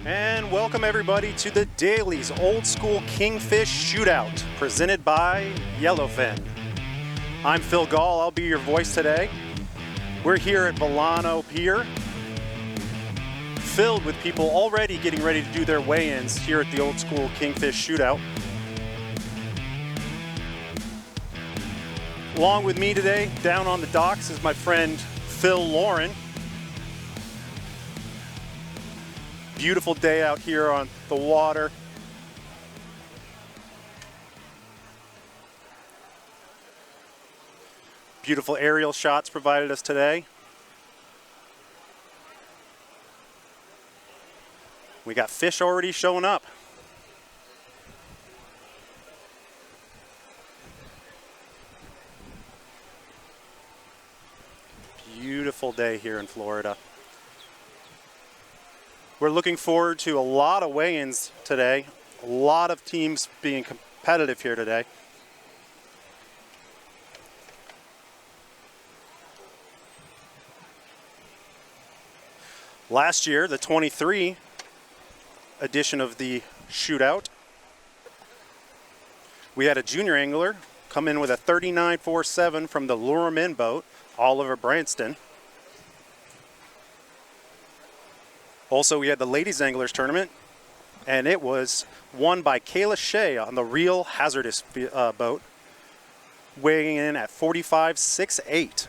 And welcome everybody to the Dailies Old School Kingfish Shootout, presented by Yellowfin. I'm Phil Gall, I'll be your voice today. We're here at Volano Pier, filled with people already getting ready to do their weigh-ins here at the Old School Kingfish Shootout. Along with me today, down on the docks, is my friend Phil Lauren. Beautiful day out here on the water. Beautiful aerial shots provided us today. We got fish already showing up. Beautiful day here in Florida. We're looking forward to a lot of weigh-ins today. A lot of teams being competitive here today. Last year, the 23 edition of the shootout, we had a junior angler come in with a 39.47 from the Lureman boat, Oliver Branston. Also, we had the Ladies Anglers Tournament, and it was won by Kayla Shea on the Real Hazardous boat, weighing in at 45.68.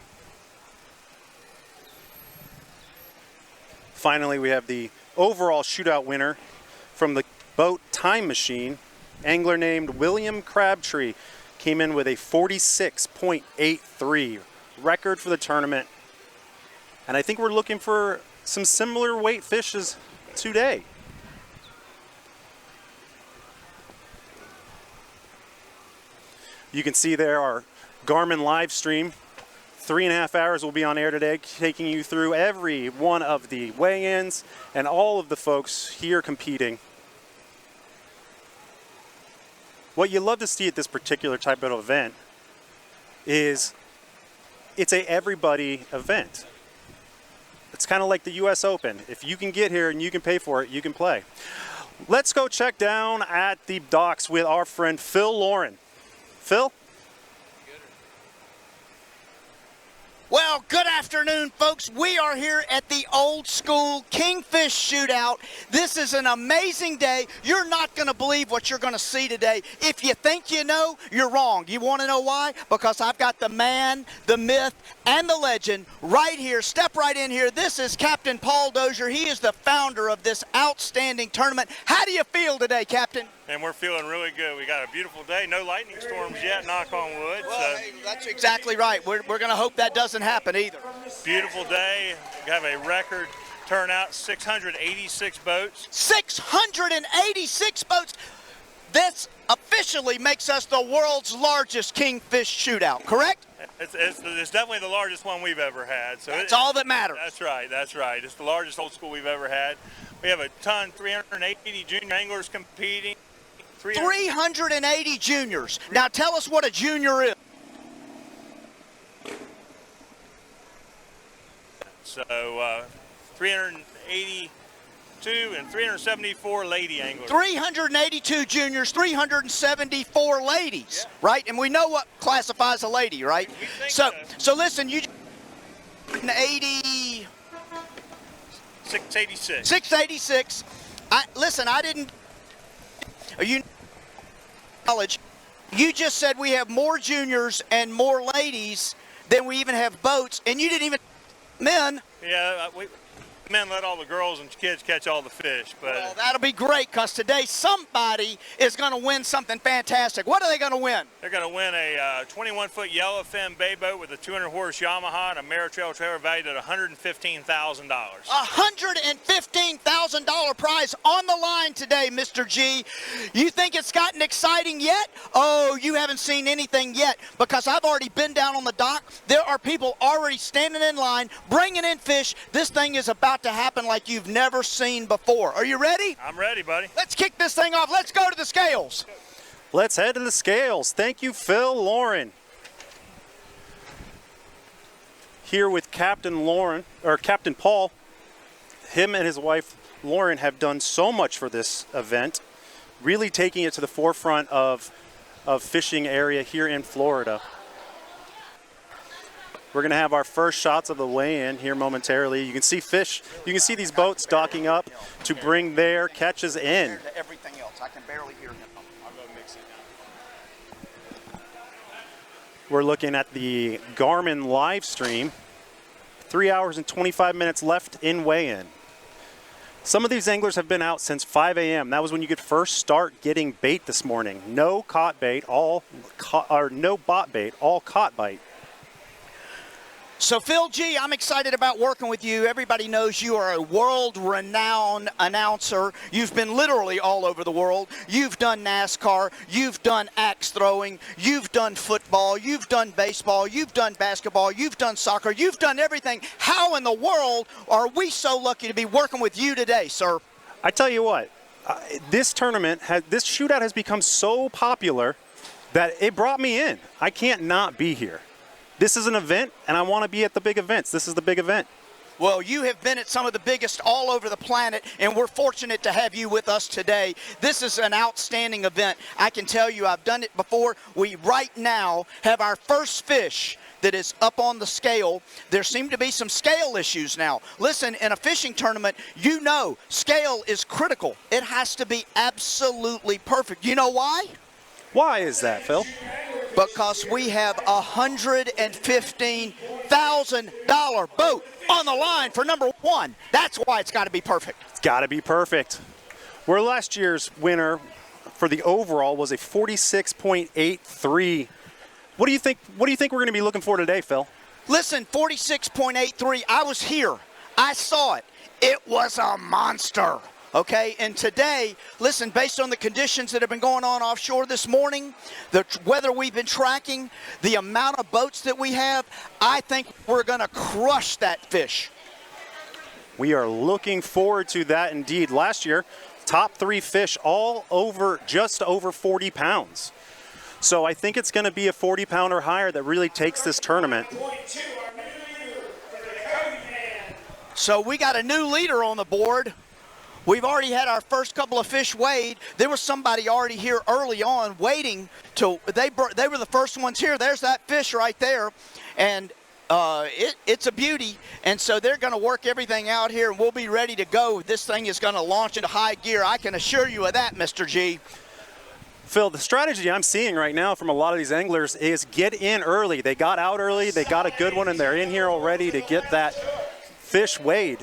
Finally, we have the overall shootout winner from the boat Time Machine. Angler named William Crabtree came in with a 46.83 record for the tournament. And I think we're looking for some similar weight fishes today. You can see there our Garmin live stream. 3.5 hours will be on air today, taking you through every one of the weigh-ins and all of the folks here competing. What you love to see at this particular type of event is it's a everybody event. It's kind of like the US Open. If you can get here and you can pay for it, you can play. Let's go check down at the docks with our friend Phil Lauren. Phil? Well, good afternoon, folks. We are here at the Old School Kingfish Shootout. This is an amazing day. You're not going to believe what you're going to see today. If you think you know, you're wrong. You want to know why? Because I've got the man, the myth, and the legend right here. Step right in here. This is Captain Paul Dozier. He is the founder of this outstanding tournament. How do you feel today, Captain? And we're feeling really good. We got a beautiful day. No lightning storms yet, knock on wood. Well, hey, that's exactly right. We're going to hope that doesn't happen either. Beautiful day. We have a record turnout, 686 boats. 686 boats. This officially makes us the world's largest Kingfish Shootout, correct? It's definitely the largest one we've ever had. So that's all that matters. That's right, that's right. It's the largest old school we've ever had. We have a ton, 380 junior anglers competing. 380 juniors. Now tell us what a junior is. So 382 and 374 lady anglers. 382 juniors, 374 ladies, yeah. Right? And we know what classifies a lady, right? So listen, you 80. 686. 686. Listen, I didn't. You college. You just said we have more juniors and more ladies than we even have boats, and you didn't even men. Yeah, men let all the girls and kids catch all the fish. But well, that'll be great because today somebody is going to win something fantastic. What are they going to win? They're going to win a 21-foot yellowfin bay boat with a 200-horse Yamaha and a Meritrail trailer valued at $115,000. $115,000 prize on the line today, Mr. G. You think it's gotten exciting yet? Oh, you haven't seen anything yet because I've already been down on the dock. There are people already standing in line, bringing in fish. This thing is about to happen like you've never seen before. Are you ready? I'm ready, buddy. Let's kick this thing off. Let's go to the scales. Let's head to the scales. Thank you, Phil Lauren. Here with Captain Paul. him and his wife, Lauren, have done so much for this event, really taking it to the forefront of fishing area here in Florida. We're going to have our first shots of the weigh-in here momentarily. You can see fish. You can see these boats docking up to bring their catches in. Compared to everything else, I can barely hear him. I'll go mix it now. We're looking at the Garmin live stream. 3 hours and 25 minutes left in weigh-in. Some of these anglers have been out since 5 a.m. That was when you could first start getting bait this morning. No caught bait, no bot bait, all caught bait. So Phil G, I'm excited about working with you. Everybody knows you are a world-renowned announcer. You've been literally all over the world. You've done NASCAR. You've done axe throwing. You've done football. You've done baseball. You've done basketball. You've done soccer. You've done everything. How in the world are we so lucky to be working with you today, sir? I tell you what, this tournament, this shootout has become so popular that it brought me in. I can't not be here. This is an event, and I want to be at the big events. This is the big event. Well, you have been at some of the biggest all over the planet, and we're fortunate to have you with us today. This is an outstanding event. I can tell you I've done it before. We right now have our first fish that is up on the scale. There seem to be some scale issues now. Listen, in a fishing tournament, you know scale is critical. It has to be absolutely perfect. You know why? Why is that, Phil? Because we have a $115,000 boat on the line for number one. That's why it's got to be perfect. It's got to be perfect. Where last year's winner for the overall was a 46.83. What do you think we're going to be looking for today, Phil? Listen, 46.83. I was here. I saw it. It was a monster. Okay, and today, listen, based on the conditions that have been going on offshore this morning, the weather we've been tracking, the amount of boats that we have, I think we're going to crush that fish. We are looking forward to that indeed. Last year, top 3 fish all over, just over 40 pounds. So I think it's going to be a 40-pounder or higher that really takes this tournament. So we got a new leader on the board. We've already had our first couple of fish weighed. There was somebody already here early on waiting till they were the first ones here. There's that fish right there, and it's a beauty. And so they're going to work everything out here, and we'll be ready to go. This thing is going to launch into high gear. I can assure you of that, Mr. G. Phil, the strategy I'm seeing right now from a lot of these anglers is get in early. They got out early, they got a good one, and they're in here already to get that fish weighed.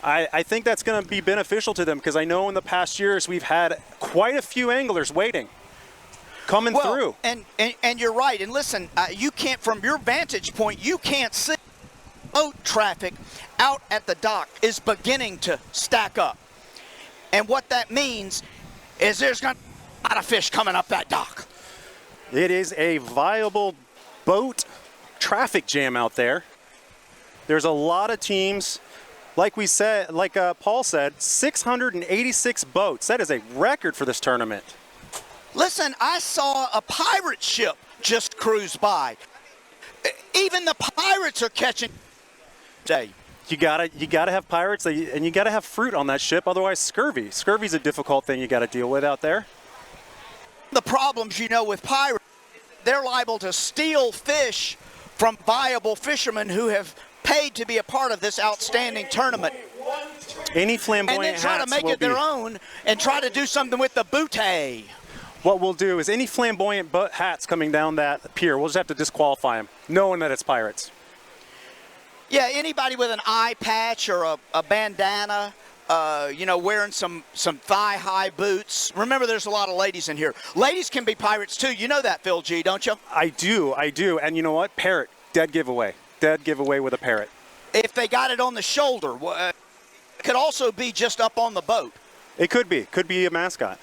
I think that's going to be beneficial to them because I know in the past years we've had quite a few anglers waiting, coming through. And you're right. And listen, you can't, from your vantage point, you can't see boat traffic out at the dock is beginning to stack up. And what that means is there's going to be a lot of fish coming up that dock. It is a viable boat traffic jam out there. There's a lot of teams. Like we said, like Paul said, 686 boats. That is a record for this tournament. Listen, I saw a pirate ship just cruise by. Even the pirates are catching today. You gotta have pirates, and you gotta have fruit on that ship. Otherwise, scurvy. Scurvy's a difficult thing you gotta deal with out there. The problems, you know, with pirates, they're liable to steal fish from viable fishermen who have paid to be a part of this outstanding tournament. Any flamboyant and then try to make it their own and try to do something with the booty. What we'll do is any flamboyant hats coming down that pier, we'll just have to disqualify them, knowing that it's pirates. Yeah, anybody with an eye patch or a bandana, you know, wearing some thigh-high boots. Remember, there's a lot of ladies in here. Ladies can be pirates, too. You know that, Phil G., don't you? I do. And you know what? Parrot, dead giveaway. Dead giveaway with a parrot. If they got it on the shoulder, it could also be just up on the boat. It could be. Could be a mascot.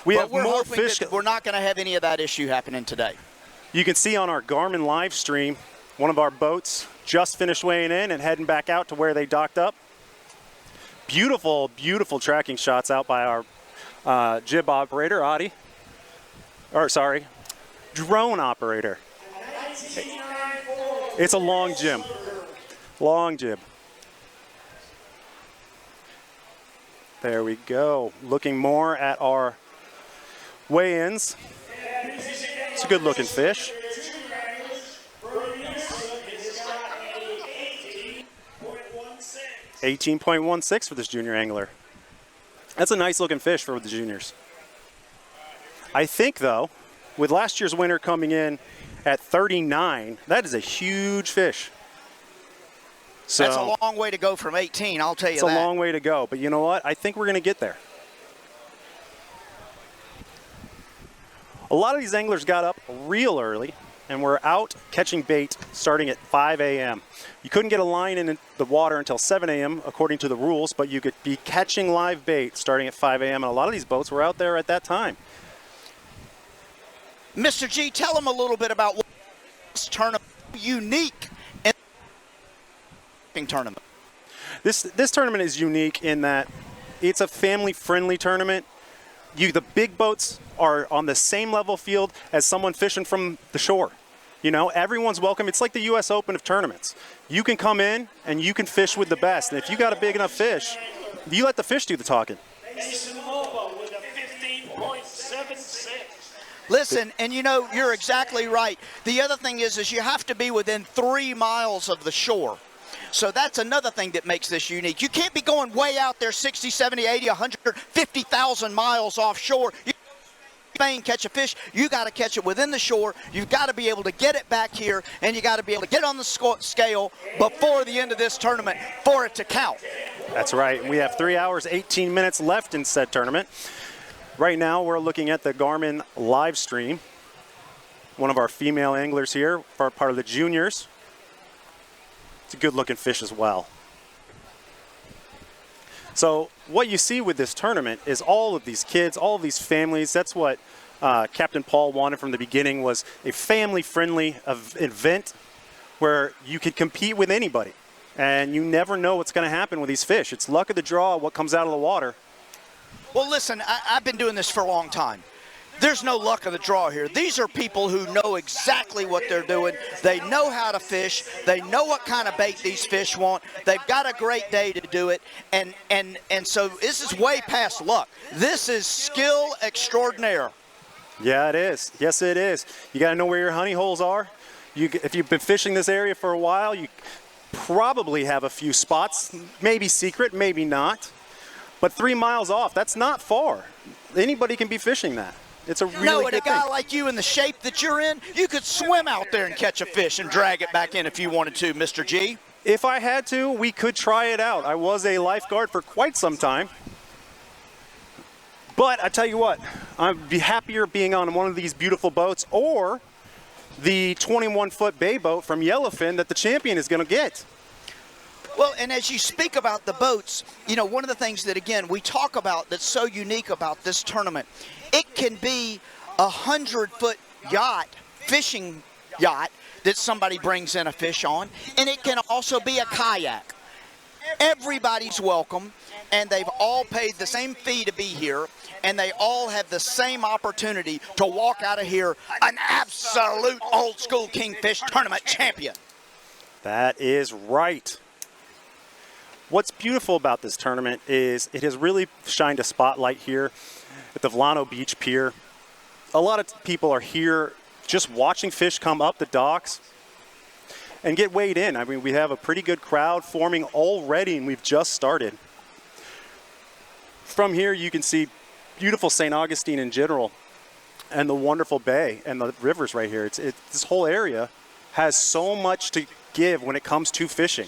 We have more fish. We're not going to have any of that issue happening today. You can see on our Garmin live stream, one of our boats just finished weighing in and heading back out to where they docked up. Beautiful, beautiful tracking shots out by our jib operator, Adi. Drone operator. It's a long jib. Long jib. There we go. Looking more at our weigh-ins. It's a good looking fish. 18.16 for this junior angler. That's a nice looking fish for the juniors. I think though, with last year's winner coming in at 39, that is a huge fish. So That's a long way to go from 18, I'll tell you it's that. a long way to go, but you know what? I think we're going to get there. A lot of these anglers got up real early and were out catching bait starting at 5 a.m. You couldn't get a line in the water until 7 a.m. according to the rules, but you could be catching live bait starting at 5 a.m. and a lot of these boats were out there at that time. Mr. G, tell them a little bit about what this tournament is unique in tournament. This tournament is unique in that it's a family-friendly tournament. The big boats are on the same level field as someone fishing from the shore. You know, everyone's welcome. It's like the U.S. Open of tournaments. You can come in and you can fish with the best. And if you got a big enough fish, you let the fish do the talking. Mason Lobo with a 15.76. Listen, and you know, you're exactly right. The other thing is you have to be within 3 miles of the shore. So that's another thing that makes this unique. You can't be going way out there 60, 70, 80, 150,000 miles offshore. You can't catch a fish. You got to catch it within the shore. You've got to be able to get it back here, and you got to be able to get on the scale before the end of this tournament for it to count. That's right. We have 3 hours, 18 minutes left in said tournament. Right now, we're looking at the Garmin live stream. One of our female anglers here, part of the juniors. It's a good-looking fish as well. So what you see with this tournament is all of these kids, all of these families. That's what Captain Paul wanted from the beginning, was a family-friendly event where you could compete with anybody. And you never know what's going to happen with these fish. It's luck of the draw, what comes out of the water. Well, listen, I've been doing this for a long time. There's no luck of the draw here. These are people who know exactly what they're doing. They know how to fish. They know what kind of bait these fish want. They've got a great day to do it. And so this is way past luck. This is skill extraordinaire. Yeah, it is. Yes, it is. You got to know where your honey holes are. If you've been fishing this area for a while, you probably have a few spots, maybe secret, maybe not. But 3 miles off, that's not far. Anybody can be fishing that. It's a really No, good and a guy thing. like you in the shape that you're in, you could swim out there and catch a fish and drag it back in if you wanted to, Mr. G. If I had to, we could try it out. I was a lifeguard for quite some time. But I tell you what, I'd be happier being on one of these beautiful boats or the 21-foot bay boat from Yellowfin that the champion is going to get. Well, and as you speak about the boats, you know, one of the things that, again, we talk about that's so unique about this tournament, it can be a 100-foot yacht, fishing yacht, that somebody brings in a fish on, and it can also be a kayak. Everybody's welcome, and they've all paid the same fee to be here, and they all have the same opportunity to walk out of here an absolute old-school Kingfish tournament champion. That is right. What's beautiful about this tournament is it has really shined a spotlight here at the Volano Beach Pier. A lot of people are here just watching fish come up the docks and get weighed in. I mean, we have a pretty good crowd forming already, and we've just started. From here, you can see beautiful St. Augustine in general and the wonderful bay and the rivers right here. This whole area has so much to give when it comes to fishing.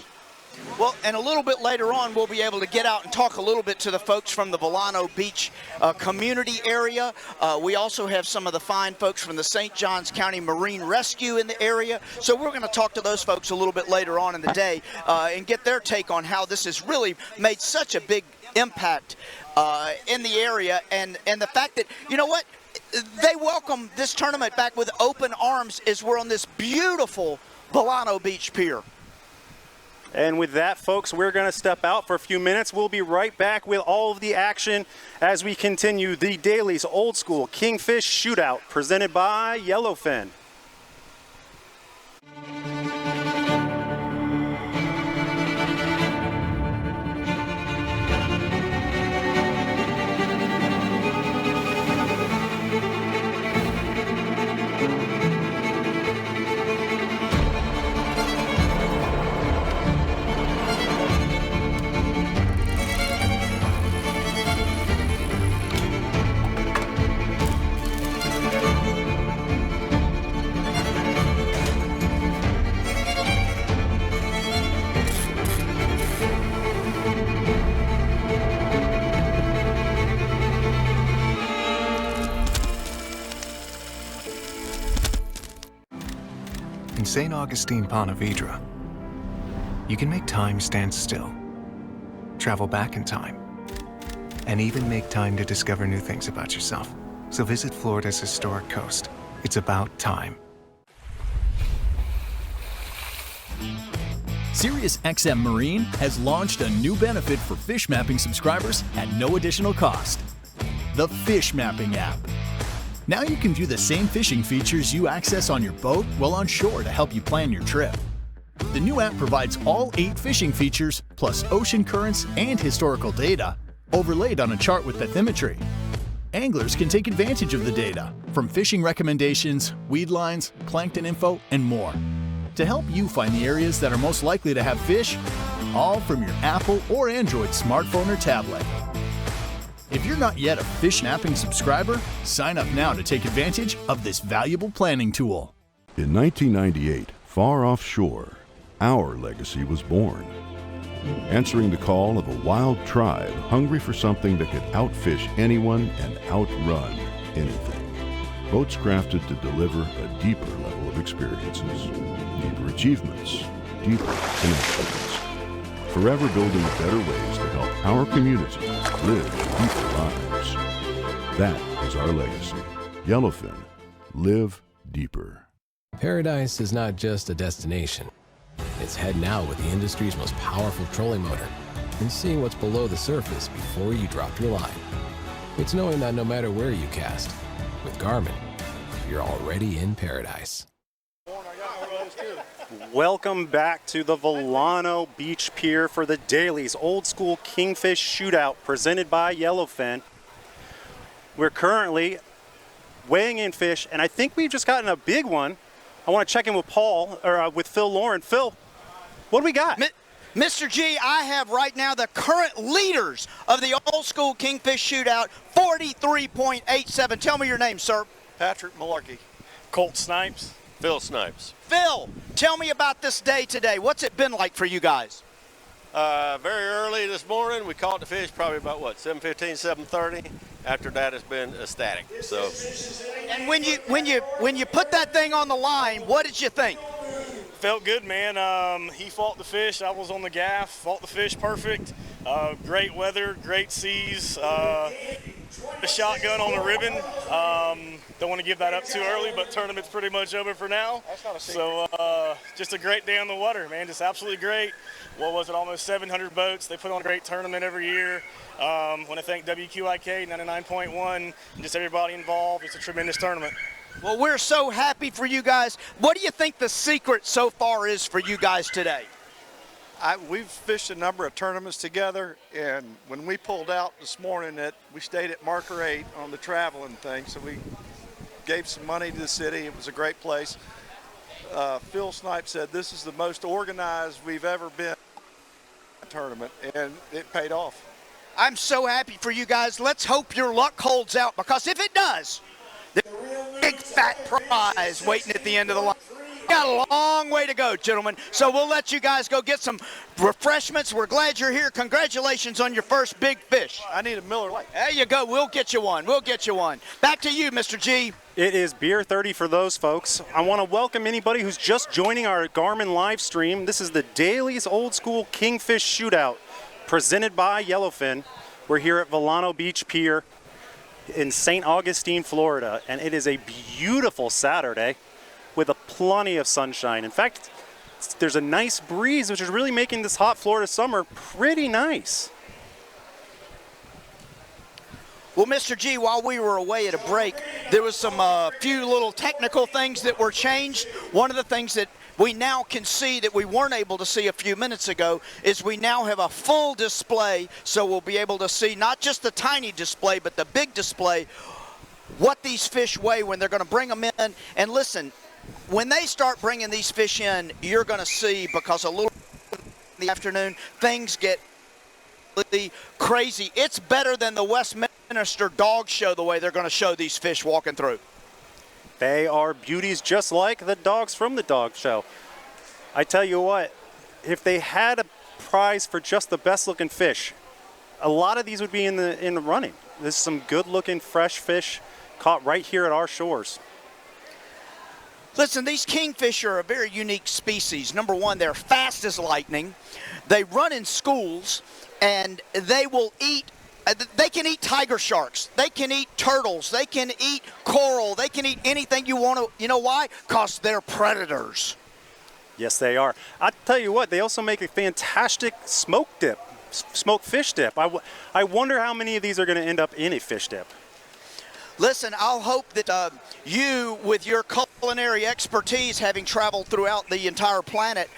Well, and a little bit later on, we'll be able to get out and talk a little bit to the folks from the Volano Beach community area. We also have some of the fine folks from the St. Johns County Marine Rescue in the area. So we're going to talk to those folks a little bit later on in the day and get their take on how this has really made such a big impact in the area. And the fact that, you know what, they welcome this tournament back with open arms as we're on this beautiful Volano Beach Pier. And with that, folks, we're going to step out for a few minutes. We'll be right back with all of the action as we continue the Dailies Old School Kingfish Shootout presented by Yellowfin. St. Augustine Ponte Vedra, you can make time stand still, travel back in time, and even make time to discover new things about yourself. So visit Florida's historic coast. It's about time. SiriusXM Marine has launched a new benefit for fish mapping subscribers at no additional cost. The Fish Mapping app. Now you can view the same fishing features you access on your boat while on shore to help you plan your trip. The new app provides all 8 fishing features, plus ocean currents and historical data, overlaid on a chart with bathymetry. Anglers can take advantage of the data, from fishing recommendations, weed lines, plankton info, and more, to help you find the areas that are most likely to have fish, all from your Apple or Android smartphone or tablet. If you're not yet a Fish Mapping subscriber, sign up now to take advantage of this valuable planning tool. In 1998, far offshore, our legacy was born. Answering the call of a wild tribe hungry for something that could outfish anyone and outrun anything. Boats crafted to deliver a deeper level of experiences, deeper achievements, deeper connections. Forever building better ways to help our community live deeper lives. That is our legacy. Yellowfin, live deeper. Paradise is not just a destination. It's heading out with the industry's most powerful trolling motor and seeing what's below the surface before you drop your line. It's knowing that no matter where you cast, with Garmin, you're already in paradise. Welcome back to the Volano Beach Pier for the Dailies Old School Kingfish Shootout presented by Yellowfin. We're currently weighing in fish, and I think we've just gotten a big one. I want to check in with with Phil Lauren. Phil, what do we got? Mr. G, I have right now the current leaders of the Old School Kingfish Shootout, 43.87. Tell me your name, sir. Patrick Malarkey. Colt Snipes. Phil Snipes. Phil, tell me about this day today. What's it been like for you guys? Very early this morning, we caught the fish probably about, 7:15, 7:30. After that, it's been ecstatic. So. And when you put that thing on the line, what did you think? Felt good, man. He fought the fish. I was on the gaff. Fought the fish perfect. Great weather, great seas. The shotgun on the ribbon. Don't want to give that up too early, but tournament's pretty much over for now. So just a great day on the water, man. Just absolutely great. What was it? Almost 700 boats. They put on a great tournament every year. Want to thank WQIK 99.1 and just everybody involved. It's a tremendous tournament. Well, we're so happy for you guys. What do you think the secret so far is for you guys today? We've fished a number of tournaments together, and when we pulled out this morning, we stayed at Marker 8 on the traveling thing, so we gave some money to the city. It was a great place. Phil Snipes said this is the most organized we've ever been in a tournament, and it paid off. I'm so happy for you guys. Let's hope your luck holds out, because if it does, there's a big fat prize waiting at the end of the line. Got a long way to go, gentlemen. So we'll let you guys go get some refreshments. We're glad you're here. Congratulations on your first big fish. I need a Miller Lite. There you go. We'll get you one. We'll get you one. Back to you, Mr. G. It is beer 30 for those folks. I want to welcome anybody who's just joining our Garmin live stream. This is the Dailies Old School Kingfish Shootout presented by Yellowfin. We're here at Volano Beach Pier in St. Augustine, Florida, and it is a beautiful Saturday with plenty of sunshine. In fact, there's a nice breeze, which is really making this hot Florida summer pretty nice. Well, Mr. G, while we were away at a break, there was some few little technical things that were changed. One of the things that we now can see that we weren't able to see a few minutes ago is we now have a full display, so we'll be able to see not just the tiny display, but the big display, what these fish weigh when they're going to bring them in. And listen, when they start bringing these fish in, you're going to see, because a little in the afternoon, things get really crazy. It's better than the Westminster Dog Show, the way they're going to show these fish walking through. They are beauties just like the dogs from the dog show. I tell you what, if they had a prize for just the best looking fish, a lot of these would be in the running. There's some good looking fresh fish caught right here at our shores. Listen, these kingfish are a very unique species. Number one, they're fast as lightning. They run in schools, and they will eat. They can eat tiger sharks. They can eat turtles. They can eat coral. They can eat anything you want to. You know why? Because they're predators. Yes, they are. I tell you what, they also make a fantastic smoked fish dip. I wonder how many of these are going to end up in a fish dip. Listen, I'll hope that you, with your culinary expertise, having traveled throughout the entire planet,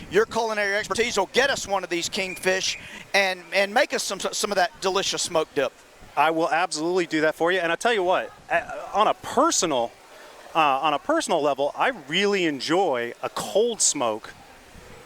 your culinary expertise will get us one of these kingfish and make us some of that delicious smoked dip. I will absolutely do that for you. And I tell you what, on a personal level, I really enjoy a cold smoke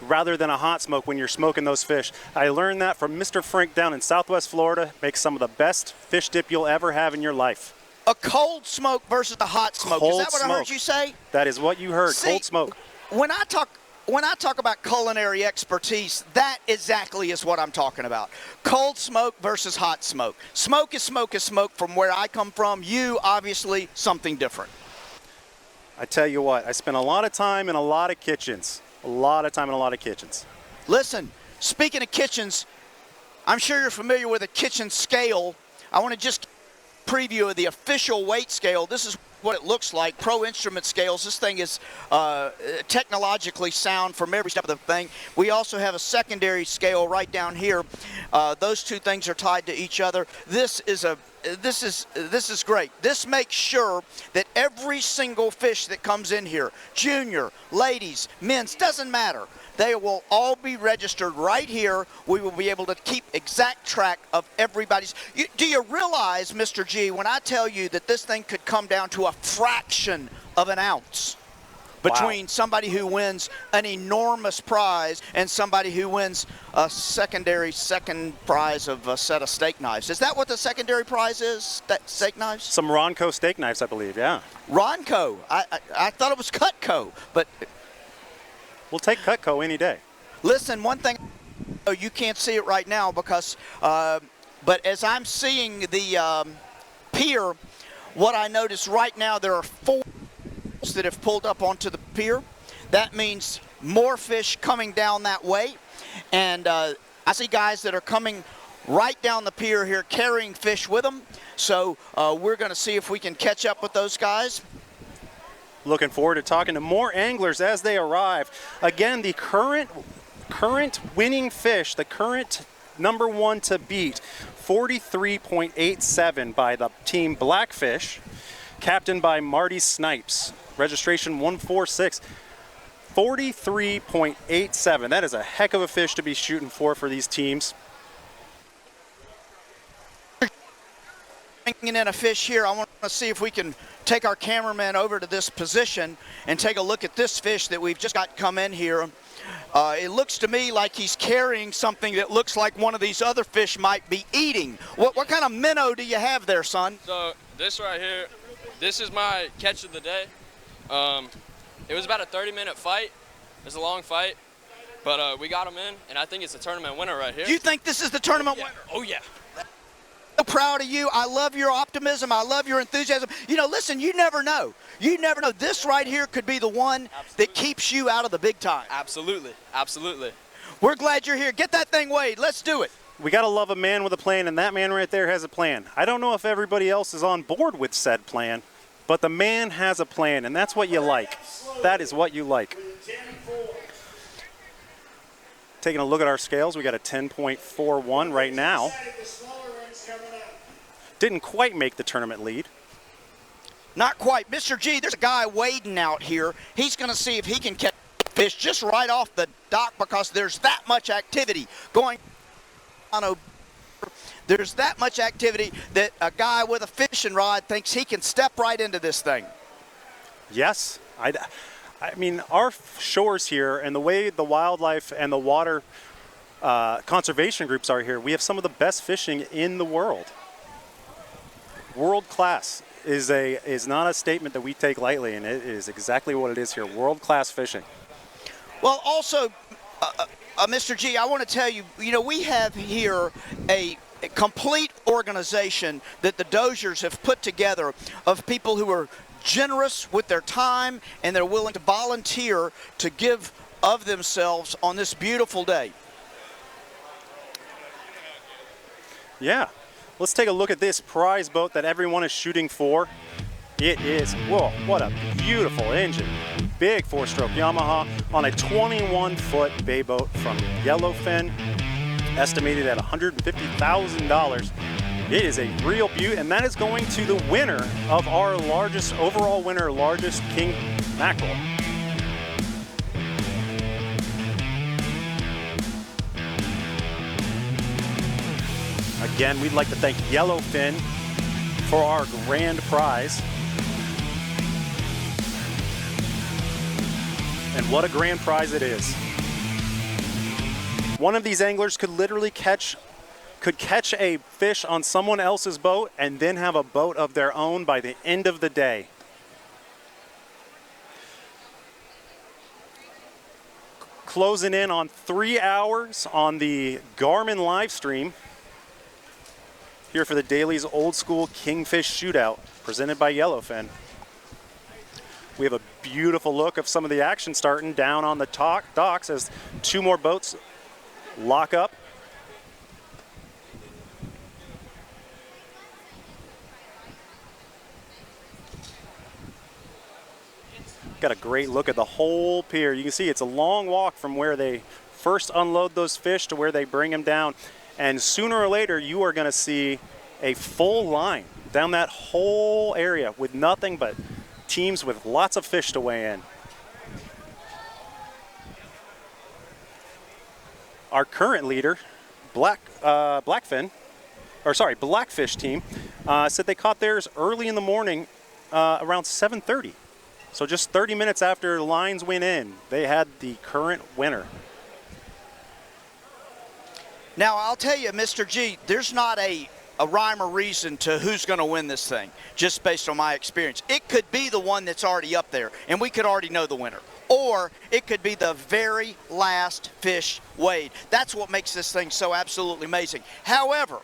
rather than a hot smoke when you're smoking those fish. I learned that from Mr. Frank down in Southwest Florida. Makes some of the best fish dip you'll ever have in your life. A cold smoke versus a hot smoke. Cold Is that what smoke. I heard you say? That is what you heard. See, cold smoke. When I talk about culinary expertise, that exactly is what I'm talking about. Cold smoke versus hot smoke. Smoke is smoke from where I come from. You, obviously, something different. I tell you what, I spent a lot of time in a lot of kitchens. Listen, speaking of kitchens, I'm sure you're familiar with a kitchen scale. I want to just preview of the official weight scale. This is what it looks like. Pro Instrument scales. This thing is technologically sound from every step of the thing. We also have a secondary scale right down here. Those two things are tied to each other. This is great. This makes sure that every single fish that comes in here, junior, ladies, men's, doesn't matter. They will all be registered right here. We will be able to keep exact track of everybody's. Do you realize, Mr. G, when I tell you that this thing could come down to a fraction of an ounce between somebody who wins an enormous prize and somebody who wins a second prize of a set of steak knives? Is that what the secondary prize is, steak knives? Some Ronco steak knives, I believe, yeah. Ronco. I thought it was Cutco, but... We'll take Cutco any day. Listen, one thing, you can't see it right now because, but as I'm seeing the pier, what I notice right now, there are 4 that have pulled up onto the pier. That means more fish coming down that way. And I see guys that are coming right down the pier here carrying fish with them. So we're going to see if we can catch up with those guys. Looking forward to talking to more anglers as they arrive. Again, the current winning fish, the current number 1 to beat, 43.87 by the team Blackfish, captained by Marty Snipes. Registration 146. 43.87. That is a heck of a fish to be shooting for these teams. Bringing in a fish here, I want to see if we can take our cameraman over to this position and take a look at this fish that we've just got come in here. It looks to me like he's carrying something that looks like one of these other fish might be eating. What kind of minnow do you have there, son? So this right here, this is my catch of the day. It was about a 30-minute fight. It was a long fight, but we got him in, and I think it's a tournament winner right here. You think this is the tournament winner? Oh, yeah. So proud of you. I love your optimism. I love your enthusiasm. You know, listen, you never know. You never know. This right here could be the one that keeps you out of the big time. Absolutely. Absolutely. We're glad you're here. Get that thing weighed. Let's do it. We got to love a man with a plan, and that man right there has a plan. I don't know if everybody else is on board with said plan, but the man has a plan, and that's what you like. That is what you like. Taking a look at our scales, we got a 10.41 right now. Didn't quite make the tournament lead. Not quite. Mr. G, there's a guy wading out here. He's going to see if he can catch fish just right off the dock because there's that much activity going on. There's that much activity that a guy with a fishing rod thinks he can step right into this thing. Yes. I mean, our shores here and the way the wildlife and the water conservation groups are here, we have some of the best fishing in the world. World class is not a statement that we take lightly, and it is exactly what it is here. World class fishing. Well, also, Mr. G, I want to tell you, you know, we have here a complete organization that the Doziers have put together of people who are generous with their time, and they're willing to volunteer to give of themselves on this beautiful day. Yeah. Let's take a look at this prize boat that everyone is shooting for. It is, whoa, what a beautiful engine. Big 4-stroke Yamaha on a 21-foot bay boat from Yellowfin, estimated at $150,000. It is a real beaut, and that is going to the winner of our overall winner, largest king mackerel. Again, we'd like to thank Yellowfin for our grand prize. And what a grand prize it is. One of these anglers could literally catch a fish on someone else's boat and then have a boat of their own by the end of the day. Closing in on 3 hours on the Garmin live stream here for the Daly's Old School Kingfish Shootout, presented by Yellowfin. We have a beautiful look of some of the action starting down on the docks as 2 more boats lock up. Got a great look at the whole pier. You can see it's a long walk from where they first unload those fish to where they bring them down. And sooner or later, you are going to see a full line down that whole area with nothing but teams with lots of fish to weigh in. Our current leader, Blackfish team, said they caught theirs early in the morning, around 7:30. So just 30 minutes after the lines went in, they had the current winner. Now, I'll tell you, Mr. G, there's not a rhyme or reason to who's going to win this thing, just based on my experience. It could be the one that's already up there, and we could already know the winner. Or it could be the very last fish weighed. That's what makes this thing so absolutely amazing. However,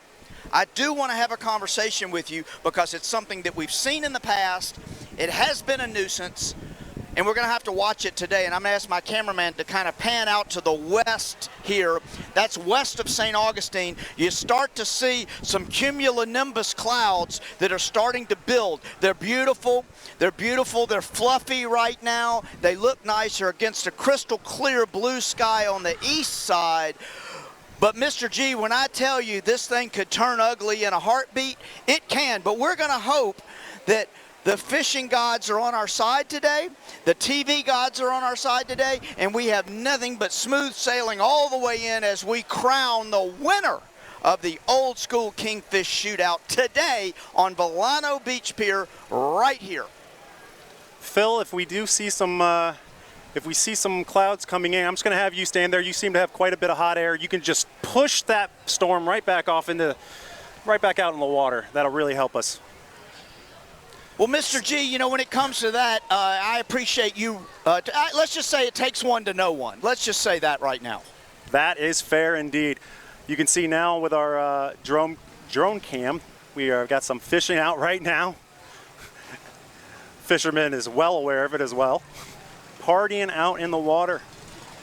I do want to have a conversation with you because it's something that we've seen in the past. It has been a nuisance, and we're going to have to watch it today. And I'm going to ask my cameraman to kind of pan out to the west here. That's west of St. Augustine. You start to see some cumulonimbus clouds that are starting to build. They're beautiful. They're beautiful. They're fluffy right now. They look nice. They're against a crystal clear blue sky on the east side. But Mr. G, when I tell you this thing could turn ugly in a heartbeat, it can. But we're going to hope that the fishing gods are on our side today, the TV gods are on our side today, and we have nothing but smooth sailing all the way in as we crown the winner of the Old School Kingfish Shootout today on Volano Beach Pier right here. Phil, if we do see some clouds coming in, I'm just going to have you stand there. You seem to have quite a bit of hot air. You can just push that storm right back out in the water. That'll really help us. Well, Mr. G, you know, when it comes to that, I appreciate you. Let's just say it takes one to know one. Let's just say that right now. That is fair indeed. You can see now with our drone cam, we have got some fishing out right now. Fisherman is well aware of it as well. Partying out in the water.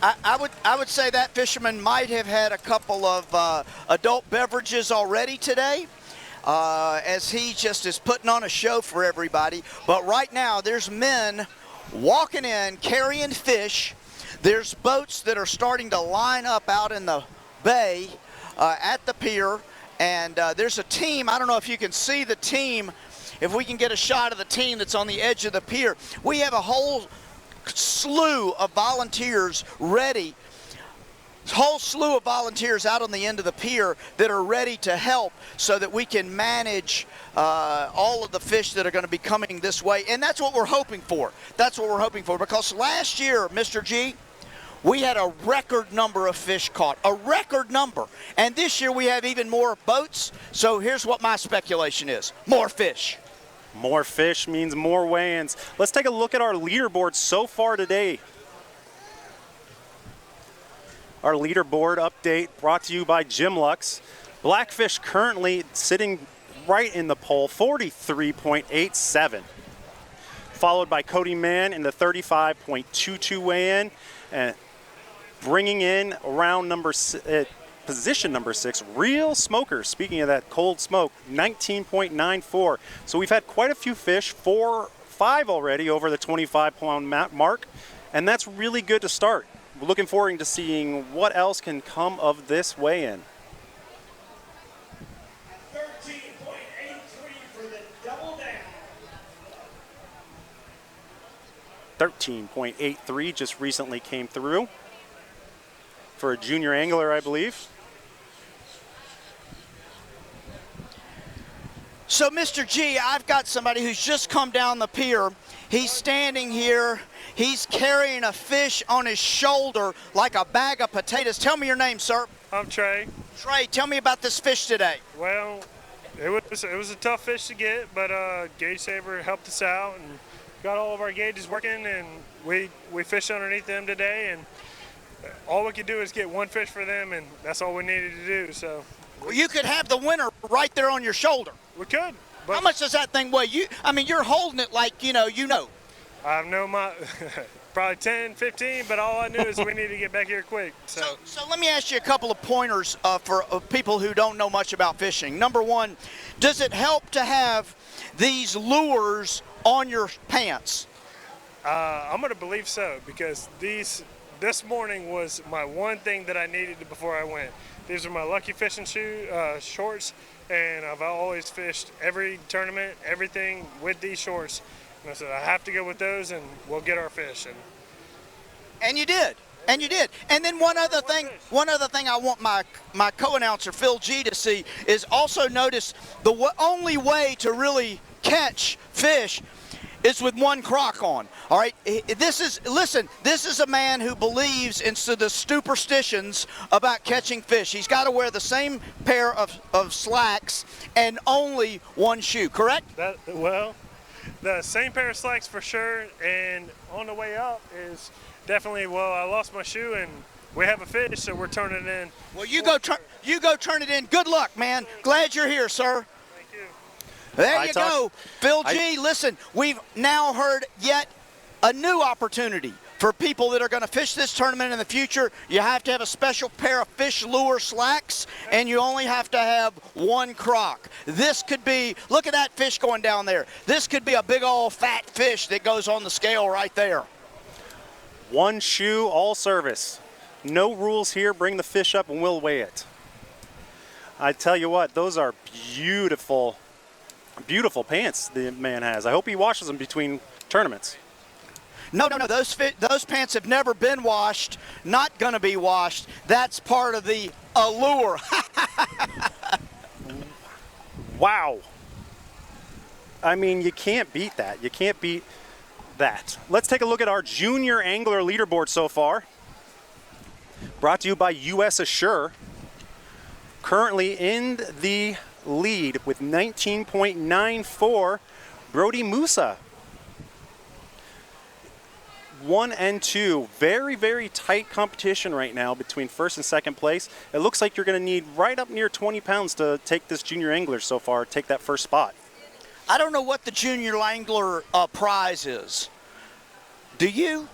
I would say that fisherman might have had a couple of adult beverages already today. As he just is putting on a show for everybody. But right now, there's men walking in, carrying fish. There's boats that are starting to line up out in the bay at the pier. And there's a team. I don't know if you can see the team, if we can get a shot of the team that's on the edge of the pier. We have a whole slew of volunteers ready. Whole slew of volunteers out on the end of the pier that are ready to help so that we can manage all of the fish that are going to be coming this way. And that's what we're hoping for. That's what we're hoping for, because last year, Mr. G, we had a record number of fish caught, a record number. And this year we have even more boats. So here's what my speculation is: more fish. More fish means more weigh-ins. Let's take a look at our leaderboard so far today. Our leaderboard update brought to you by Jim Lux. Blackfish currently sitting right in the pole, 43.87. followed by Cody Mann in the 35.22 weigh-in, and bringing in around position number 6, Real Smoker. Speaking of that cold smoke, 19.94. So we've had quite a few fish, 5 already over the 25-pound mark, and that's really good to start. We're looking forward to seeing what else can come of this weigh-in. 13.83 for the double down. 13.83 just recently came through for a junior angler, I believe. So, Mr. G, I've got somebody who's just come down the pier. He's standing here. He's carrying a fish on his shoulder like a bag of potatoes. Tell me your name, sir. I'm Trey. Trey, tell me about this fish today. Well, it was a tough fish to get, but Gauge Saver helped us out and got all of our gauges working, and we fished underneath them today, and all we could do is get one fish for them, and that's all we needed to do. So well, you could have the winner right there on your shoulder. We could. But how much does that thing weigh? I mean, you're holding it like you know. I know my probably 10, 15, but all I knew is we need to get back here quick. So let me ask you a couple of pointers for people who don't know much about fishing. Number one, does it help to have these lures on your pants? I'm going to believe so, because this morning was my one thing that I needed before I went. These are my lucky fishing shorts, and I've always fished every tournament, everything with these shorts. And I said, I have to go with those, and we'll get our fish. And you did. And you did. And then one other thing I want my co-announcer, Phil G, to see is also notice the only way to really catch fish is with one crock on. All right, this is a man who believes in the superstitions about catching fish. He's got to wear the same pair of slacks and only one shoe, correct? Well, the same pair of slacks for sure, and on the way up is definitely, well, I lost my shoe and we have a fish, so we're turning it in. Well, you go turn it in. Good luck, man. Glad you're here, sir. There you go. Phil G, listen, we've now heard yet a new opportunity for people that are going to fish this tournament in the future. You have to have a special pair of fish lure slacks, and you only have to have one crock. This could be, look at that fish going down there. This could be a big old fat fish that goes on the scale right there. One shoe, all service. No rules here. Bring the fish up and we'll weigh it. I tell you what, those are beautiful, beautiful pants the man has. I hope he washes them between tournaments. No. Those pants have never been washed, not going to be washed. That's part of the allure. Wow. I mean, you can't beat that. You can't beat that. Let's take a look at our junior angler leaderboard so far. Brought to you by US Assure. Currently in the lead with 19.94, Brody Musa. 1 and 2, very, very tight competition right now between first and second place. It looks like you're going to need right up near 20 pounds to take this junior angler so far, take that first spot. I don't know what the junior angler prize is. Do you?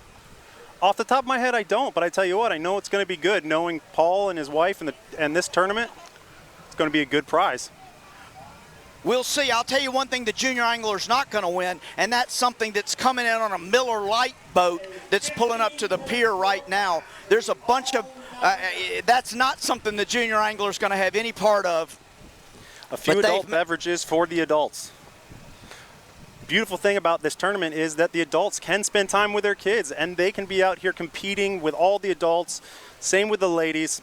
Off the top of my head, I don't, but I tell you what, I know it's going to be good. Knowing Paul and his wife and this tournament, it's going to be a good prize. We'll see. I'll tell you one thing the junior angler's not going to win, and that's something that's coming in on a Miller Lite boat that's pulling up to the pier right now. There's a bunch of, that's not something the junior angler's going to have any part of. A few adult beverages for the adults. Beautiful thing about this tournament is that the adults can spend time with their kids, and they can be out here competing with all the adults. Same with the ladies.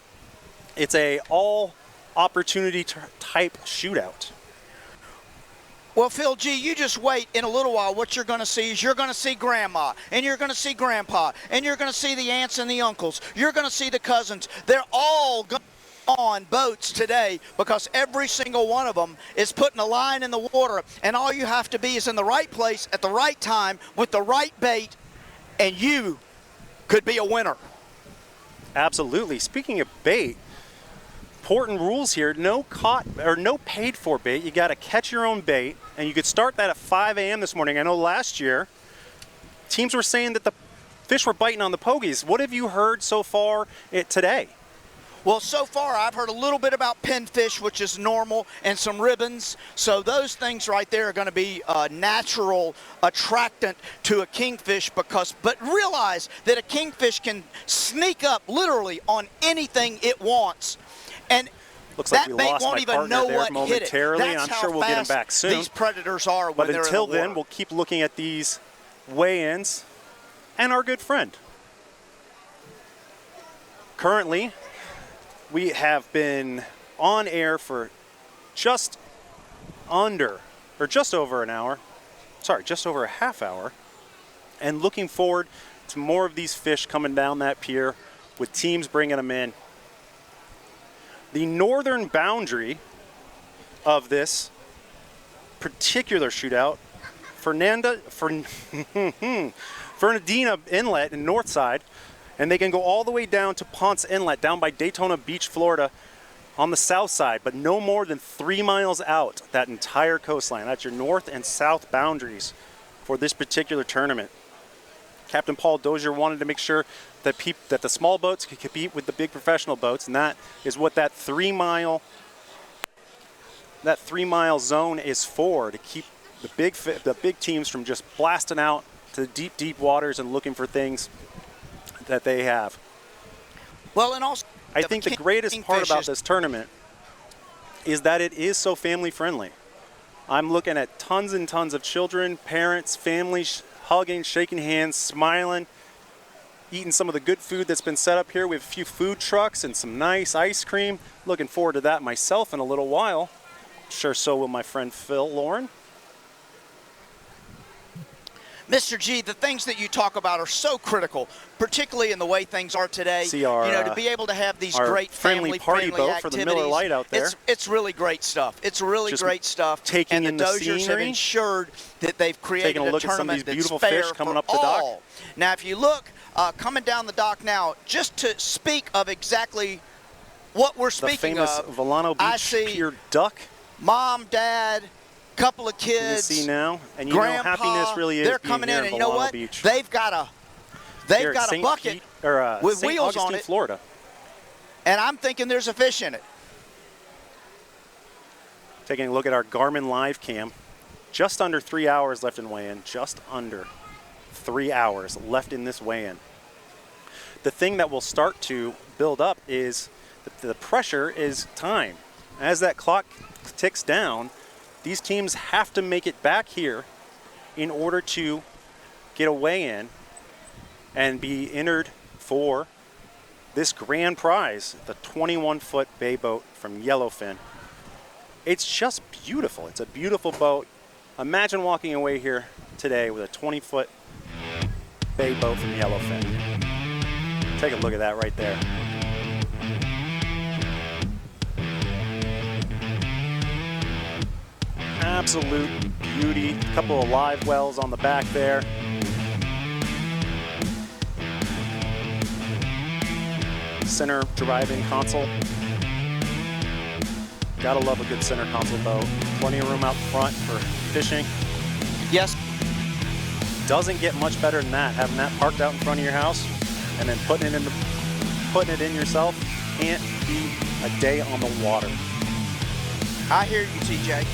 It's a all opportunity type shootout. Well, Phil G, you just wait. In a little while, what you're going to see is you're going to see Grandma, and you're going to see Grandpa, and you're going to see the aunts and the uncles. You're going to see the cousins. They're all going on boats today because every single one of them is putting a line in the water, and all you have to be is in the right place at the right time with the right bait, and you could be a winner. Absolutely. Speaking of bait, important rules here. No caught or no paid for bait. You got to catch your own bait, and you could start that at 5 a.m. this morning. I know last year teams were saying that the fish were biting on the pogies. What have you heard so far today? Well, so far I've heard a little bit about pinfish, which is normal, and some ribbons. So those things right there are going to be a natural attractant to a kingfish but realize that a kingfish can sneak up literally on anything it wants. And looks like that we bait lost won't my even partner know there what hit it. momentarily, and That's I'm sure how we'll get him fast back soon. These predators are when But they're until in the water. then, we'll keep looking at these weigh-ins and our good friend. Currently, we have been on air for just over an hour. Sorry, just over a half hour. And looking forward to more of these fish coming down that pier with teams bringing them in. The northern boundary of this particular shootout, Fernandina Inlet in Northside, and they can go all the way down to Ponce Inlet, down by Daytona Beach, Florida, on the south side, but no more than 3 miles out that entire coastline. That's your north and south boundaries for this particular tournament. Captain Paul Dozier wanted to make sure that the small boats could compete with the big professional boats, and that is what that 3 mile zone is for, to keep the big teams from just blasting out to the deep, deep waters and looking for things that they have. Well, and also, I think the greatest part about this tournament is that it is so family friendly. I'm looking at tons and tons of children, parents, families hugging, shaking hands, smiling, eating some of the good food that's been set up here. We have a few food trucks and some nice ice cream. Looking forward to that myself in a little while. Sure, so will my friend Phil Lauren. Mr. G, the things that you talk about are so critical, particularly in the way things are today. See our, to be able to have these our great friendly party boat activities, for the Miller Lite out there. It's really great stuff. It's really Just great stuff. taking and in the the Doziers have scenery, ensured that they've created taking a look at some of tournament these beautiful that's fair fish coming for up the dock. all. Now, if you look coming down the dock now, just to speak of exactly what we're speaking the famous of, Volano I Beach see Pier Duck. Mom, Dad, couple of kids. You see now, and you Grandpa, know happiness really is they're being coming here in, and you Volano know what? Beach. They've got a Here at St. bucket Pete, with St. wheels Augustine, on it, Florida. and I'm thinking there's a fish in it. Taking a look at our Garmin live cam. Just under 3 hours left in weigh-in. Just under 3 hours left in this weigh-in. The thing that will start to build up is the pressure is time. As that clock ticks down, these teams have to make it back here in order to get a weigh-in and be entered for this grand prize, the 21-foot bay boat from Yellowfin. It's just beautiful. It's a beautiful boat. Imagine walking away here today with a 20-foot bay boat from Yellowfin. Take a look at that right there. Absolute beauty. A couple of live wells on the back there. Center driving console. Gotta love a good center console boat. Plenty of room out front for fishing. Yes. Doesn't get much better than that. Having that parked out in front of your house and then putting it in yourself can't be a day on the water. I hear you, TJ.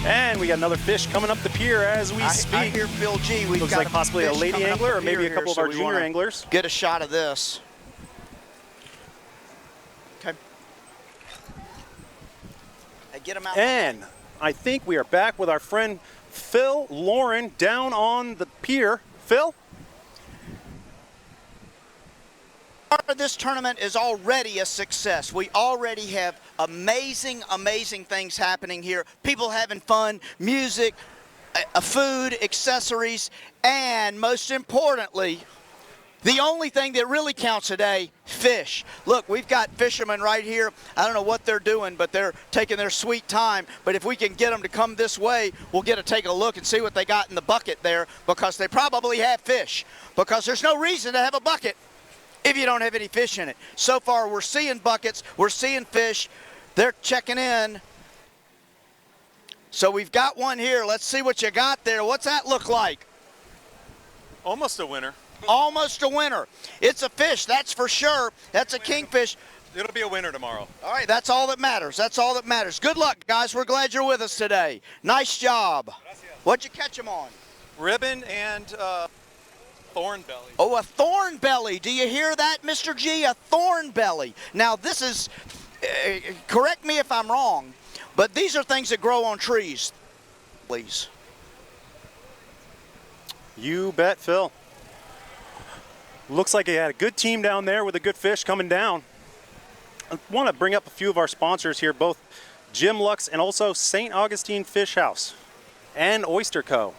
And we got another fish coming up the pier as we speak. I hear Phil G. We've Looks got like possibly a fish lady coming up angler the or maybe pier a couple here, of our so we junior wanna anglers. Get a shot of this. Okay. Get him out. And I think we are back with our friend Phil Lauren down on the pier. Phil? This tournament is already a success. We already have amazing, amazing things happening here. People having fun, music, food, accessories, and most importantly, the only thing that really counts today, fish. Look, we've got fishermen right here. I don't know what they're doing, but they're taking their sweet time. But if we can get them to come this way, we'll get to take a look and see what they got in the bucket there, because they probably have fish. Because there's no reason to have a bucket if you don't have any fish in it. So far, we're seeing buckets, we're seeing fish. They're checking in. So we've got one here. Let's see what you got there. What's that look like? Almost a winner. Almost a winner. It's a fish, that's for sure. That's a kingfish. It'll be a winner tomorrow. All right, that's all that matters. That's all that matters. Good luck, guys. We're glad you're with us today. Nice job. What'd you catch them on? Ribbon and thorn belly. Oh, a thorn belly. Do you hear that, Mr. G? A thorn belly. Now, this is, correct me if I'm wrong, but these are things that grow on trees, please. You bet, Phil. Looks like he had a good team down there with a good fish coming down. I want to bring up a few of our sponsors here, both Jim Lux and also St. Augustine Fish House and Oyster Co.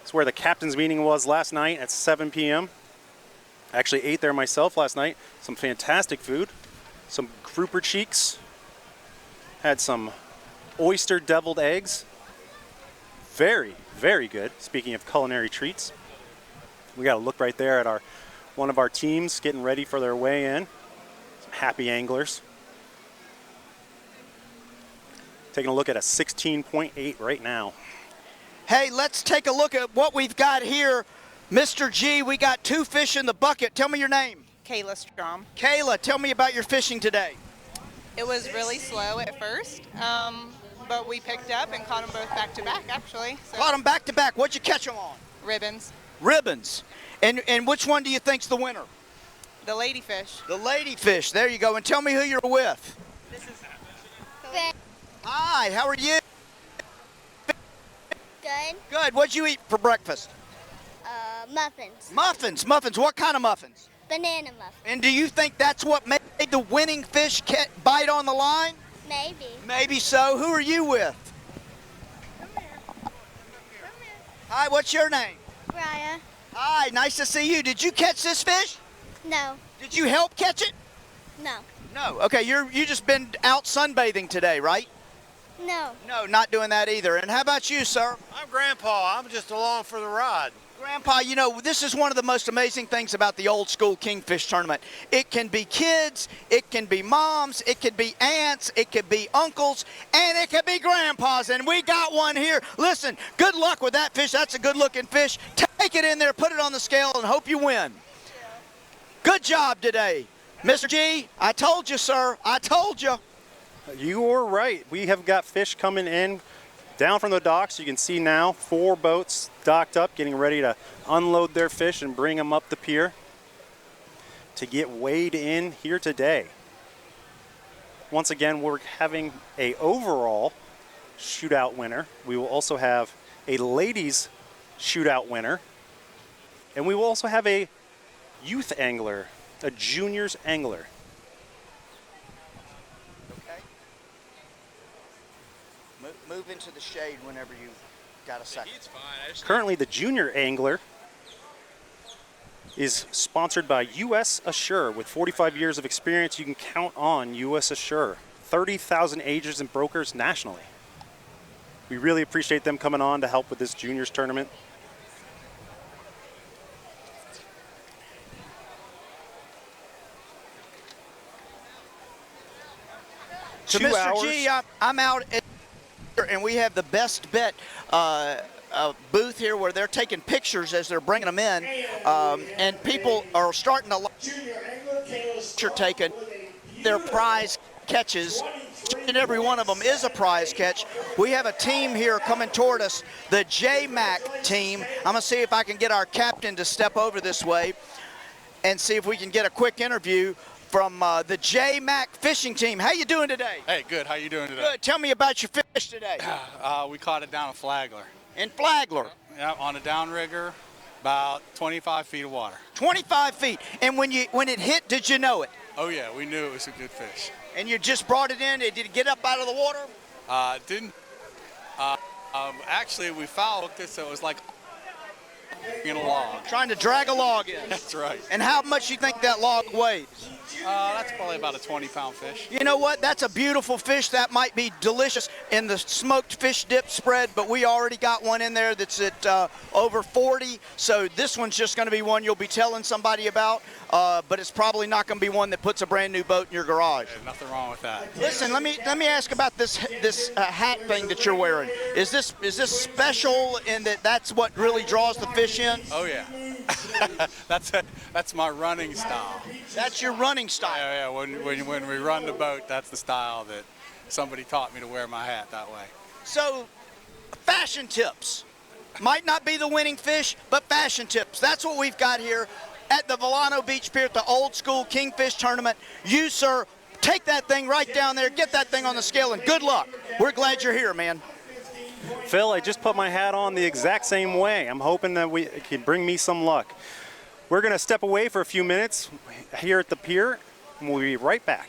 It's where the captain's meeting was last night at 7 p.m. I actually ate there myself last night. Some fantastic food, some grouper cheeks, had some oyster deviled eggs. Very, very good. Speaking of culinary treats, we got a look right there at one of our teams getting ready for their weigh in. Some happy anglers. Taking a look at a 16.8 right now. Hey, let's take a look at what we've got here. Mr. G, we got 2 fish in the bucket. Tell me your name. Kayla Strom. Kayla, tell me about your fishing today. It was really slow at first, but we picked up and caught them both back to back, actually. So. Caught them back to back. What'd you catch them on? Ribbons. Ribbons. And which one do you think's the winner? The ladyfish. The ladyfish. There you go. And tell me who you're with. This is Hi, how are you? Good. Good. What'd you eat for breakfast? Muffins. Muffins. Muffins. What kind of muffins? Banana muffins. And do you think that's what made the winning fish bite on the line? Maybe. Maybe so. Who are you with? Hi, what's your name? Raya. Hi, nice to see you. Did you catch this fish? No. Did you help catch it? No. No. Okay, you just been out sunbathing today, right? No. No, not doing that either. And how about you, sir? I'm Grandpa. I'm just along for the ride. Grandpa, you know, this is one of the most amazing things about the old school Kingfish tournament. It can be kids, it can be moms, it can be aunts, it can be uncles, and it can be grandpas. And we got one here. Listen, good luck with that fish. That's a good looking fish. Take it in there, put it on the scale, and hope you win. Good job today. Mr. G, I told you, sir. I told you. You were right. We have got fish coming in down from the docks. You can see now 4 boats docked up, getting ready to unload their fish and bring them up the pier to get weighed in here today. Once again, we're having a overall shootout winner. We will also have a ladies shootout winner. And we will also have a youth angler, a juniors angler. Move into the shade whenever you got a second. Currently, the junior angler is sponsored by U.S. Assure. With 45 years of experience, you can count on U.S. Assure. 30,000 agents and brokers nationally. We really appreciate them coming on to help with this juniors tournament. So, Mr. G, I'm out at, and we have the best bet booth here where they're taking pictures as they're bringing them in, and people are starting to picture taken their prize catches. Each and every one of them is a prize catch. We have a team here coming toward us, the J-Mac team. I'm going to see if I can get our captain to step over this way and see if we can get a quick interview from the J-Mac fishing team. How you doing today? Hey, good. How you doing today? Good. Tell me about your fish today. We caught it down in Flagler. In Flagler? Yeah, on a downrigger, about 25 feet of water. 25 feet. And when it hit, did you know it? Oh yeah, we knew it was a good fish. And you just brought it in? Did it get up out of the water? Didn't. Actually, we foul hooked it, so it was like in a log. Trying to drag a log in. That's right. And how much you think that log weighs? That's probably about a 20-pound fish. You know what? That's a beautiful fish. That might be delicious in the smoked fish dip spread, but we already got one in there that's at over 40. So this one's just going to be one you'll be telling somebody about, but it's probably not going to be one that puts a brand new boat in your garage. There's nothing wrong with that. Listen, let me ask about this hat thing that you're wearing. Is this special in that that's what really draws the fish in? Oh yeah. That's my running style. That's your running style. Yeah. When we run the boat, that's the style that somebody taught me to wear my hat that way. So, fashion tips. Might not be the winning fish, but fashion tips. That's what we've got here at the Volano Beach Pier at the Old School Kingfish Tournament. You, sir, take that thing right down there, get that thing on the scale, and good luck. We're glad you're here, man. Phil, I just put my hat on the exact same way. I'm hoping that it can bring me some luck. We're going to step away for a few minutes here at the pier, and we'll be right back.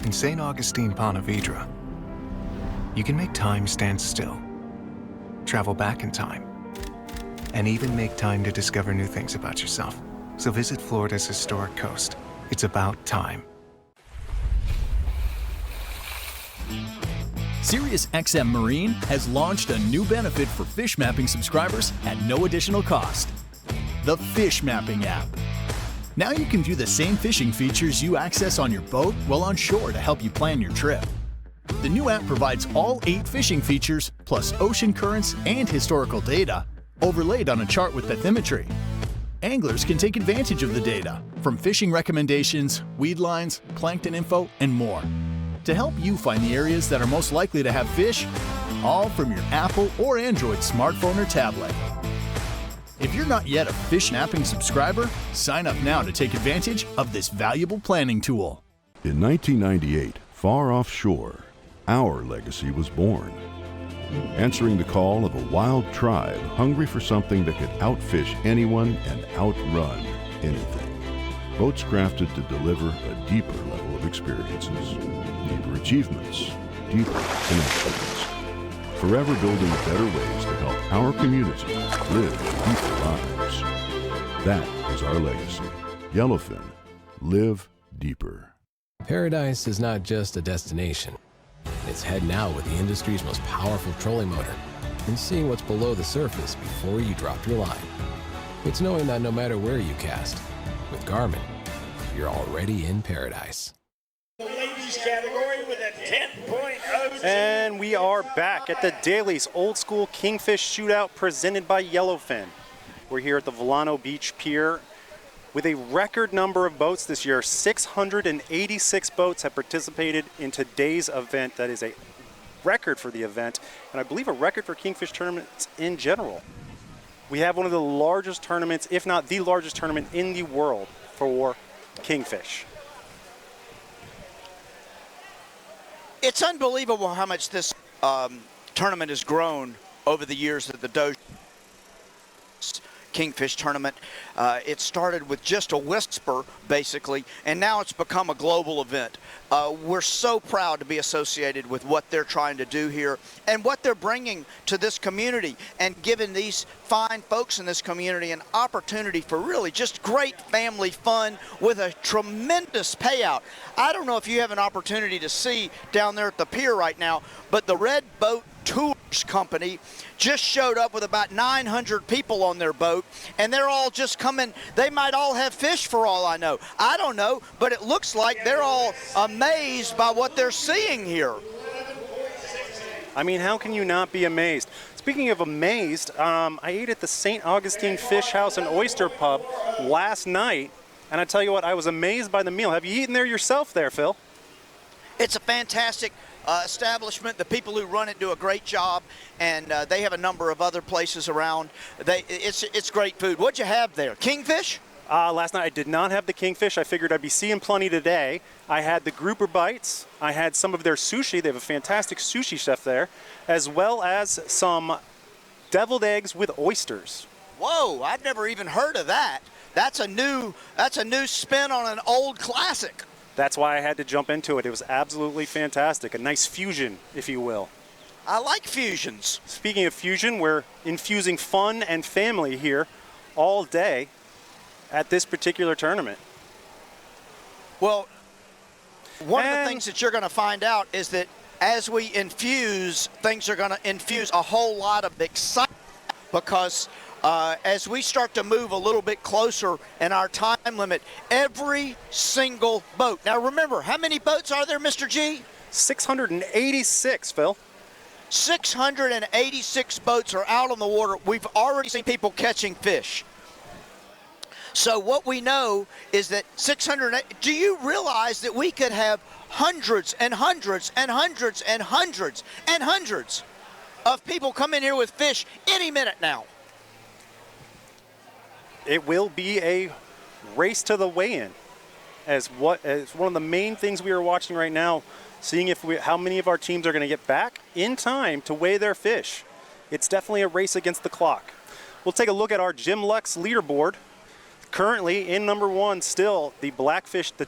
In St. Augustine, Ponte Vedra, you can make time stand still, travel back in time, and even make time to discover new things about yourself. So visit Florida's historic coast. It's about time. SiriusXM Marine has launched a new benefit for fish mapping subscribers at no additional cost. The Fish Mapping app. Now you can view the same fishing features you access on your boat while on shore to help you plan your trip. The new app provides all 8 fishing features, plus ocean currents and historical data, overlaid on a chart with bathymetry. Anglers can take advantage of the data, from fishing recommendations, weed lines, plankton info, and more, to help you find the areas that are most likely to have fish, all from your Apple or Android smartphone or tablet. If you're not yet a Fish Mapping subscriber, sign up now to take advantage of this valuable planning tool. In 1998, far offshore, our legacy was born. Answering the call of a wild tribe hungry for something that could outfish anyone and outrun anything. Boats crafted to deliver a deeper level of experiences, deeper achievements, deeper connections. Forever building better ways to help our community live deeper lives. That is our legacy. Yellowfin, live deeper. Paradise is not just a destination. It's heading out with the industry's most powerful trolling motor and seeing what's below the surface before you drop your line. It's knowing that no matter where you cast, with Garmin, you're already in paradise. The ladies category with a 10.0. And we are back at the Daly's Old School Kingfish Shootout presented by Yellowfin. We're here at the Volano Beach Pier with a record number of boats this year. 686 boats have participated in today's event. That is a record for the event, and I believe a record for Kingfish tournaments in general. We have one of the largest tournaments, if not the largest tournament in the world for Kingfish. It's unbelievable how much this tournament has grown over the years of the Doge Kingfish tournament. It started with just a whisper, basically, and now it's become a global event. We're so proud to be associated with what they're trying to do here and what they're bringing to this community and giving these fine folks in this community an opportunity for really just great family fun with a tremendous payout. I don't know if you have an opportunity to see down there at the pier right now, but the Red Boat Tours Company just showed up with about 900 people on their boat, and they're all just coming. They might all have fish for all I know. I don't know, but it looks like they're all amazed by what they're seeing here. I mean, how can you not be amazed? speaking of amazed, I ate at the St. Augustine Fish House and Oyster Pub last night, and I tell you what, I was amazed by the meal. Have you eaten there yourself there, Phil? It's a fantastic establishment. The people who run it do a great job, and they have a number of other places around. It's great food. What'd you have there? Kingfish? Last night I did not have the kingfish. I figured I'd be seeing plenty today. I had the grouper bites. I had some of their sushi. They have a fantastic sushi chef there, as well as some deviled eggs with oysters. Whoa, I've never even heard of that. That's a new spin on an old classic. That's why I had to jump into it. It was absolutely fantastic. A nice fusion, if you will. I like fusions. Speaking of fusion, we're infusing fun and family here all day at this particular tournament. Well, one of the things that you're going to find out is that as we infuse, things are going to infuse a whole lot of excitement, because as we start to move a little bit closer in our time limit, every single boat. Now remember, how many boats are there, Mr. G? 686, Phil. 686 boats are out on the water. We've already seen people catching fish. So what we know is that 600, do you realize that we could have hundreds and hundreds and hundreds and hundreds and hundreds of people come in here with fish any minute now? It will be a race to the weigh-in, as one of the main things we are watching right now, seeing how many of our teams are going to get back in time to weigh their fish. It's definitely a race against the clock. We'll take a look at our Jim Lux leaderboard. Currently in number one, still the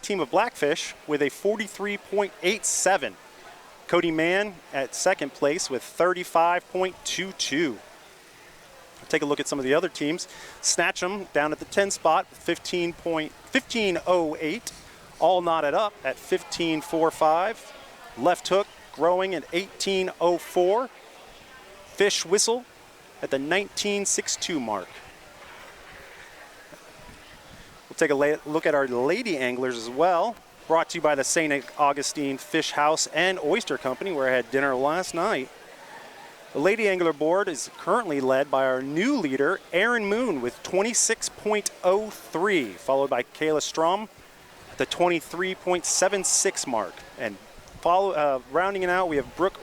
team of Blackfish with a 43.87. Cody Mann at second place with 35.22. Take a look at some of the other teams. Snatch'em down at the 10 spot, 15.08. All knotted up at 15.45. Left Hook growing at 18.04. Fish Whistle at the 19.62 mark. We'll take a look at our lady anglers as well. Brought to you by the St. Augustine Fish House and Oyster Company, where I had dinner last night. The Lady Angler board is currently led by our new leader, Aaron Moon, with 26.03, followed by Kayla Strom at the 23.76 mark. And rounding it out, we have Brooke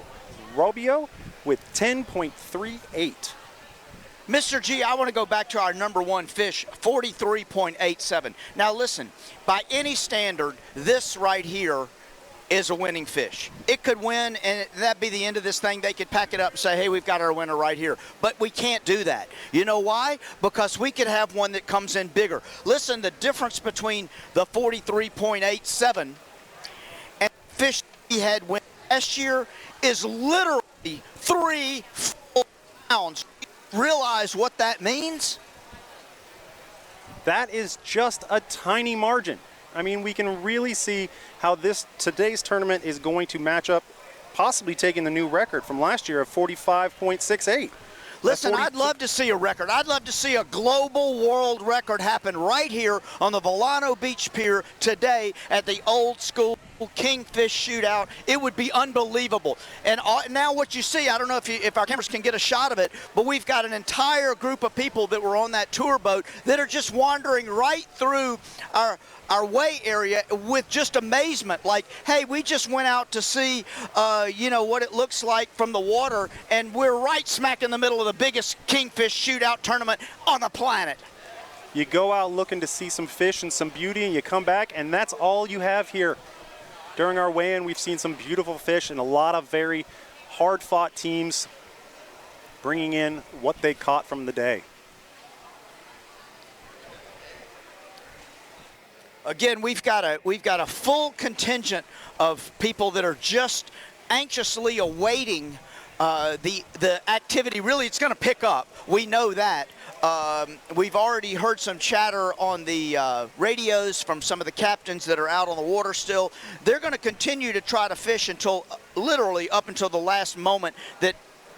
Robio with 10.38. Mr. G, I want to go back to our number one fish, 43.87. Now listen, by any standard, this right here is a winning fish. It could win, and that'd be the end of this thing. They could pack it up and say, hey, we've got our winner right here. But we can't do that. You know why? Because we could have one that comes in bigger. Listen, the difference between the 43.87 and fish he had win last year is literally 3 full pounds. Realize what that means? That is just a tiny margin. I mean, we can really see how today's tournament is going to match up, possibly taking the new record from last year of 45.68. Listen, I'd love to see a record. I'd love to see a global world record happen right here on the Volano Beach Pier today at the Old School Kingfish Shootout. It would be unbelievable. And now what you see, I don't know if our cameras can get a shot of it, but we've got an entire group of people that were on that tour boat that are just wandering right through our weigh area with just amazement. Like, hey, we just went out to see, what it looks like from the water, and we're right smack in the middle of the biggest Kingfish Shootout tournament on the planet. You go out looking to see some fish and some beauty, and you come back, and that's all you have here. During our weigh-in, we've seen some beautiful fish and a lot of very hard-fought teams bringing in what they caught from the day. Again, we've got a full contingent of people that are just anxiously awaiting the activity. Really, it's going to pick up. We know that. We've already heard some chatter on the radios from some of the captains that are out on the water still. They're going to continue to try to fish until literally up until the last moment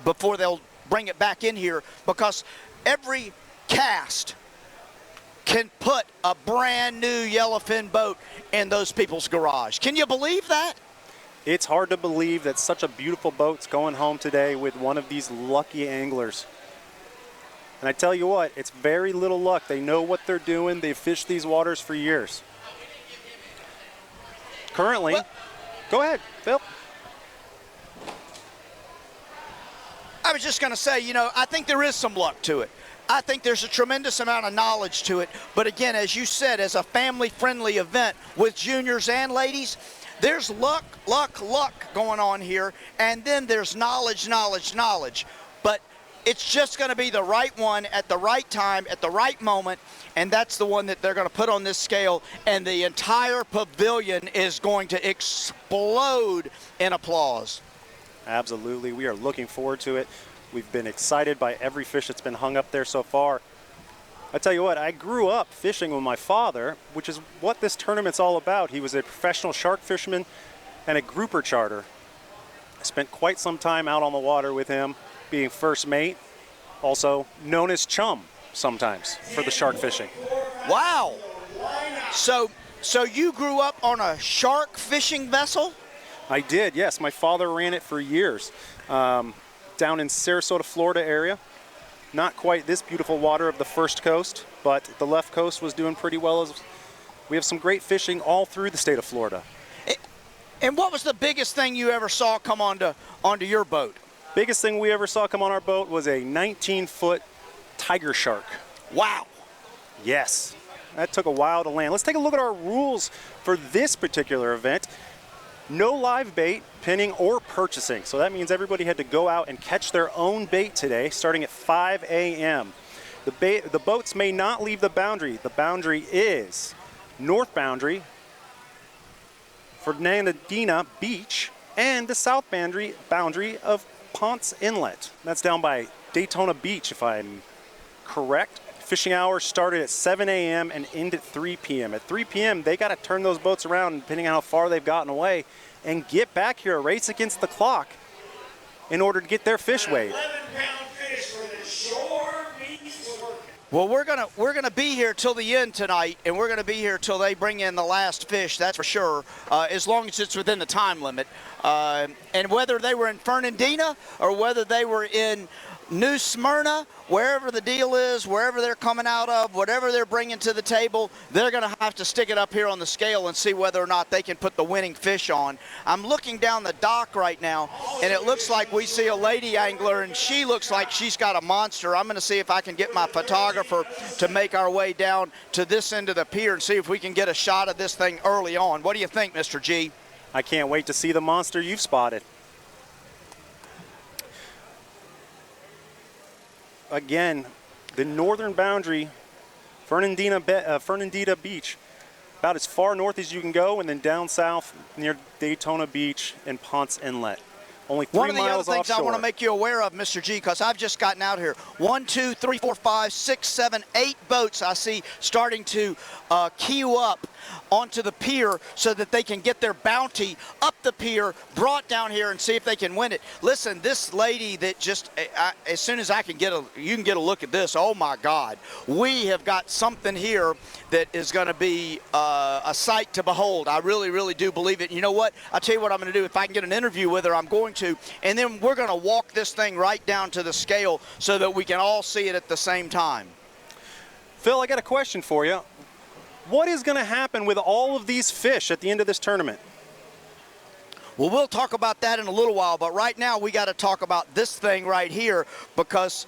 before they'll bring it back in here, because every cast can put a brand new yellowfin boat in those people's garage. Can you believe that? It's hard to believe that such a beautiful boat's going home today with one of these lucky anglers. And I tell you what, it's very little luck. They know what they're doing. They've fished these waters for years. Currently, go ahead, Phil. I was just going to say, you know, I think there is some luck to it. I think there's a tremendous amount of knowledge to it. But again, as you said, as a family-friendly event with juniors and ladies, there's luck going on here. And then there's knowledge. But it's just going to be the right one at the right time, at the right moment. And that's the one that they're going to put on this scale. And the entire pavilion is going to explode in applause. Absolutely. We are looking forward to it. We've been excited by every fish that's been hung up there so far. I tell you what, I grew up fishing with my father, which is what this tournament's all about. He was a professional shark fisherman and a grouper charter. I spent quite some time out on the water with him, being first mate, also known as chum sometimes for the shark fishing. Wow. So you grew up on a shark fishing vessel? I did, yes. My father ran it for years. Down in Sarasota, Florida area. Not quite this beautiful water of the first coast, but the left coast was doing pretty well. We have some great fishing all through the state of Florida. And what was the biggest thing you ever saw come onto your boat? Biggest thing we ever saw come on our boat was a 19-foot tiger shark. Wow. Yes. That took a while to land. Let's take a look at our rules for this particular event. No live bait, pinning, or purchasing. So that means everybody had to go out and catch their own bait today, starting at 5 a.m. The boats may not leave the boundary. The boundary is north boundary, Fernandina Beach, and the south boundary of Ponce Inlet. That's down by Daytona Beach, if I'm correct. Fishing hours started at 7 a.m. and end at 3 p.m. At 3 p.m., they got to turn those boats around, depending on how far they've gotten away, and get back here, race against the clock, in order to get their fish weighed. 11-pound fish for the shore meets working. Well, we're gonna be here till the end tonight, and we're gonna be here till they bring in the last fish. That's for sure, as long as it's within the time limit. And whether they were in Fernandina or whether they were in New Smyrna, wherever the deal is, wherever they're coming out of, whatever they're bringing to the table, they're going to have to stick it up here on the scale and see whether or not they can put the winning fish on. I'm looking down the dock right now, and it looks like we see a lady angler, and she looks like she's got a monster. I'm going to see if I can get my photographer to make our way down to this end of the pier and see if we can get a shot of this thing early on. What do you think, Mr. G? I can't wait to see the monster you've spotted. Again, the northern boundary, Fernandina Beach, about as far north as you can go, and then down south near Daytona Beach and Ponce Inlet. Only 3 miles offshore. One of the other things I want to make you aware of, Mr. G, because I've just gotten out here. 1, 2, 3, 4, 5, 6, 7, 8 boats I see starting to queue up onto the pier so that they can get their bounty up the pier, brought down here, and see if they can win it. Listen, this lady that just, as soon as you can get a look at this, oh my God. We have got something here that is going to be a sight to behold. I really, really do believe it. And you know what? I'll tell you what I'm going to do. If I can get an interview with her, I'm going to. And then we're going to walk this thing right down to the scale so that we can all see it at the same time. Phil, I got a question for you. What is going to happen with all of these fish at the end of this tournament? Well, we'll talk about that in a little while, but right now we got to talk about this thing right here, because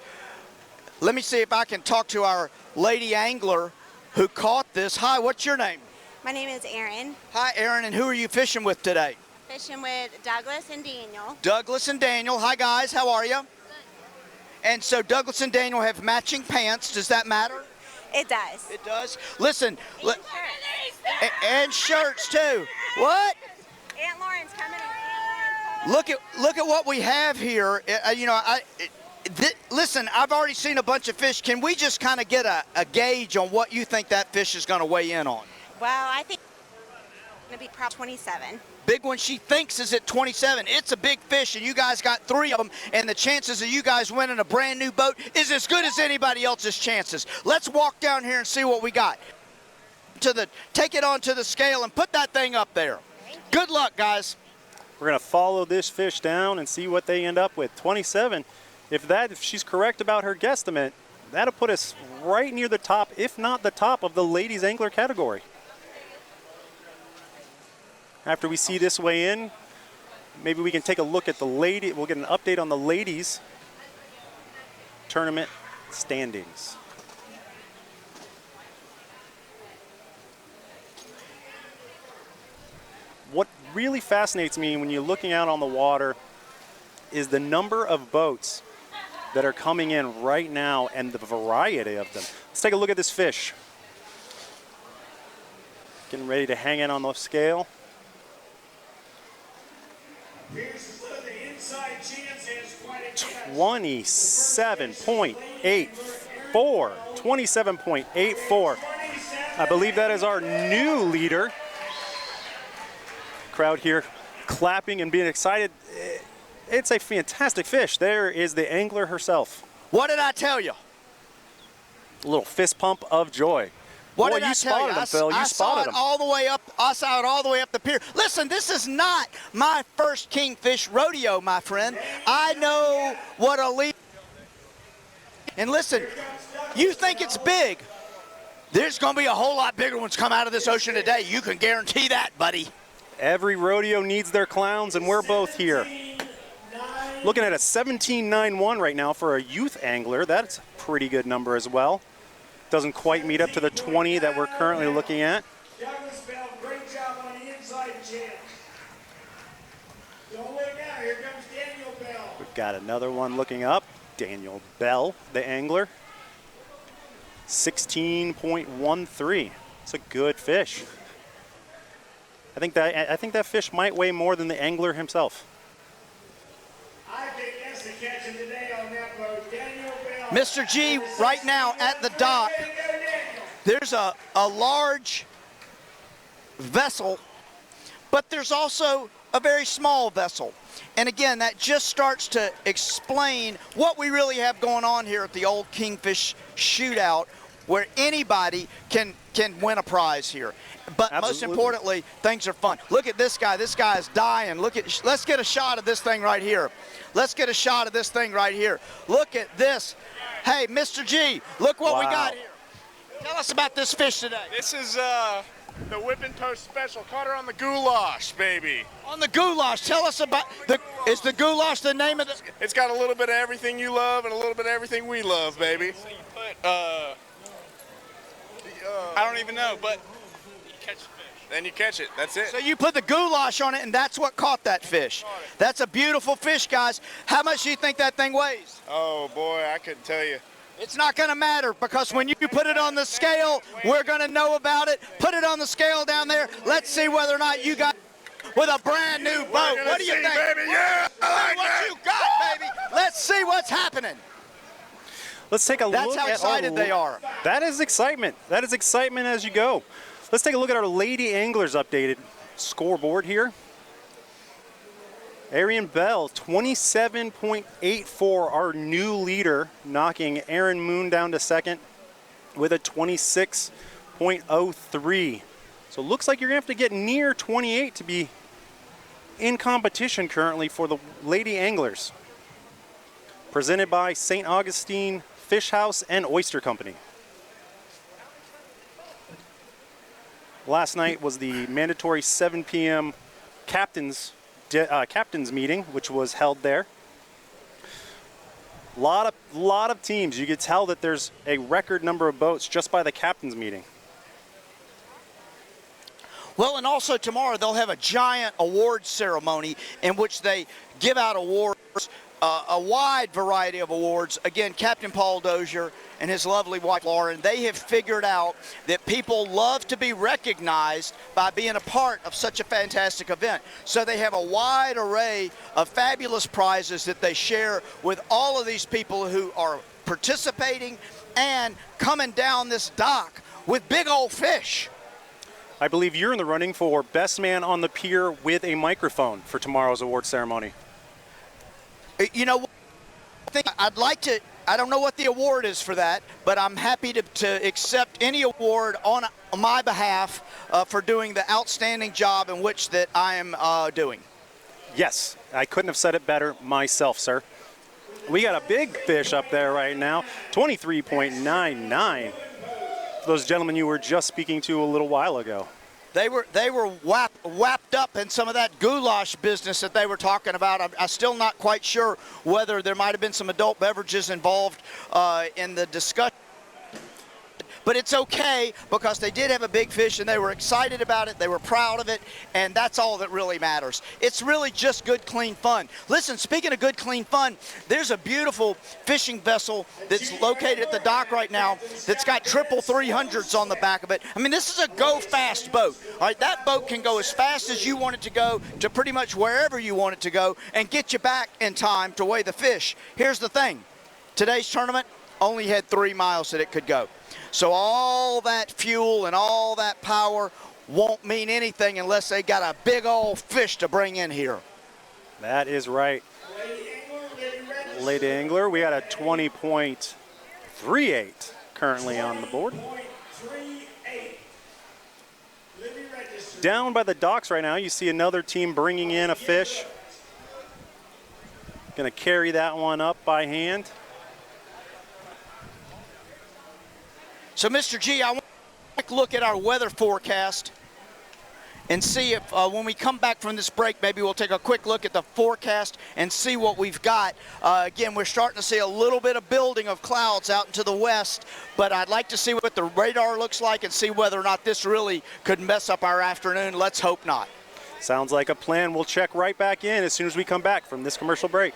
let me see if I can talk to our lady angler who caught this. Hi, what's your name? My name is Erin. Hi, Erin, and who are you fishing with today? Fishing with Douglas and Daniel. Douglas and Daniel. Hi, guys. How are you? Good. And so Douglas and Daniel have matching pants. Does that matter? It does. It does? Listen. And shirts, too. What? Aunt Lauren's coming. Look at what we have here. Listen, I've already seen a bunch of fish. Can we just kind of get a gauge on what you think that fish is going to weigh in on? Well, I think it's going to be probably 27. Big one she thinks is at 27. It's a big fish, and you guys got 3 of them, and the chances of you guys winning a brand new boat is as good as anybody else's chances. Let's walk down here and see what we got. Take it onto the scale and put that thing up there. Good luck, guys. We're going to follow this fish down and see what they end up with. 27. If she's correct about her guesstimate, that'll put us right near the top, if not the top, of the ladies angler category. After we see this weigh in, maybe we can take a look at the lady. We'll get an update on the ladies tournament standings. What really fascinates me when you're looking out on the water is the number of boats that are coming in right now and the variety of them. Let's take a look at this fish. Getting ready to hang in on the scale. 27.84. 27.84. I believe that is our new leader. Crowd here clapping and being excited. It's a fantastic fish. There is the angler herself. What did I tell you? A little fist pump of joy. What Boy, did I you tell spotted him, Phil. You spotted him. All the way up. I saw it all the way up the pier. Listen, this is not my first kingfish rodeo, my friend. I know what a lead. And listen, you think it's big. There's going to be a whole lot bigger ones come out of this ocean today. You can guarantee that, buddy. Every rodeo needs their clowns, and we're both here. Looking at a 17.91 right now for a youth angler. That's a pretty good number as well. Doesn't quite meet up to the 20 that we're currently looking at. Douglas Bell, great job on the inside chin. Don't look out, here comes Daniel Bell. We've got another one looking up. Daniel Bell, the angler. 16.13. It's a good fish. I think that fish might weigh more than the angler himself. I think that's the catch of the day on that boat. Daniel Bell. Mr. G, right now at the dock, there's a large vessel, but there's also a very small vessel. And again, that just starts to explain what we really have going on here at the old Kingfish Shootout, where anybody can win a prize here. But most importantly, things are fun. Look at this guy. This guy is dying. Let's get a shot of this thing right here. Let's get a shot of this thing right here. Look at this. Hey, Mr. G, look what we got here. Tell us about this fish today. This is the Whipping Post Special. Caught her on the goulash, baby. On the goulash. Tell us about is the goulash the name of the? It's got a little bit of everything you love and a little bit of everything we love, baby. So you put I don't even know, but you catch the fish. Then you catch it. That's it. So you put the goulash on it, and that's what caught that fish. That's a beautiful fish, guys. How much do you think that thing weighs? Oh boy, I couldn't tell you. It's not going to matter, because when you put it on the scale, we're going to know about it. Put it on the scale down there. Let's see whether or not you got with a brand new boat. What do you think? Baby. Yeah, I like what you got, baby. Let's see what's happening. Let's take a look at That's how excited they are. That is excitement. That is excitement as you go. Let's take a look at our Lady Anglers updated scoreboard here. Arian Bell, 27.84, our new leader, knocking Aaron Moon down to second with a 26.03. So it looks like you're going to have to get near 28 to be in competition currently for the Lady Anglers. Presented by St. Augustine Fish House and Oyster Company. Last night was the mandatory 7 p.m. captain's meeting, which was held there. Lot of teams. You could tell that there's a record number of boats just by the captain's meeting. Well, and also tomorrow they'll have a giant awards ceremony in which they give out awards, a wide variety of awards. Again, Captain Paul Dozier and his lovely wife Lauren, they have figured out that people love to be recognized by being a part of such a fantastic event. So they have a wide array of fabulous prizes that they share with all of these people who are participating and coming down this dock with big old fish. I believe you're in the running for Best Man on the Pier with a microphone for tomorrow's award ceremony. You know, I'd like to, I don't know what the award is for that, but I'm happy to accept any award on my behalf for doing the outstanding job in which that I am doing. Yes, I couldn't have said it better myself, sir. We got a big fish up there right now, 23.99. Those gentlemen you were just speaking to a little while ago. They were wrapped up in some of that goulash business that they were talking about. I'm still not quite sure whether there might have been some adult beverages involved in the discussion. But it's okay because they did have a big fish and they were excited about it. They were proud of it, and that's all that really matters. It's really just good, clean fun. Listen, speaking of good, clean fun, there's a beautiful fishing vessel that's located at the dock right now that's got triple 300s on the back of it. I mean, this is a go-fast boat. All right, that boat can go as fast as you want it to go to pretty much wherever you want it to go and get you back in time to weigh the fish. Here's the thing. Today's tournament only had 3 miles that it could go. So all that fuel and all that power won't mean anything unless they got a big old fish to bring in here. That is right. Lady Angler, we got a 20.38 currently on the board. Down by the docks right now, you see another team bringing in a fish. Gonna carry that one up by hand. So, Mr. G, I want to look at our weather forecast and see if when we come back from this break, maybe we'll take a quick look at the forecast and see what we've got. Again, we're starting to see a little bit of building of clouds out into the west, but I'd like to see what the radar looks like and see whether or not this really could mess up our afternoon. Let's hope not. Sounds like a plan. We'll check right back in as soon as we come back from this commercial break.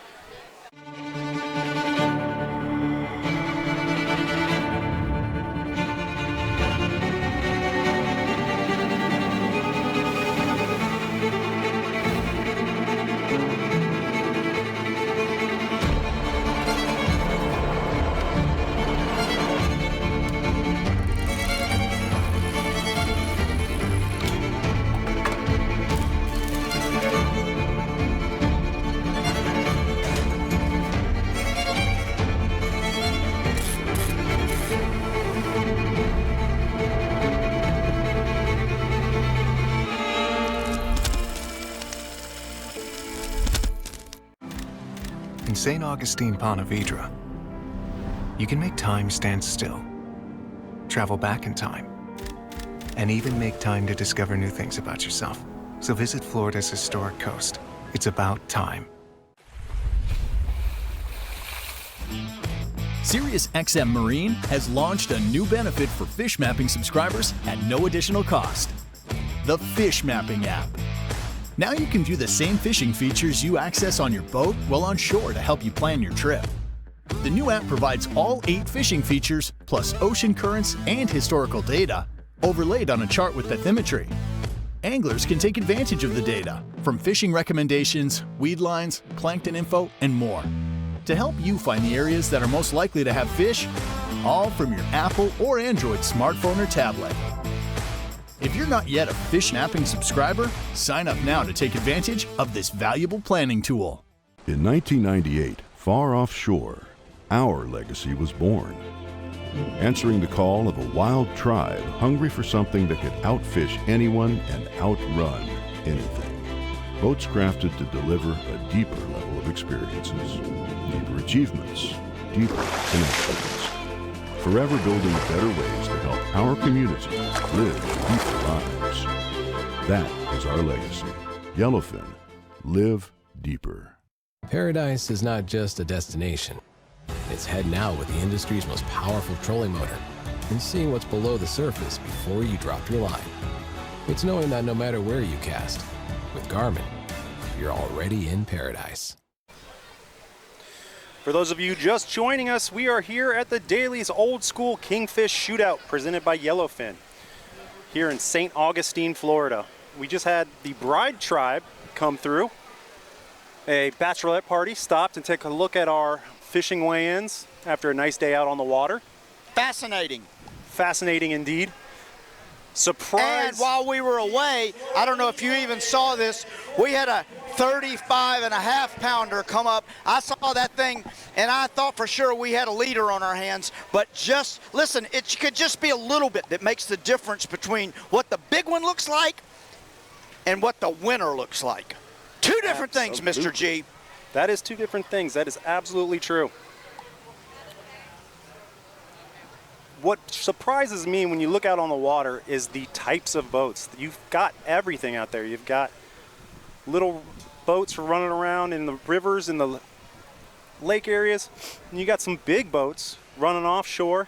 In St. Augustine, Ponte Vedra, you can make time stand still, travel back in time, and even make time to discover new things about yourself. So visit Florida's historic coast. It's about time. SiriusXM Marine has launched a new benefit for fish mapping subscribers at no additional cost. The Fish Mapping app. Now you can view the same fishing features you access on your boat while on shore to help you plan your trip. The new app provides all 8 fishing features, plus ocean currents and historical data, overlaid on a chart with bathymetry. Anglers can take advantage of the data, from fishing recommendations, weed lines, plankton info, and more, to help you find the areas that are most likely to have fish, all from your Apple or Android smartphone or tablet. If you're not yet a Fish Mapping subscriber, sign up now to take advantage of this valuable planning tool. In 1998, far offshore, our legacy was born. Answering the call of a wild tribe hungry for something that could outfish anyone and outrun anything. Boats crafted to deliver a deeper level of experiences, deeper achievements, deeper connections. Forever building better ways to help our community live deeper lives. That is our legacy. Yellowfin, live deeper. Paradise is not just a destination. It's heading out with the industry's most powerful trolling motor and seeing what's below the surface before you drop your line. It's knowing that no matter where you cast, with Garmin, you're already in paradise. For those of you just joining us, we are here at the Daly's Old School Kingfish Shootout presented by Yellowfin here in St. Augustine, Florida. We just had the bride tribe come through. A bachelorette party stopped and took a look at our fishing weigh-ins after a nice day out on the water. Fascinating. Fascinating indeed. Surprise. And while we were away, I don't know if you even saw this, we had a 35.5 pounder come up. I saw that thing and I thought for sure we had a leader on our hands, but just listen, it could just be a little bit that makes the difference between what the big one looks like and what the winner looks like. 2 different things, Mr. G. That is two different things. That is absolutely true. What surprises me when you look out on the water is the types of boats. You've got everything out there. You've got little boats running around in the rivers, in the lake areas, and you got some big boats running offshore.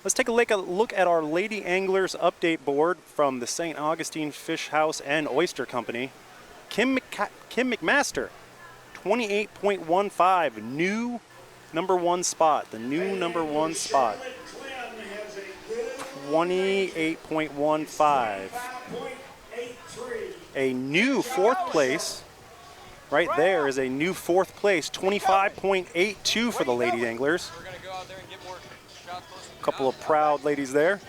Let's take a look at our Lady Anglers update board from the St. Augustine Fish House and Oyster Company. Kim McMaster, 28.15, new number one spot, the new number one spot. 28.15. A new fourth place. Right there is a new fourth place, 25.82 for the Lady Anglers. A couple of proud ladies there.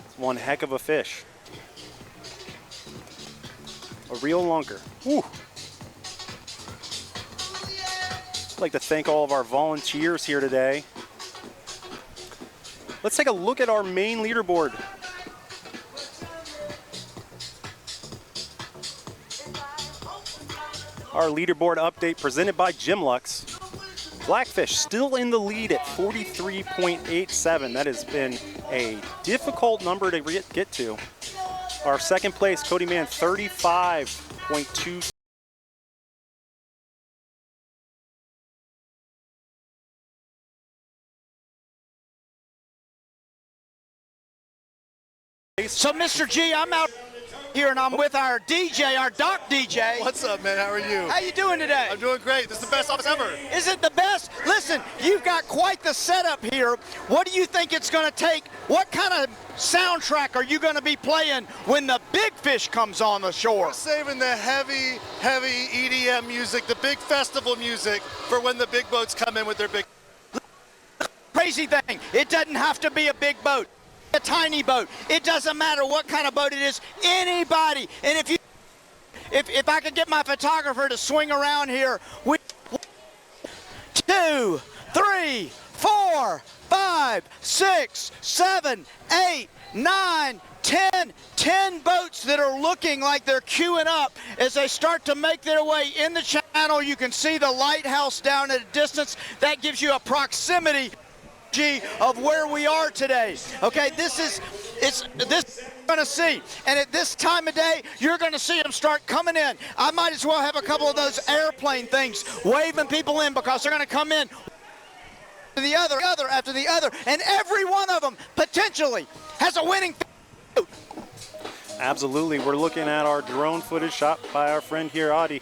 It's one heck of a fish. A real lunker. Woo. I'd like to thank all of our volunteers here today. Let's take a look at our main leaderboard. Our leaderboard update presented by Jim Lux. Blackfish still in the lead at 43.87. That has been a difficult number to get to. Our second place, Cody Mann, 35.2. So, Mr. G, I'm out here and I'm with our DJ, our dock DJ. What's up, man? How are you? How you doing today? I'm doing great. This is the best office ever. Is it the best? Listen, you've got quite the setup here. What do you think it's going to take? What kind of soundtrack are you going to be playing when the big fish comes on the shore? We're saving the heavy EDM music, the big festival music for when the big boats come in with their big... Crazy thing, it doesn't have to be a big boat. A tiny boat. It doesn't matter what kind of boat it is. Anybody. And if I could get my photographer to swing around here, 1, 2, 3, 4, 5, 6, 7, 8, 9, 10 boats that are looking like they're queuing up as they start to make their way in the channel. You can see the lighthouse down at a distance. That gives you a proximity of where we are today. Okay, this you're gonna see, and at this time of day you're gonna see them start coming in. I might as well have a couple of those airplane things waving people in, because they're gonna come in the other after the other, and every one of them potentially has a winning. Absolutely. We're looking at our drone footage shot by our friend here, Audie.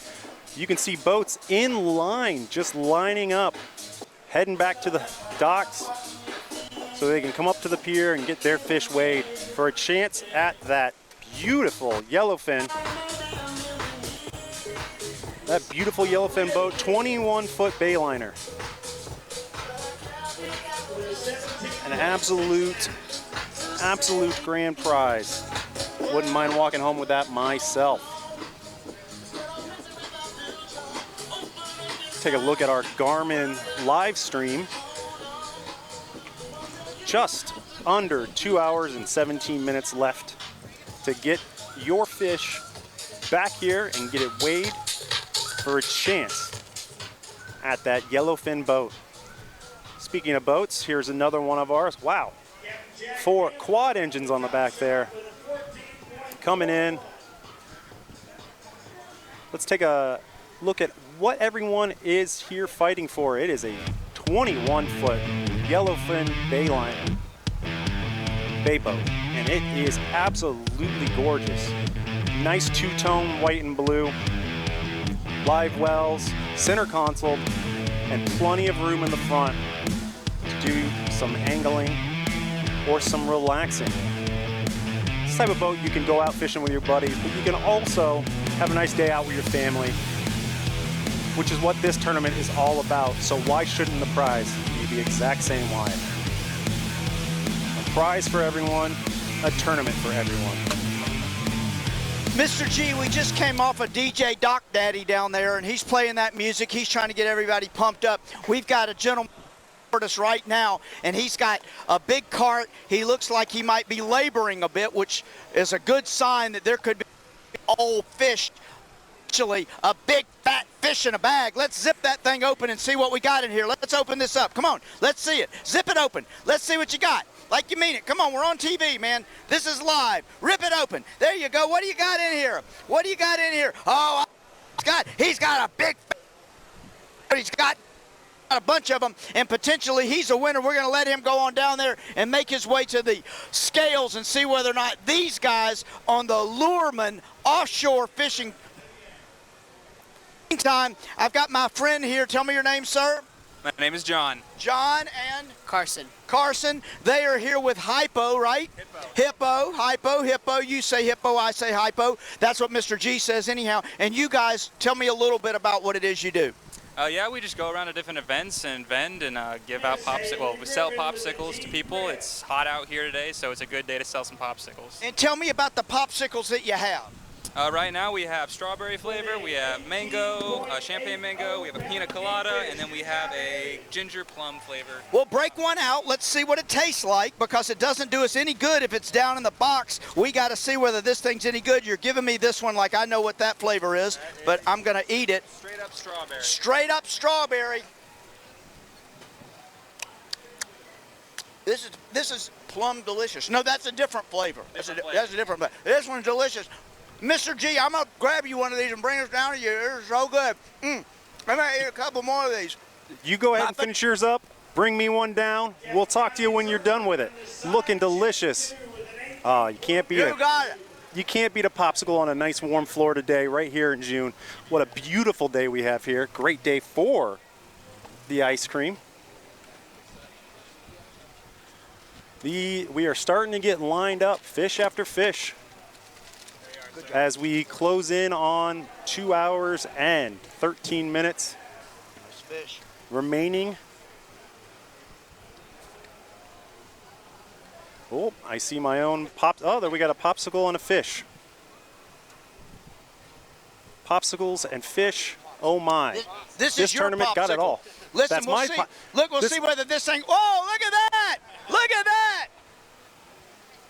You can see boats in line, just lining up, heading back to the docks so they can come up to the pier and get their fish weighed for a chance at that beautiful yellowfin. That beautiful yellowfin boat, 21-foot bayliner. An absolute grand prize. Wouldn't mind walking home with that myself. Take a look at our Garmin live stream. Just under 2 hours and 17 minutes left to get your fish back here and get it weighed for a chance at that yellowfin boat. Speaking of boats, here's another one of ours. Wow, 4 quad engines on the back there. Coming in. Let's take a look at what everyone is here fighting for. It is a 21-foot yellowfin bayliner bay boat, and it is absolutely gorgeous. Nice two-tone white and blue, live wells, center console, and plenty of room in the front to do some angling or some relaxing. This type of boat you can go out fishing with your buddies, but you can also have a nice day out with your family, which is what this tournament is all about. So why shouldn't the prize be the exact same way? A prize for everyone, a tournament for everyone. Mr. G, we just came off a DJ Doc Daddy down there, and he's playing that music. He's trying to get everybody pumped up. We've got a gentleman us right now, and he's got a big cart. He looks like he might be laboring a bit, which is a good sign that there could be old fish, actually a big fat fish in a bag. Let's zip that thing open and see what we got in here. Let's open this up. Come on, let's see it. Zip it open. Let's see what you got. Like you mean it. Come on, we're on TV, man. This is live. Rip it open. There you go. What do you got in here? What do you got in here? Oh, he's got a big, he's got a bunch of them, and potentially he's a winner. We're going to let him go on down there and make his way to the scales and see whether or not these guys on the Lureman offshore fishing. Meantime, I've got my friend here. Tell me your name, sir. My name is John. John and? Carson. Carson. They are here with Hypo, right? Hippo. Hypo. You say Hippo, I say Hypo. That's what Mr. G says anyhow. And you guys, tell me a little bit about what it is you do. Yeah, we just go around to different events and vend and give out popsicles. Well, we sell popsicles to people. It's hot out here today, so it's a good day to sell some popsicles. And tell me about the popsicles that you have. Right now we have strawberry flavor, we have mango, champagne mango, we have a pina colada, and then we have a ginger plum flavor. Well, break one out. Let's see what it tastes like, because it doesn't do us any good if it's down in the box. We got to see whether this thing's any good. You're giving me this one like I know what that flavor is, but I'm going to eat it. Straight up strawberry. Straight up strawberry. This is plum delicious. No, that's a different flavor. That's a different flavor. This one's delicious. Mr. G, I'm going to grab you one of these and bring us down to you. They're so good. I'm going to eat a couple more of these. You go ahead and finish yours up. Bring me one down. We'll talk to you when you're done with it. Looking delicious. You can't beat it. You got it. You can't beat a popsicle on a nice warm Florida day right here in June. What a beautiful day we have here. Great day for the ice cream. We are starting to get lined up, fish after fish, as we close in on 2 hours and 13 minutes remaining. Oh, I see my own pop. Oh, there we got a popsicle and a fish. Popsicles and fish. Oh my! This is your tournament popsicle. got it all. Listen, That's we'll my see. We'll see whether this thing. Oh, look at that! Look at that!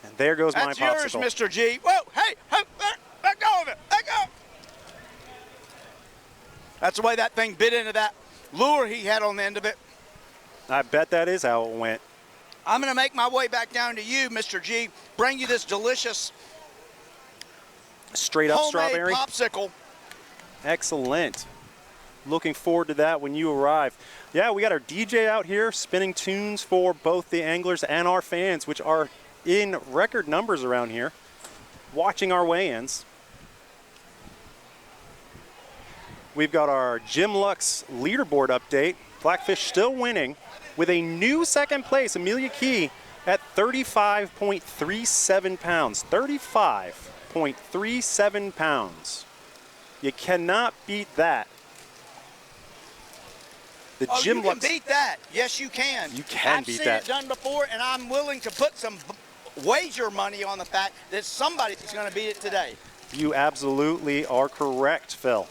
And there goes That's my yours, popsicle. Mr. G. Whoa! Hey! Let go of it! Let go! That's the way that thing bit into that lure he had on the end of it. I bet that is how it went. I'm going to make my way back down to you, Mr. G. Bring you this delicious straight up homemade strawberry popsicle. Excellent. Looking forward to that when you arrive. Yeah, we got our DJ out here spinning tunes for both the anglers and our fans, which are in record numbers around here, watching our weigh-ins. We've got our Jim Lux leaderboard update. Blackfish still winning with a new second place, Amelia Key, at 35.37 pounds. 35.37 pounds. You cannot beat that. The Jim You Lux. can beat that. Yes, you can. You can I've beat seen that. it done before, and I'm willing to put some wager money on the fact that somebody's going to beat it today. You absolutely are correct, Phil.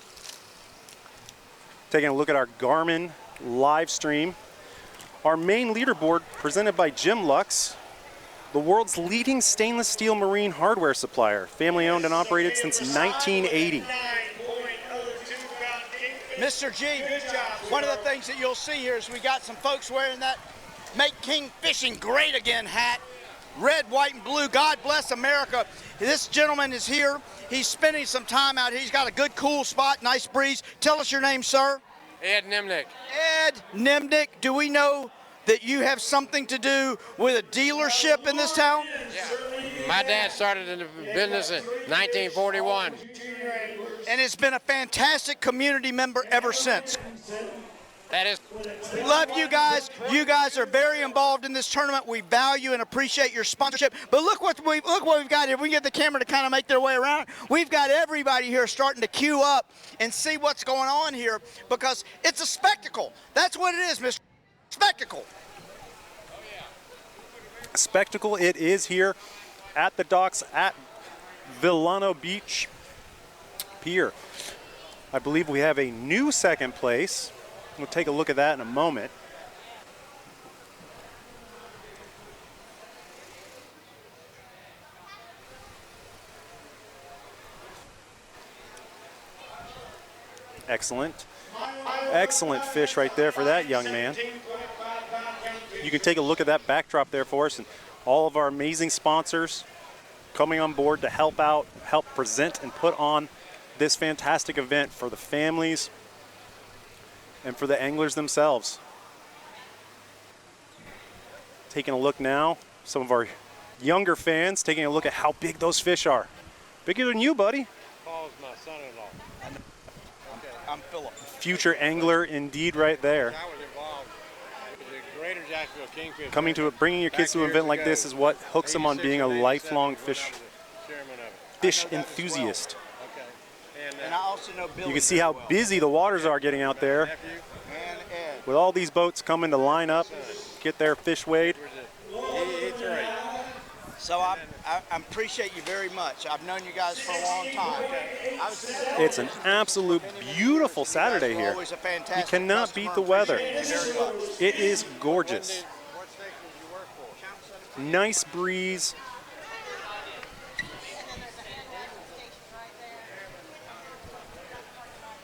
Taking a look at our Garmin live stream. Our main leaderboard presented by Jim Lux, the world's leading stainless steel marine hardware supplier, family owned and operated since 1980. Mr. G, one of the things that you'll see here is we got some folks wearing that Make King Fishing Great Again hat. Red, white, and blue. God bless America. This gentleman is here. He's spending some time out here. He's got a good, cool spot, nice breeze. Tell us your name, sir. Ed Nimnick. Ed Nimnick. Do we know that you have something to do with a dealership in this town? Yeah. My dad started in the business in 1941. And it's been a fantastic community member ever since. That is. Love you guys. You guys are very involved in this tournament. We value and appreciate your sponsorship. But look what we've got here. We can get the camera to kind of make their way around. We've got everybody here starting to queue up and see what's going on here, because it's a spectacle. That's what it is, Mr. Spectacle. Spectacle it is here at the docks at Villano Beach Pier. I believe we have a new second place. We'll take a look at that in a moment. Excellent. Excellent fish right there for that young man. You can take a look at that backdrop there for us, and all of our amazing sponsors coming on board to help out, help present and put on this fantastic event for the families and for the anglers themselves. Taking a look now, some of our younger fans taking a look at how big those fish are. Bigger than you, buddy. Paul's my son-in-law. I'm Philip. Future angler indeed right there. I was involved with the Greater Jacksonville Kingfish. Coming to it, bringing your kids to an event like this is what hooks them on being a lifelong fish enthusiast. And I also know Billy. You can see how busy the waters are getting out there. With all these boats coming to line up, get their fish weighed. So I appreciate you very much. I've known you guys for a long time. It's an absolute beautiful Saturday here. You cannot beat the weather. It is gorgeous. Nice breeze.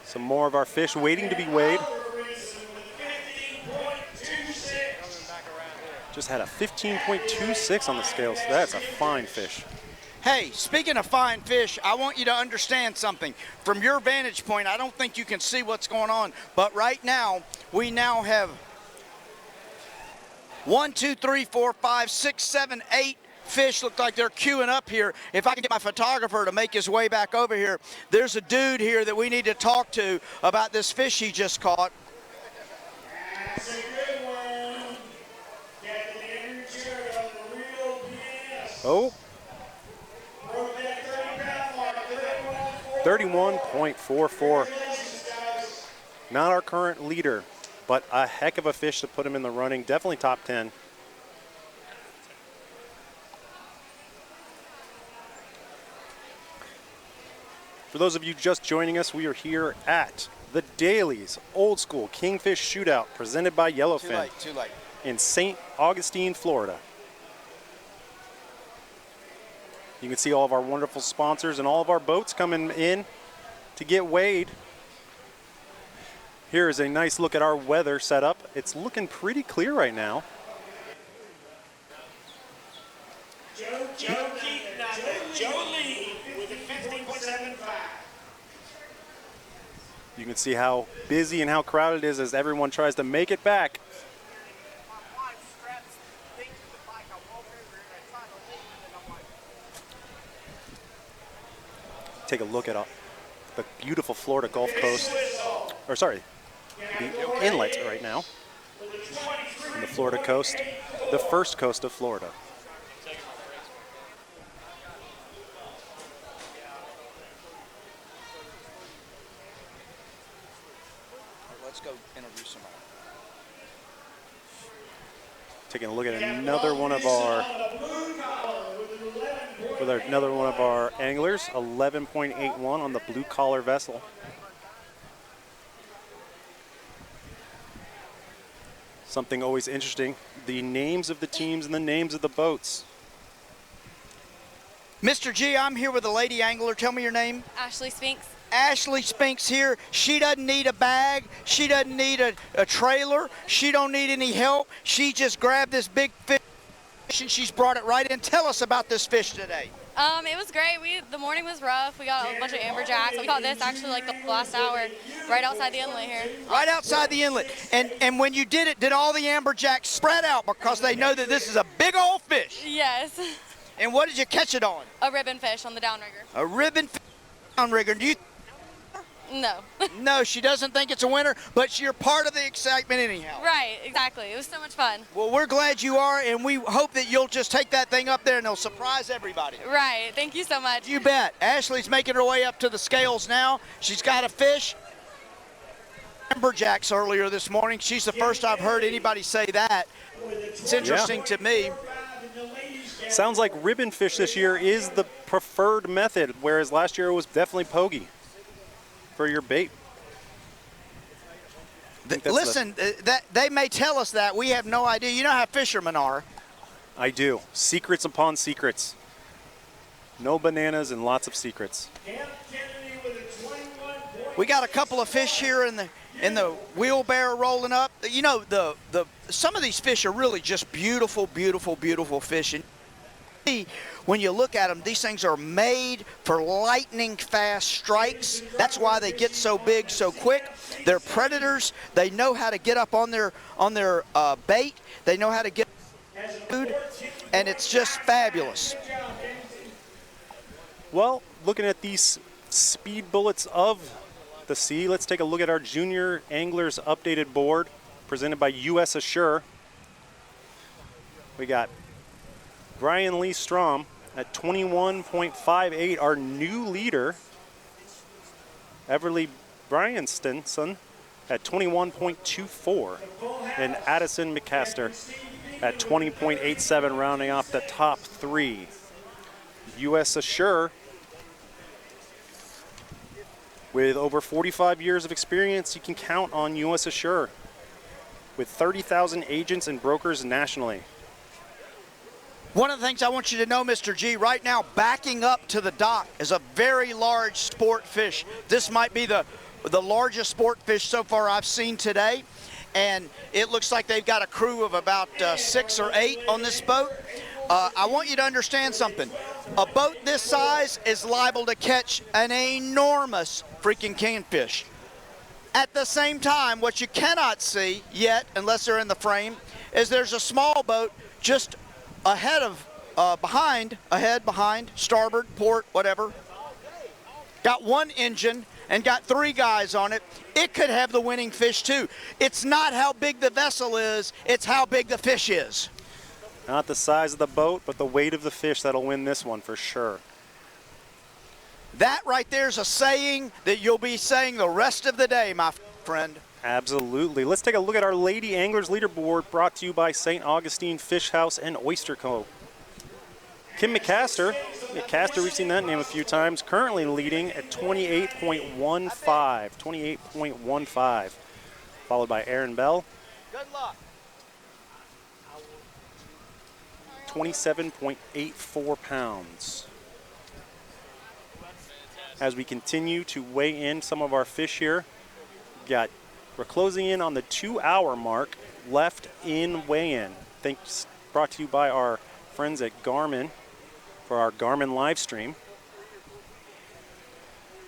Some more of our fish waiting to be weighed. Just had a 15.26 on the scale, so that's a fine fish. Hey, speaking of fine fish, I want you to understand something. From your vantage point, I don't think you can see what's going on, but right now, we now have 1, 2, 3, 4, 5, 6, 7, 8 fish look like they're queuing up here. If I can get my photographer to make his way back over here, there's a dude here that we need to talk to about this fish he just caught. Oh. 31.44. Not our current leader, but a heck of a fish to put him in the running. Definitely top 10. For those of you just joining us, we are here at the Dailies Old School Kingfish Shootout presented by Yellowfin Too late. in St. Augustine, Florida. You can see all of our wonderful sponsors and all of our boats coming in to get weighed. Here is a nice look at our weather setup. It's looking pretty clear right now. Joe Lee with a 15.75. You can see how busy and how crowded it is as everyone tries to make it back. Take a look at the beautiful Florida Gulf Coast, or sorry, the inlet right now on the Florida coast, the first coast of Florida. Let's go introduce somebody. Taking a look at another one of our anglers, 11.81 on the blue collar vessel. Something always interesting, the names of the teams and the names of the boats. Mr. G, I'm here with a lady angler. Tell me your name. Ashley Spinks. Ashley Spinks here. She doesn't need a bag. She doesn't need a trailer. She don't need any help. She just grabbed this big fish and she's brought it right in. Tell us about this fish today. It was great. The morning was rough. We got a bunch of amberjacks. We caught this actually like the last hour right outside the inlet here. Right outside the inlet. And when you did it, did all the amberjacks spread out because they know that this is a big old fish? Yes. And what did you catch it on? A ribbon fish on the downrigger. A ribbon fish downrigger. Do you? No. No, she doesn't think it's a winner, but you're part of the excitement anyhow. Right, exactly. It was so much fun. Well, we're glad you are, and we hope that you'll just take that thing up there and it'll surprise everybody. Right. Thank you so much. You bet. Ashley's making her way up to the scales now. She's got a fish. Amberjacks earlier this morning. She's the first I've heard anybody say that. It's interesting to me. Sounds like ribbon fish this year is the preferred method, whereas last year it was definitely pogie for your bait. Listen, they may tell us that. We have no idea. You know how fishermen are. I do. Secrets upon secrets. No bananas and lots of secrets. We got a couple of fish here in the wheelbarrow rolling up. You know, some of these fish are really just beautiful, beautiful, beautiful fish. And when you look at them, these things are made for lightning fast strikes. That's why they get so big so quick. They're predators. They know how to get up on their bait. They know how to get food, and it's just fabulous. Well, looking at these speed bullets of the sea, let's take a look at our junior anglers updated board presented by US Assure. We got Brian Lee Strom at 21.58, our new leader. Everly Bryanstonson at 21.24, and Addison McCaster at 20.87, rounding off the top three. US Assure, with over 45 years of experience, you can count on US Assure, with 30,000 agents and brokers nationally. One of the things I want you to know, Mr. G, right now, backing up to the dock is a very large sport fish. This might be the largest sport fish so far I've seen today, and it looks like they've got a crew of about 6 or 8 on this boat. I want you to understand something. A boat this size is liable to catch an enormous freaking kingfish. At the same time, what you cannot see yet, unless they're in the frame, is there's a small boat just ahead of, behind, starboard, port, whatever. Got one engine and got 3 guys on it. It could have the winning fish too. It's not how big the vessel is, it's how big the fish is. Not the size of the boat, but the weight of the fish that'll win this one for sure. That right there is a saying that you'll be saying the rest of the day, my friend. Absolutely. Let's take a look at our Lady Anglers leaderboard, brought to you by St. Augustine Fish House and Oyster Co. Kim McCaster, we've seen that name a few times, currently leading at 28.15, followed by Aaron Bell. Good luck. 27.84 pounds. As we continue to weigh in some of our fish here, we're closing in on the 2-hour mark left in weigh-in. Thanks, brought to you by our friends at Garmin for our Garmin live stream.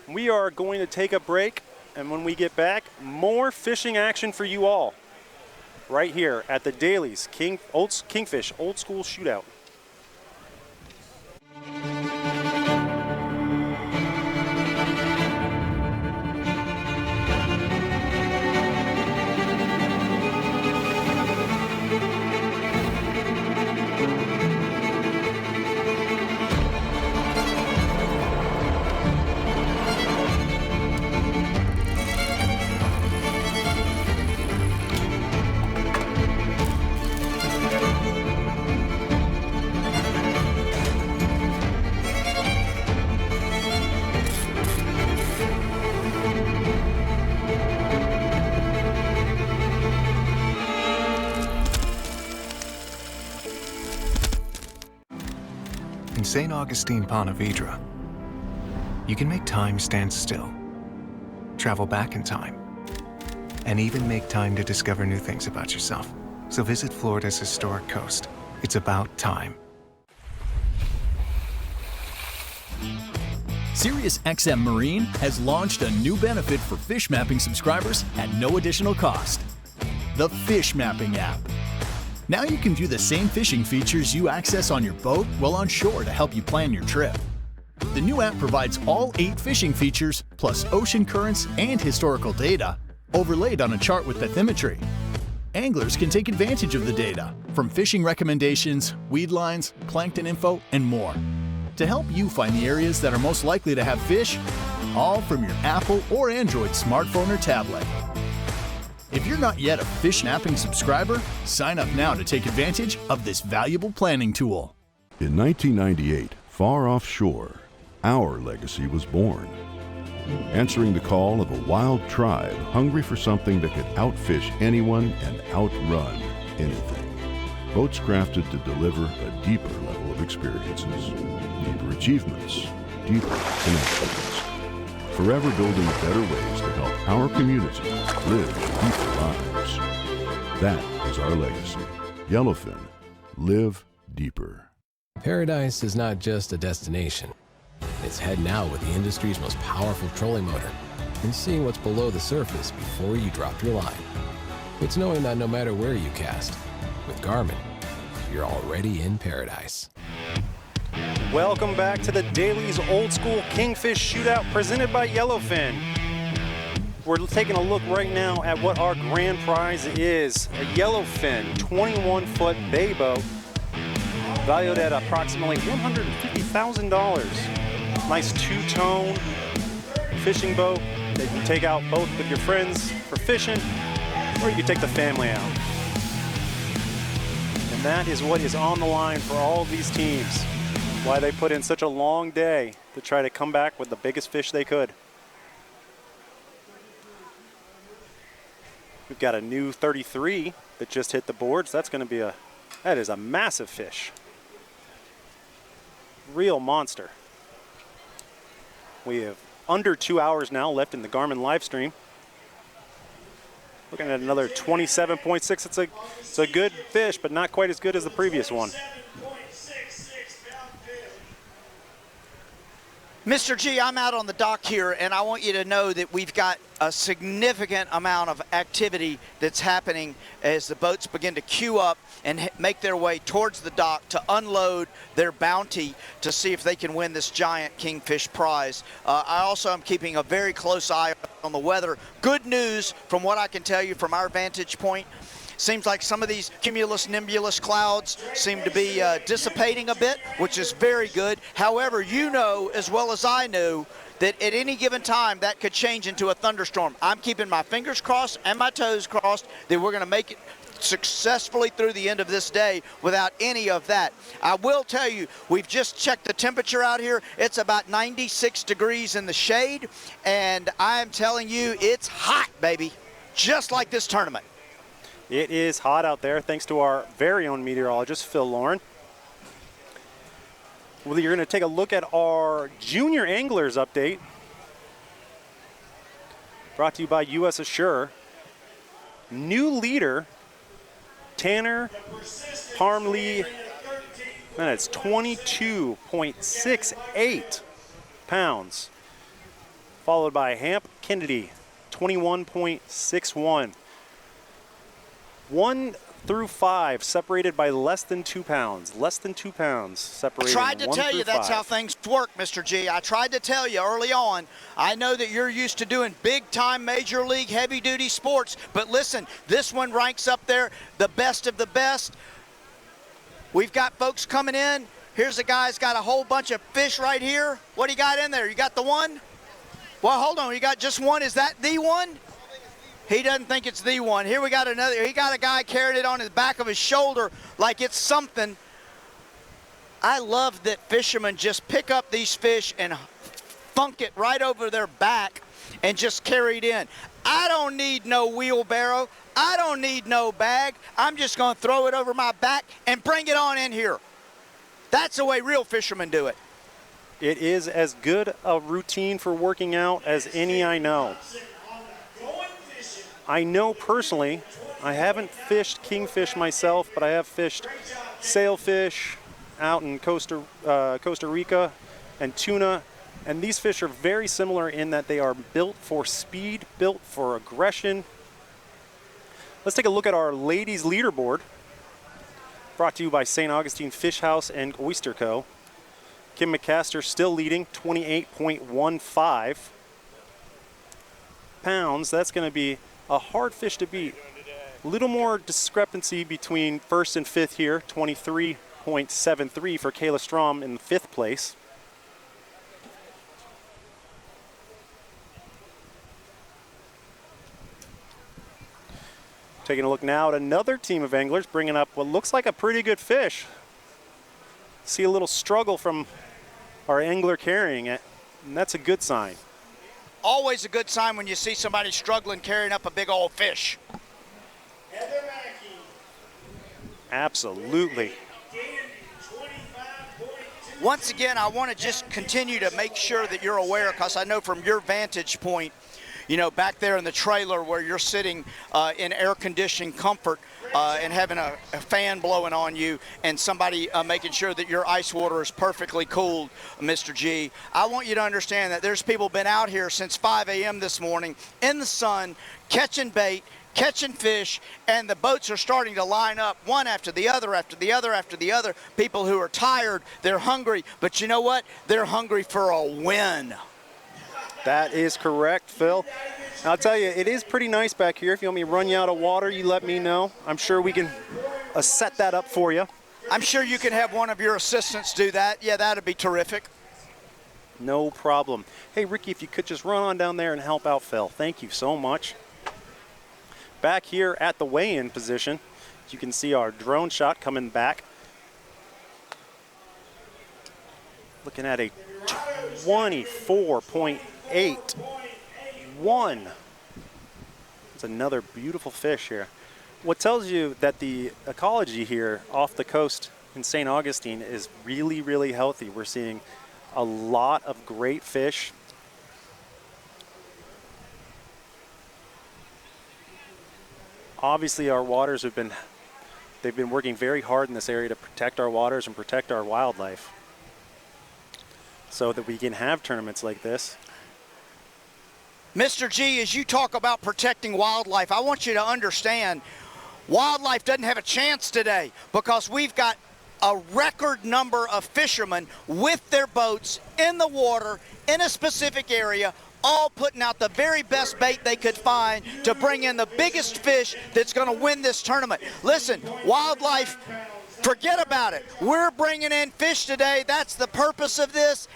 We are going to take a break, and when we get back, more fishing action for you all right here at the Dailies Kingfish Old School Shootout. In St. Augustine, Ponte Vedra, you can make time stand still, travel back in time, and even make time to discover new things about yourself. So visit Florida's historic coast. It's about time. SiriusXM Marine has launched a new benefit for fish mapping subscribers at no additional cost. The Fish Mapping app. Now you can view the same fishing features you access on your boat while on shore to help you plan your trip. The new app provides all 8 fishing features, plus ocean currents and historical data, overlaid on a chart with bathymetry. Anglers can take advantage of the data, from fishing recommendations, weed lines, plankton info, and more, to help you find the areas that are most likely to have fish, all from your Apple or Android smartphone or tablet. If you're not yet a Fish Napping subscriber, sign up now to take advantage of this valuable planning tool. In 1998, far offshore, our legacy was born. Answering the call of a wild tribe hungry for something that could outfish anyone and outrun anything. Boats crafted to deliver a deeper level of experiences, deeper achievements, deeper connections. forever building better ways to help our community live deeper lives. That is our legacy. Yellowfin, live deeper. Paradise is not just a destination. It's heading out with the industry's most powerful trolling motor and seeing what's below the surface before you drop your line. It's knowing that no matter where you cast, with Garmin, you're already in paradise. Welcome back to the Daily's Old School Kingfish Shootout presented by Yellowfin. We're taking a look right now at what our grand prize is. A Yellowfin 21-foot bay boat valued at approximately $150,000. Nice two-tone fishing boat that you can take out both with your friends for fishing, or you can take the family out. And that is what is on the line for all of these teams. Why they put in such a long day to try to come back with the biggest fish they could. We've got a new 33 that just hit the boards. That is a massive fish. Real monster. We have under 2 hours now left in the Garmin live stream. Looking at another 27.6. It's a good fish, but not quite as good as the previous one. Mr. G, I'm out on the dock here, and I want you to know that we've got a significant amount of activity that's happening as the boats begin to queue up and make their way towards the dock to unload their bounty to see if they can win this giant Kingfish prize. I also am keeping a very close eye on the weather. Good news from what I can tell you from our vantage point. Seems like some of these cumulus-nimbulus clouds seem to be dissipating a bit, which is very good. However, you know as well as I know that at any given time that could change into a thunderstorm. I'm keeping my fingers crossed and my toes crossed that we're going to make it successfully through the end of this day without any of that. I will tell you, we've just checked the temperature out here. It's about 96 degrees in the shade, and I'm telling you, it's hot, baby, just like this tournament. It is hot out there, thanks to our very own meteorologist, Phil Lauren. Well, you're going to take a look at our junior anglers update. Brought to you by US Assure. New leader, Tanner Parmley. Man, it's 22.68 pounds. Followed by Hamp Kennedy, 21.61. 1 through 5 separated by less than 2 pounds. Less than 2 pounds separated. I tried to tell you that's how things work, Mr. G. I tried to tell you early on. I know that you're used to doing big-time major league heavy-duty sports, but listen, this one ranks up there, the best of the best. We've got folks coming in. Here's a guy's got a whole bunch of fish right here. What do you got in there? You got the one? Well, hold on. You got just one? Is that the one? He doesn't think it's the one. Here we got another. He got a guy carrying it on the back of his shoulder like it's something. I love that fishermen just pick up these fish and funk it right over their back and just carry it in. I don't need no wheelbarrow. I don't need no bag. I'm just going to throw it over my back and bring it on in here. That's the way real fishermen do it. It is as good a routine for working out as any I know. I know personally, I haven't fished kingfish myself, but I have fished sailfish out in Costa Rica and tuna. And these fish are very similar in that they are built for speed, built for aggression. Let's take a look at our ladies leaderboard. Brought to you by St. Augustine Fish House and Oyster Co. Kim McCaster still leading, 28.15 pounds. That's going to be a hard fish to beat. A little more discrepancy between first and fifth here, 23.73 for Kayla Strom in the 5th place. Taking a look now at another team of anglers bringing up what looks like a pretty good fish. See a little struggle from our angler carrying it, and that's a good sign. Always a good sign when you see somebody struggling carrying up a big old fish. Absolutely. once again, I want to just continue to make sure that you're aware, because I know from your vantage point, you know, back there in the trailer where you're sitting in air-conditioned comfort and having a fan blowing on you and somebody making sure that your ice water is perfectly cooled, Mr. G. I want you to understand that there's people been out here since 5 a.m. this morning in the sun, catching bait, catching fish, and the boats are starting to line up one after the other, after the other, after the other. People who are tired, they're hungry, but you know what? They're hungry for a win. That is correct, Phil. I'll tell you, it is pretty nice back here. If you want me to run you out of water, you let me know. I'm sure we can set that up for you. I'm sure you can have one of your assistants do that. Yeah, that'd be terrific. No problem. Hey, Ricky, if you could just run on down there and help out Phil. Thank you so much. Back here at the weigh-in position, you can see our drone shot coming back. Looking at a 24.81. It's another beautiful fish here. What tells you that the ecology here off the coast in St. Augustine is really, really healthy. We're seeing a lot of great fish. Obviously, our waters they've been working very hard in this area to protect our waters and protect our wildlife so that we can have tournaments like this. Mr. G, as you talk about protecting wildlife, I want you to understand wildlife doesn't have a chance today because we've got a record number of fishermen with their boats in the water in a specific area, all putting out the very best bait they could find to bring in the biggest fish that's going to win this tournament. Listen, wildlife, forget about it. We're bringing in fish today. That's the purpose of this.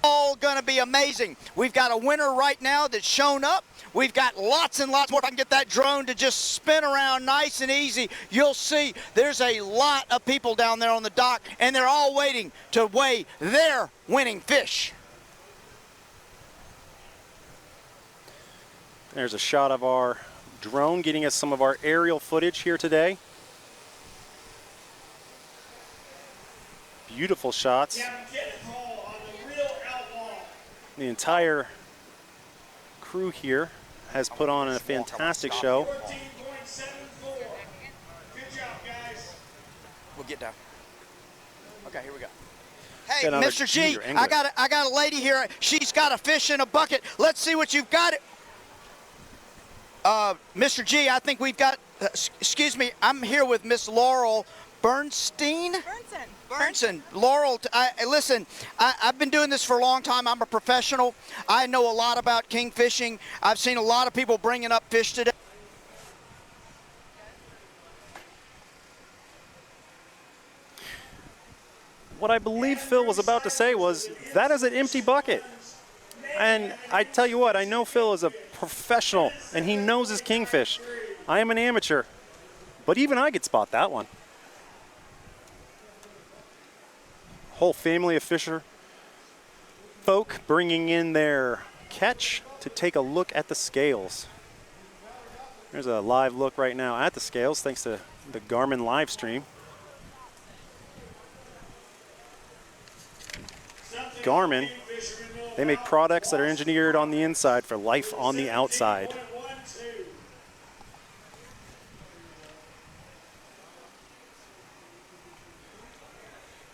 All going to be amazing. We've got a winner right now that's shown up. We've got lots and lots more. If I can get that drone to just spin around nice and easy, you'll see there's a lot of people down there on the dock, and they're all waiting to weigh their winning fish. There's a shot of our drone getting us some of our aerial footage here today. Beautiful shots. The entire crew here has put on a fantastic show. We'll get down. Okay, here we go. Hey, Got another Mr. G, junior angler. I got a lady here. She's got a fish in a bucket. Let's see what you've got. Mr. G, I think we've got, excuse me, I'm here with Miss Laurel Bernstein? Bernstein. Laurel, listen, I've been doing this for a long time. I'm a professional. I know a lot about king fishing. I've seen a lot of people bringing up fish today. What I believe Phil was about to say was, that is an empty bucket. And I tell you what, I know Phil is a professional and he knows his kingfish. I am an amateur, but even I could spot that one. Whole family of fisher folk bringing in their catch to take a look at the scales. There's a live look right now at the scales thanks to the Garmin live stream. Garmin, they make products that are engineered on the inside for life on the outside.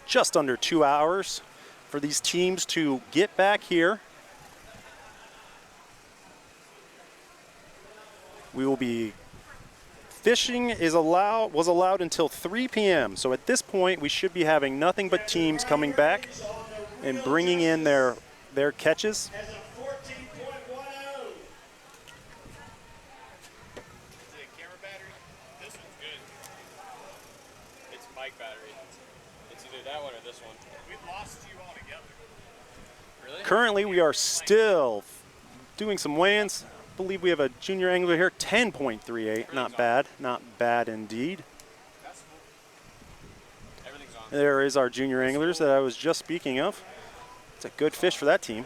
Just under 2 hours for these teams to get back here. We will be fishing was allowed until 3 p.m. So at this point, we should be having nothing but teams coming back and bringing in their catches. Currently, we are still doing some weigh-ins. I believe we have a junior angler here, 10.38. Not bad, not bad indeed. There is our junior anglers that I was just speaking of. It's a good fish for that team.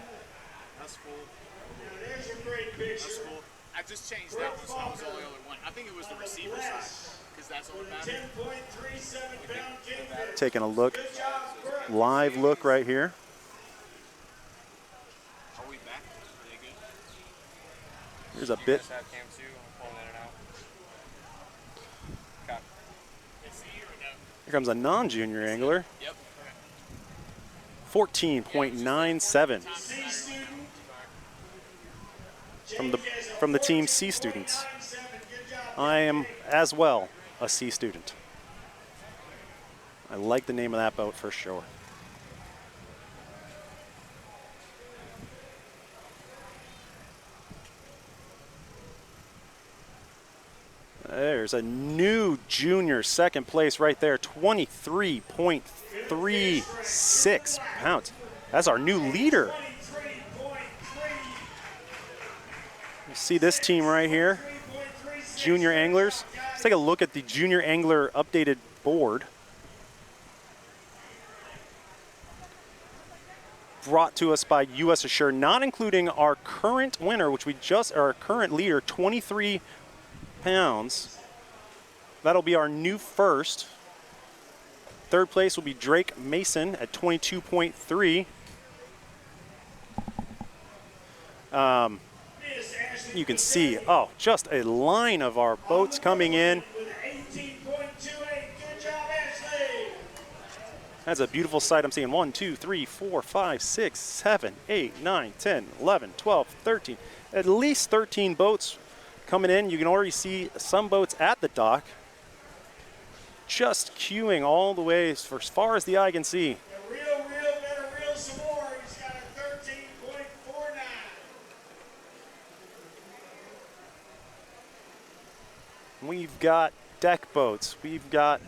That's full. That's full. I just changed that one, so that was the only other one. I think it was the receiver side. Taking a look, live look right here. Here's a bit. Here comes a non-junior angler. 14.97 from the team C students. I am as well a C student. I like the name of that boat for sure. There's a new junior second place right there, 23.36 pounds. That's our new leader. You see this team right here, junior anglers. Let's take a look at the junior angler updated board. Brought to us by US Assure, not including our current winner, which our current leader, 23 pounds. That'll be our new first. Third place will be Drake Mason at 22.3. You can see, just a line of our boats coming in. That's a beautiful sight. I'm seeing 1, 2, 3, 4, 5, 6, 7, 8, 9, 10, 11, 12, 13. At least 13 boats coming in. You can already see some boats at the dock. Just queuing all the way for as far as the eye can see. We've got deck boats. We've got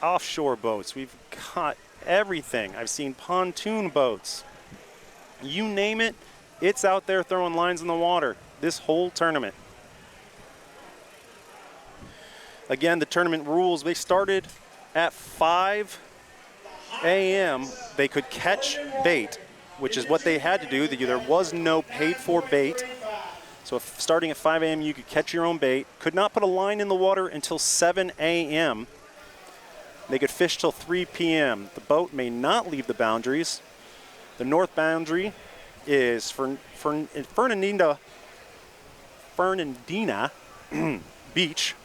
offshore boats. We've got everything. I've seen pontoon boats. You name it, it's out there throwing lines in the water this whole tournament. Again, the tournament rules, they started at 5 a.m. They could catch bait, which is what they had to do. There was no paid for bait. So starting at 5 a.m. you could catch your own bait. Could not put a line in the water until 7 a.m. They could fish till 3 p.m. The boat may not leave the boundaries. The north boundary is Fernandina Beach.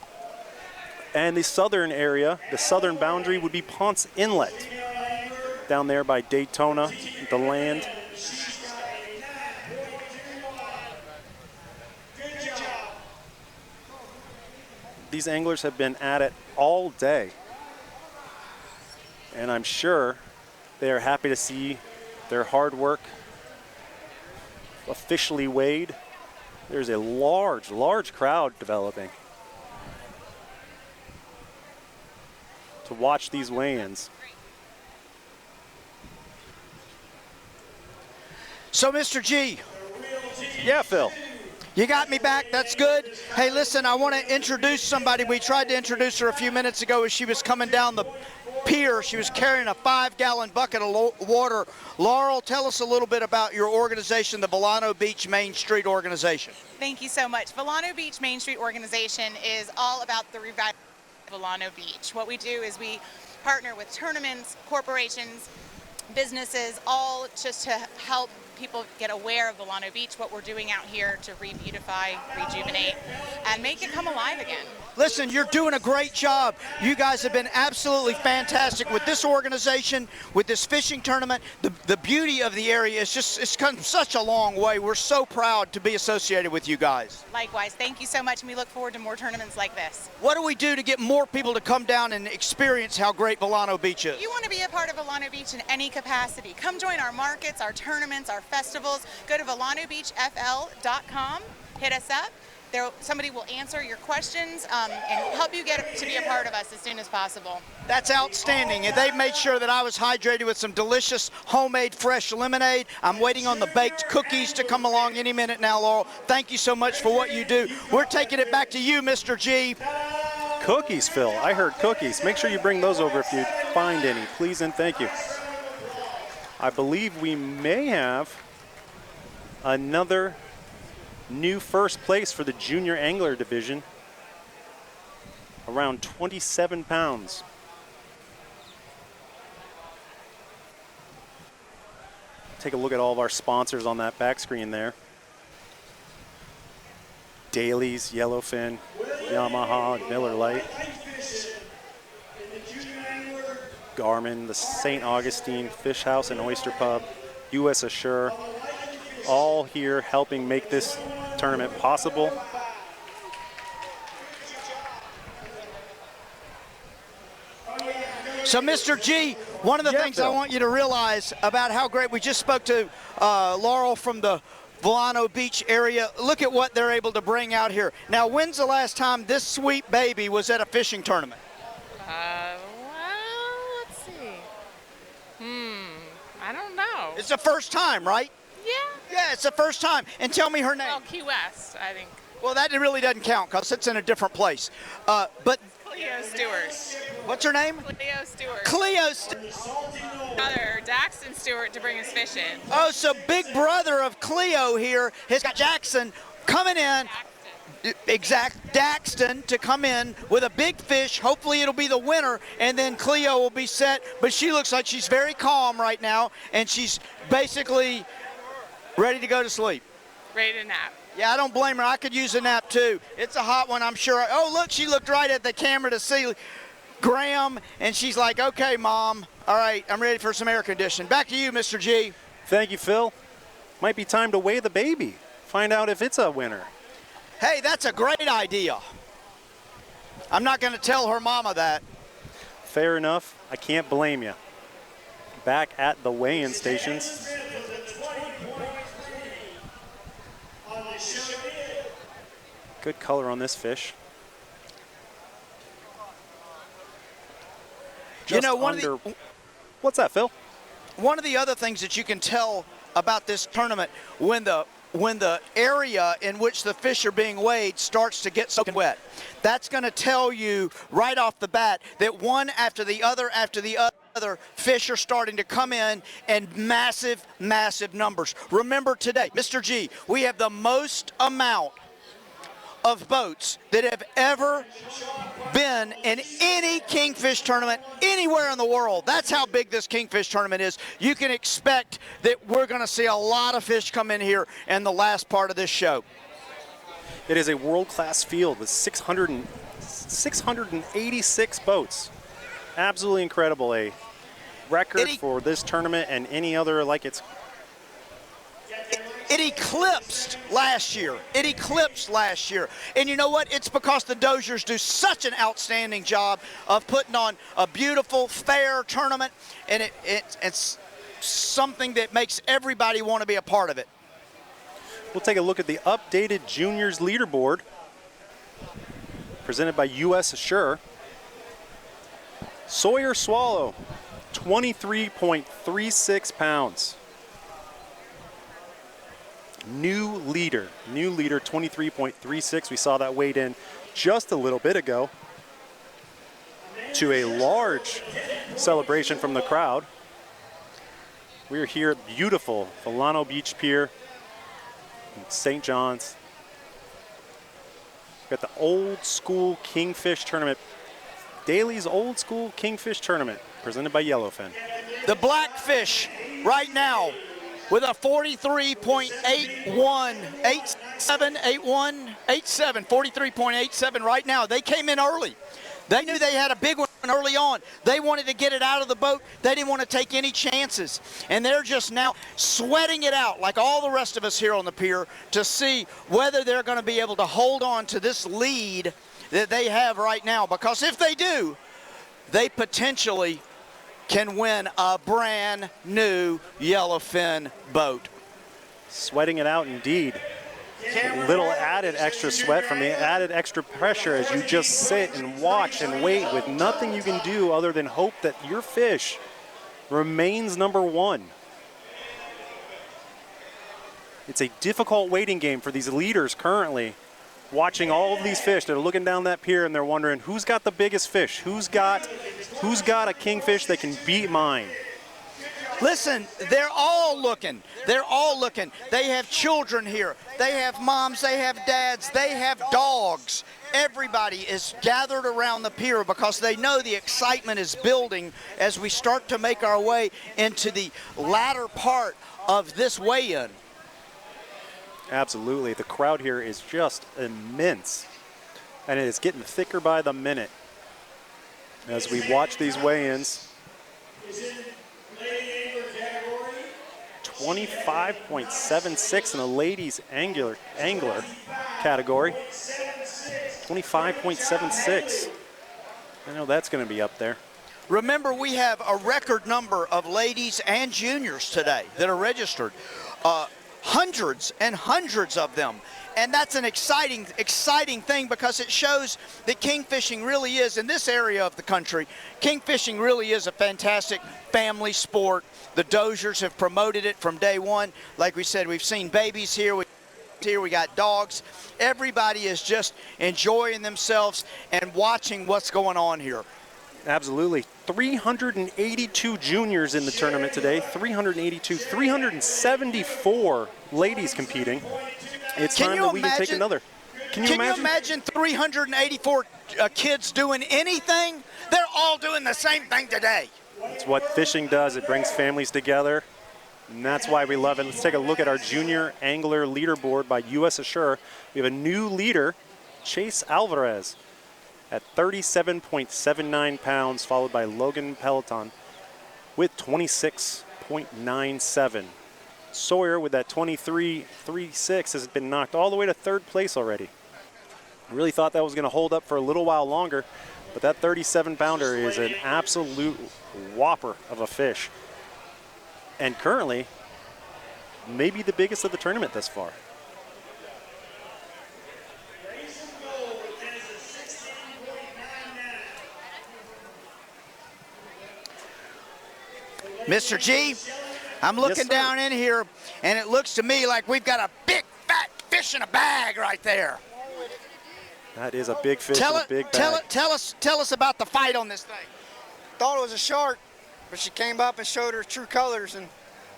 And the southern area, the southern boundary would be Ponce Inlet. Down there by Daytona, the land. These anglers have been at it all day. And I'm sure they are happy to see their hard work officially weighed. There's a large, large crowd developing to watch these weigh-ins. So, Mr. G. Yeah, Phil. You got me back. That's good. Hey, listen, I want to introduce somebody. We tried to introduce her a few minutes ago as she was coming down the pier. She was carrying a 5-gallon bucket of water. Laurel, tell us a little bit about your organization, the Volano Beach Main Street Organization. Thank you so much. Volano Beach Main Street Organization is all about the revival of Volano Beach. What we do is we partner with tournaments, corporations, businesses, all just to help people get aware of Volano Beach, what we're doing out here to re-beautify, rejuvenate, and make it come alive again. Listen, you're doing a great job. You guys have been absolutely fantastic with this organization, with this fishing tournament. The beauty of the area is just, it's come such a long way. We're so proud to be associated with you guys. Likewise, thank you so much, and we look forward to more tournaments like this. What do we do to get more people to come down and experience how great Volano Beach is? You want to be a part of Volano Beach in any capacity. Come join our markets, our tournaments, our festivals. Go to VolanoBeachFL.com, hit us up. Somebody will answer your questions and help you get to be a part of us as soon as possible. That's outstanding. And they've made sure that I was hydrated with some delicious homemade fresh lemonade. I'm waiting on the baked cookies to come along any minute now, Laurel. Thank you so much for what you do. We're taking it back to you, Mr. G. Cookies, Phil. I heard cookies. Make sure you bring those over if you find any, please and thank you. I believe we may have another new first place for the junior angler division. around 27 pounds. Take a look at all of our sponsors on that back screen there. Daly's, Yellowfin, Yamaha, Miller Lite, Garmin, the St. Augustine Fish House and Oyster Pub, US Assure, all here helping make this tournament possible. So, Mr. G, one of the things I want you to realize about how great, we just spoke to Laurel from the Volano Beach area. Look at what they're able to bring out here. Now, when's the last time this sweet baby was at a fishing tournament? Well, let's see. I don't know. It's the first time, right? Yeah. Yeah, it's the first time. And tell me her name. Well, Key West, I think. Well, that really doesn't count because it's in a different place. But Cleo Stewart. What's her name? Cleo Stewart. Cleo Stewart. Brother, Daxton Stewart, to bring his fish in. Oh, so big brother of Cleo here has got Jackson coming in. Daxton to come in with a big fish. Hopefully it'll be the winner, and then Cleo will be set. But she looks like she's very calm right now, and she's basically ready to go to sleep. Ready to nap. Yeah, I don't blame her. I could use a nap too. It's a hot one, I'm sure. Oh, look, she looked right at the camera to see Graham, and she's like, okay, Mom. All right, I'm ready for some air conditioning. Back to you, Mr. G. Thank you, Phil. Might be time to weigh the baby. Find out if it's a winner. Hey, that's a great idea. I'm not going to tell her mama that. Fair enough. I can't blame you. Back at the weigh-in stations. Good color on this fish. You know, what's that, Phil? One of the other things that you can tell about this tournament, when the area in which the fish are being weighed starts to get soaking wet, that's going to tell you right off the bat that one after the other fish are starting to come in massive, massive numbers. Remember today, Mr. G, we have the most amount of boats that have ever been in any Kingfish tournament anywhere in the world. That's how big this Kingfish tournament is. You can expect that we're going to see a lot of fish come in here in the last part of this show. It is a world-class field with 686 boats. Absolutely incredible. A record for this tournament and any other like it's. It eclipsed last year. And you know what? It's because the Doziers do such an outstanding job of putting on a beautiful, fair tournament, and it's something that makes everybody want to be a part of it. We'll take a look at the updated juniors leaderboard presented by US Assure. Sawyer Swallow, 23.36 pounds. New leader, 23.36. We saw that weighed in just a little bit ago to a large celebration from the crowd. We're here at beautiful Volano Beach Pier in St. John's. We've got the old school Kingfish tournament, Daly's old school Kingfish tournament presented by Yellowfin. The Blackfish right now with a 43.87 right now. They came in early. They knew they had a big one early on. They wanted to get it out of the boat. They didn't want to take any chances. And they're just now sweating it out like all the rest of us here on the pier to see whether they're going to be able to hold on to this lead that they have right now. Because if they do, they potentially can win a brand new Yellowfin boat. Sweating it out indeed. A little added extra sweat from the added extra pressure as you just sit and watch and wait with nothing you can do other than hope that your fish remains number one. It's a difficult waiting game for these leaders currently, watching all of these fish that are looking down that pier and they're wondering who's got the biggest fish, who's got a kingfish that can beat mine. Listen, they're all looking. They're all looking. They have children here. They have moms. They have dads. They have dogs. Everybody is gathered around the pier because they know the excitement is building as we start to make our way into the latter part of this weigh-in. Absolutely. The crowd here is just immense, and it is getting thicker by the minute as we watch these weigh-ins. 25.76 in the ladies angler category. 25.76. I know that's going to be up there. Remember, we have a record number of ladies and juniors today that are registered. Hundreds and hundreds of them. And that's an exciting thing because it shows that kingfishing really is, in this area of the country, kingfishing really is a fantastic family sport. The Doziers have promoted it from day one. Like we said, we've seen babies here. We got dogs. Everybody is just enjoying themselves and watching what's going on here. Absolutely. 382 juniors in the tournament today. 374 ladies competing. It's time that we can take another. Can you imagine 384 kids doing anything? They're all doing the same thing today. It's what fishing does. It brings families together, and that's why we love it. Let's take a look at our junior angler leaderboard by U.S. Assure. We have a new leader, Chase Alvarez, at 37.79 pounds, followed by Logan Peloton with 26.97. Sawyer with that 23.36 has been knocked all the way to third place already. I really thought that was going to hold up for a little while longer, but that 37-pounder is an absolute whopper of a fish. And currently, maybe the biggest of the tournament thus far. Mr. G, I'm looking down in here, and it looks to me like we've got a big, fat fish in a bag right there. That is a big fish in a big bag. Tell us about the fight on this thing. Thought it was a shark, but she came up and showed her true colors and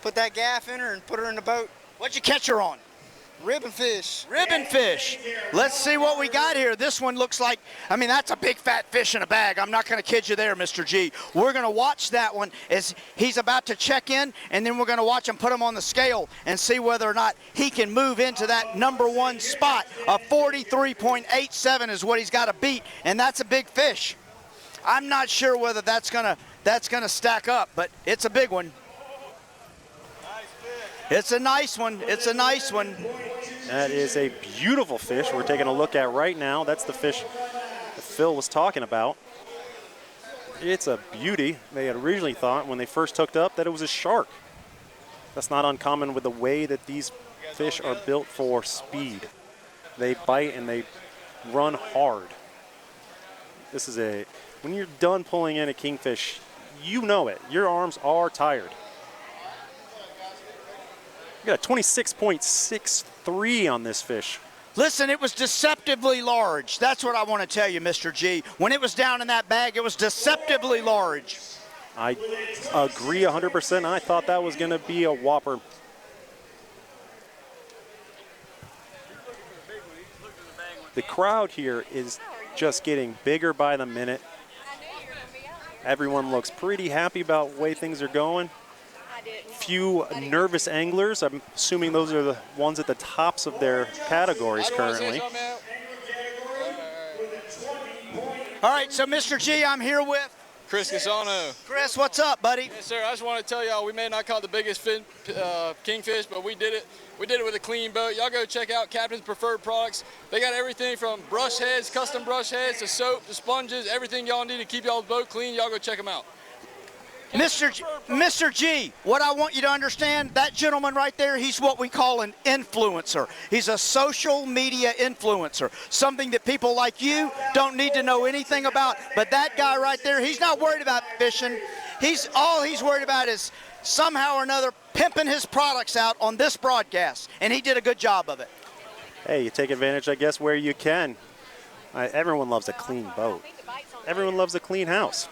put that gaff in her and put her in the boat. What'd you catch her on? Ribbon fish. Ribbon fish. Let's see what we got here. This one looks like, I mean, that's a big fat fish in a bag. I'm not going to kid you there, Mr. G. We're going to watch that one as he's about to check in, and then we're going to watch him put him on the scale and see whether or not he can move into that #1 spot. A 43.87 is what he's got to beat, and that's a big fish. I'm not sure whether that's gonna stack up, but it's a big one. It's a nice one. It's a nice one. That is a beautiful fish we're taking a look at right now. That's the fish that Phil was talking about. It's a beauty. They had originally thought when they first hooked up that it was a shark. That's not uncommon with the way that these fish are built for speed. They bite and they run hard. This is when you're done pulling in a kingfish, you know it. Your arms are tired. You got a 26.63 on this fish. Listen, it was deceptively large. That's what I want to tell you, Mr. G. When it was down in that bag, it was deceptively large. I agree 100%. I thought that was going to be a whopper. The crowd here is just getting bigger by the minute. Everyone looks pretty happy about the way things are going. Few nervous anglers. I'm assuming those are the ones at the tops of their categories currently. All right, so Mr. G, I'm here with Chris Casano. Chris, what's up, buddy? Yes, sir. I just want to tell y'all we may not caught the biggest kingfish, but we did it. We did it with a clean boat. Y'all go check out Captain's Preferred Products. They got everything from brush heads, custom brush heads, to soap, to sponges, everything y'all need to keep y'all's boat clean. Y'all go check them out. Mr. G, what I want you to understand, that gentleman right there, he's what we call an influencer. He's a social media influencer, something that people like you don't need to know anything about. But that guy right there, he's not worried about fishing. All he's worried about is somehow or another pimping his products out on this broadcast, and he did a good job of it. Hey, you take advantage, I guess, where you can. Everyone loves a clean boat. Everyone loves a clean house.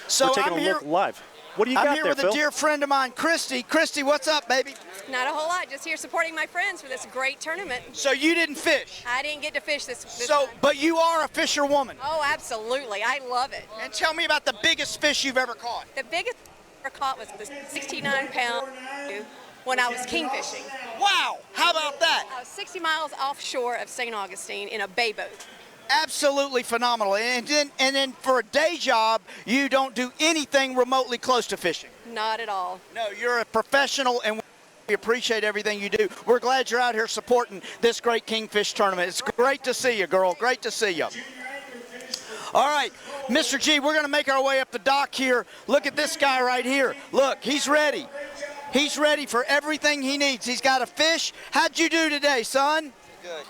So we're taking a look live. What do you I'm got here there, with Phil? a dear friend of mine, Christy. Christy, what's up, baby? Not a whole lot, just here supporting my friends for this great tournament. So you didn't fish? I didn't get to fish this So, time. but you are a fisherwoman. Oh, absolutely. I love it. And tell me about the biggest fish you've ever caught. The biggest I ever caught was the 69-pound when I was kingfishing. Wow, how about that? I was 60 miles offshore of St. Augustine in a bay boat. Absolutely phenomenal. And then for a day job, you don't do anything remotely close to fishing. Not at all. No, you're a professional, and we appreciate everything you do. We're glad you're out here supporting this great Kingfish tournament. It's great to see you, girl. Great to see you. All right, Mr. G, we're going to make our way up the dock here. Look at this guy right here. Look, he's ready. He's ready for everything he needs. He's got a fish. How'd you do today, son? Good.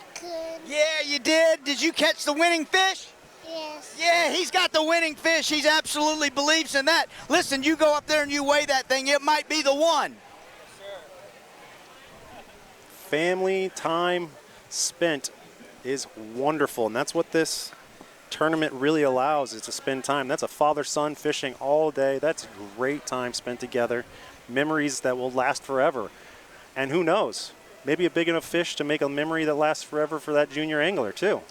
Yeah, you did. Did you catch the winning fish? Yes. Yeah, he's got the winning fish. He absolutely believes in that. Listen, you go up there and you weigh that thing. It might be the one. Family time spent is wonderful, and that's what this tournament really allows, is to spend time. That's a father-son fishing all day. That's great time spent together. Memories that will last forever. And who knows, maybe a big enough fish to make a memory that lasts forever for that junior angler too.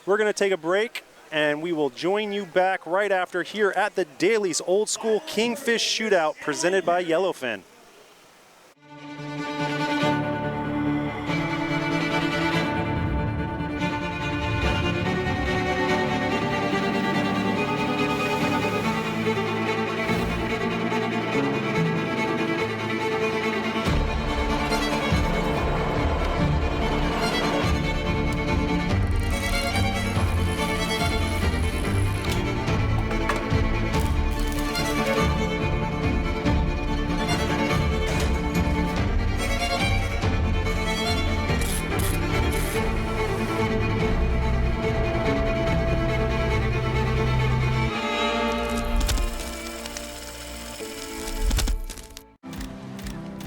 We're going to take a break, and we will join you back right after here at the Daly's Old School Kingfish Shootout presented by Yellowfin.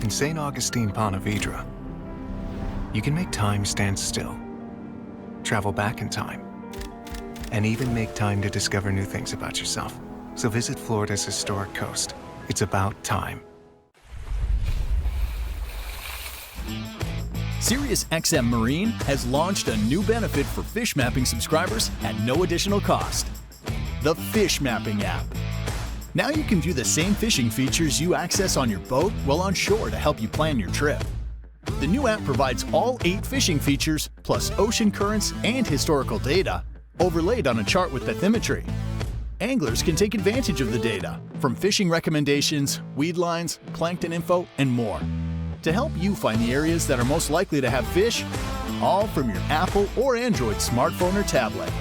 In St. Augustine, Pontevedra, you can make time stand still, travel back in time, and even make time to discover new things about yourself. So visit Florida's historic coast. It's about time. SiriusXM Marine has launched a new benefit for fish mapping subscribers at no additional cost. The Fish Mapping app. Now you can view the same fishing features you access on your boat while on shore to help you plan your trip. The new app provides all 8 fishing features, plus ocean currents and historical data, overlaid on a chart with bathymetry. Anglers can take advantage of the data, from fishing recommendations, weed lines, plankton info, and more, to help you find the areas that are most likely to have fish, all from your Apple or Android smartphone or tablet.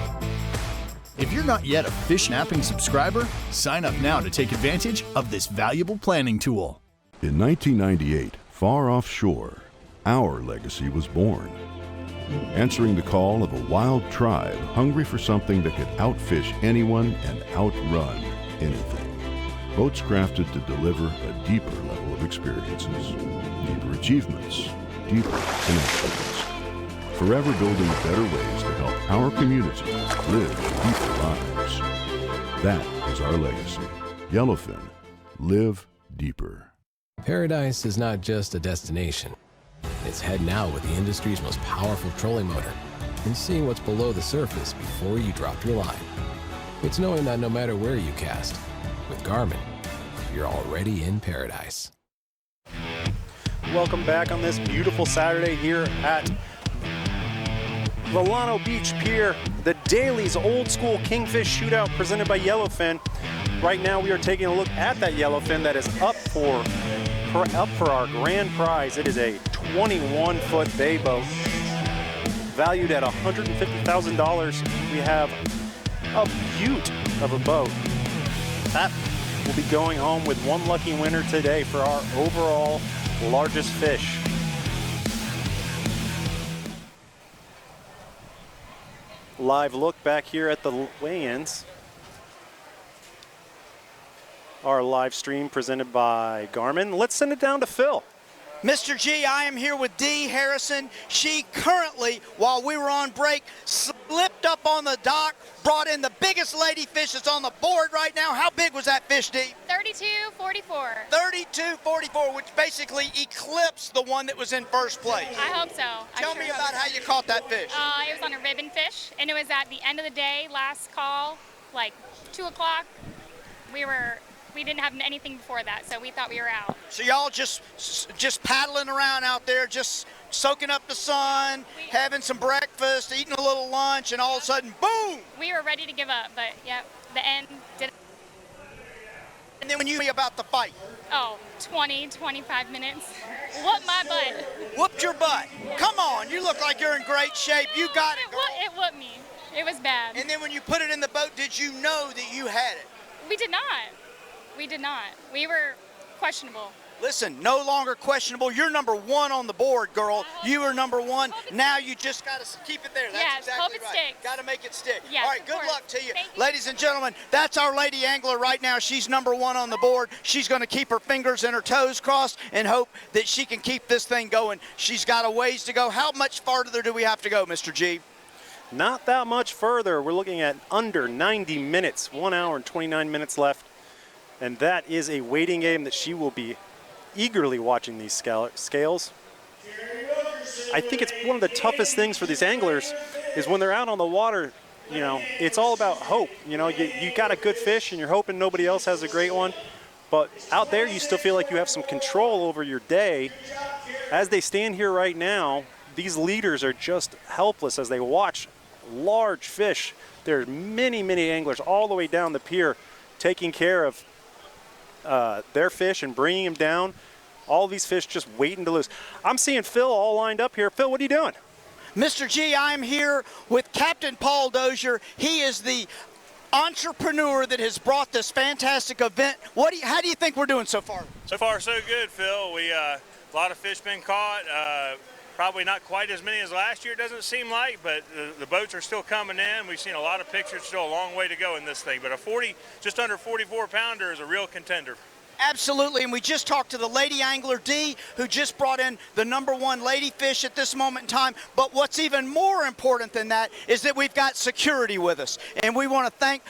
If you're not yet a fish mapping subscriber, sign up now to take advantage of this valuable planning tool. In 1998, far offshore, our legacy was born. Answering the call of a wild tribe hungry for something that could outfish anyone and outrun anything. Boats crafted to deliver a deeper level of experiences, deeper achievements, deeper connections. Forever building better ways to help our community live deeper lives. That is our legacy. Yellowfin. Live deeper. Paradise is not just a destination. It's heading out with the industry's most powerful trolling motor and seeing what's below the surface before you drop your line. It's knowing that no matter where you cast, with Garmin, you're already in paradise. Welcome back on this beautiful Saturday here at Volano Beach Pier, the Daly's Old School Kingfish Shootout presented by Yellowfin. Right now we are taking a look at that yellowfin that is up for our grand prize. It is a 21-foot bay boat valued at $150,000. We have a beaut of a boat. That will be going home with one lucky winner today for our overall largest fish. Live look back here at the weigh-ins. Our live stream presented by Garmin. Let's send it down to Phil. Mr. G, I am here with Dee Harrison. She currently, while we were on break, slipped up on the dock, brought in the biggest lady fish that's on the board right now. How big was that fish, Dee? 32.44. 32.44, which basically eclipsed the one that was in first place. I hope so. Tell me about how you caught that fish. It was on a ribbon fish, and it was at the end of the day, last call, like 2 o'clock. We didn't have anything before that, so we thought we were out. So y'all just paddling around out there, just soaking up the sun, having some breakfast, eating a little lunch, and all of a sudden, boom! We were ready to give up, but yep, the end did. And then when you hear about the fight? 20, 25 minutes. Whooped my butt. Whooped your butt? Come on, you look like you're in great shape. You got it, girl. It whooped me. It was bad. And then when you put it in the boat, did you know that you had it? We did not. We did not. We were questionable. Listen, no longer questionable. You're number one on the board, girl. You are number one. Now you just got to keep it there. That's exactly hope it right. sticks. Got to make it stick. Yes, all right, of good course. luck to you. Thank you. Ladies and gentlemen, that's our lady angler right now. She's number one on the board. She's going to keep her fingers and her toes crossed and hope that she can keep this thing going. She's got a ways to go. How much farther do we have to go, Mr. G? Not that much further. We're looking at under 90 minutes, 1 hour and 29 minutes left. And that is a waiting game that she will be eagerly watching these scales. I think it's one of the toughest things for these anglers is when they're out on the water, you know, it's all about hope. You know, you got a good fish and you're hoping nobody else has a great one. But out there, you still feel like you have some control over your day. As they stand here right now, these leaders are just helpless as they watch large fish. There's many, many anglers all the way down the pier taking care of their fish and bringing them down. All these fish just waiting to loose. I'm seeing Phil all lined up here. Phil, what are you doing? Mr. G, I'm here with Captain Paul Dozier. He is the entrepreneur that has brought this fantastic event. How do you think we're doing so far? So far, so good, Phil. A lot of fish been caught. Probably not quite as many as last year, it doesn't seem like, but the boats are still coming in. We've seen a lot of pictures, still a long way to go in this thing, but just under 44 pounder is a real contender. Absolutely, and we just talked to the lady angler, Dee, who just brought in the number one lady fish at this moment in time. But what's even more important than that is that we've got security with us, and we want to thank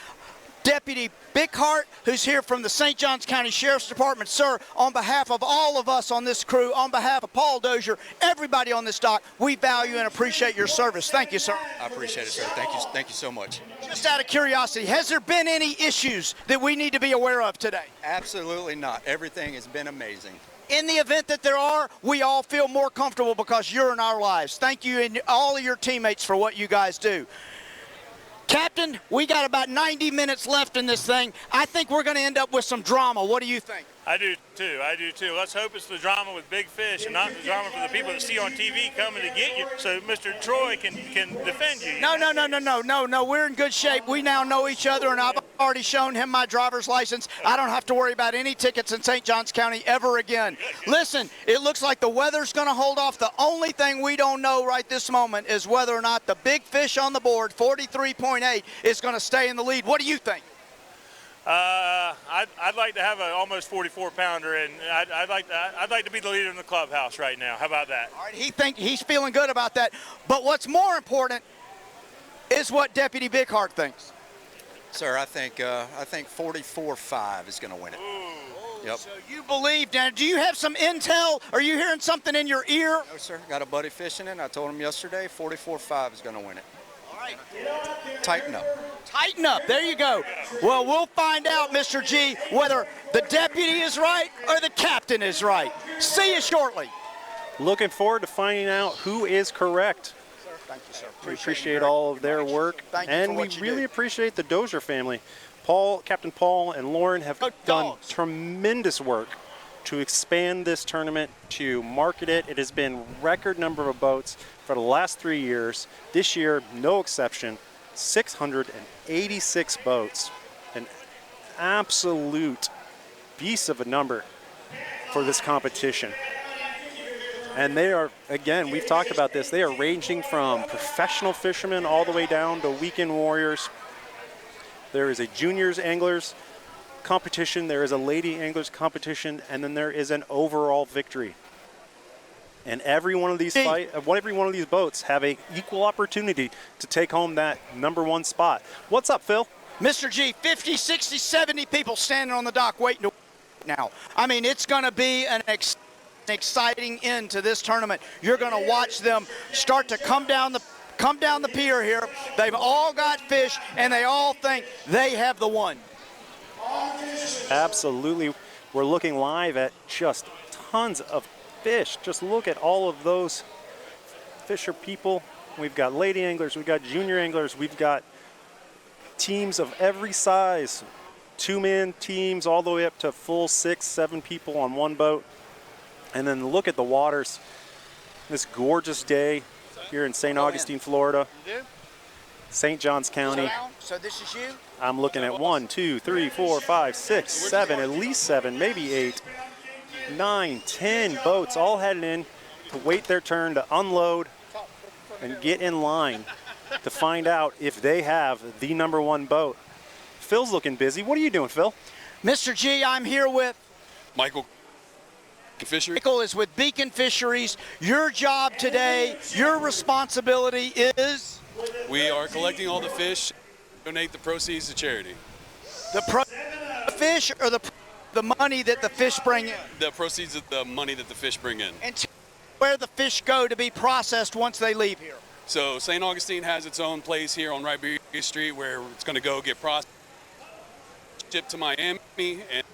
Deputy Bickhart, who's here from the St. Johns County Sheriff's Department. Sir, on behalf of all of us on this crew, on behalf of Paul Dozier, everybody on this dock, we value and appreciate your service. Thank you, sir. I appreciate it, sir. Thank you so much. Just out of curiosity, has there been any issues that we need to be aware of today? Absolutely not. Everything has been amazing. In the event that there are, we all feel more comfortable because you're in our lives. Thank you and all of your teammates for what you guys do. Captain, we got about 90 minutes left in this thing. I think we're going to end up with some drama. What do you think? I do too. Let's hope it's the drama with big fish and not the drama for the people that see on TV coming to get you so Mr. Troy can defend you. No. We're in good shape. We now know each other, and I've already shown him my driver's license. I don't have to worry about any tickets in St. Johns County ever again. Listen, it looks like the weather's going to hold off. The only thing we don't know right this moment is whether or not the big fish on the board, 43.8, is going to stay in the lead. What do you think? I'd like to have an almost 44 pounder, and I'd like to be the leader in the clubhouse right now. How about that? All right, he's feeling good about that. But what's more important is what Deputy Bickhart thinks. Sir, I think 44.5 is going to win it. Yep. So you believe. Now, do you have some intel? Are you hearing something in your ear? No, sir. Got a buddy fishing it. I told him yesterday 44.5 is going to win it. All right. Tighten up. Tighten up. There you go. Well, we'll find out, Mr. G, whether the deputy is right or the captain is right. See you shortly. Looking forward to finding out who is correct. Sir, thank you, sir. We appreciate all of their work, and we really appreciate the Dozier family. Captain Paul and Lauren have done tremendous work to expand this tournament, to market it. It has been record number of boats for the last 3 years. This year, no exception, 686 boats. An absolute beast of a number for this competition. And they are, again, we've talked about this, they are ranging from professional fishermen all the way down to weekend warriors. There is a juniors anglers competition, there is a lady anglers competition, and then there is an overall victory. And every one of these boats have a equal opportunity to take home that #1 spot. What's up, Phil? Mr. G, 50, 60, 70 people standing on the dock waiting to now. I mean, it's going to be an exciting end to this tournament. You're going to watch them start to come down the pier here. They've all got fish, and they all think they have the one. Absolutely. We're looking live at just tons of fish. Just look at all of those fisher people. We've got lady anglers, we've got junior anglers, we've got teams of every size, 2-man teams all the way up to full 6, 7 people on one boat. And then look at the waters. This gorgeous day here in St. Augustine, Florida, St. Johns County. So this is you? I'm looking at 1, 2, 3, 4, 5, 6, 7, at least 7, maybe 8, 9, 10 boats all headed in to wait their turn to unload and get in line to find out if they have the #1 boat. Phil's looking busy. What are you doing, Phil? Mr. G, I'm here with Michael Fisheries. Michael is with Beacon Fisheries. Your job today, your responsibility is? We are collecting all the fish, donate the proceeds to charity. The fish or the money that the fish bring in? The proceeds of the money that the fish bring in. And where the fish go to be processed once they leave here? So St. Augustine has its own place here on Ribery Street where it's going to go get processed, shipped to Miami, and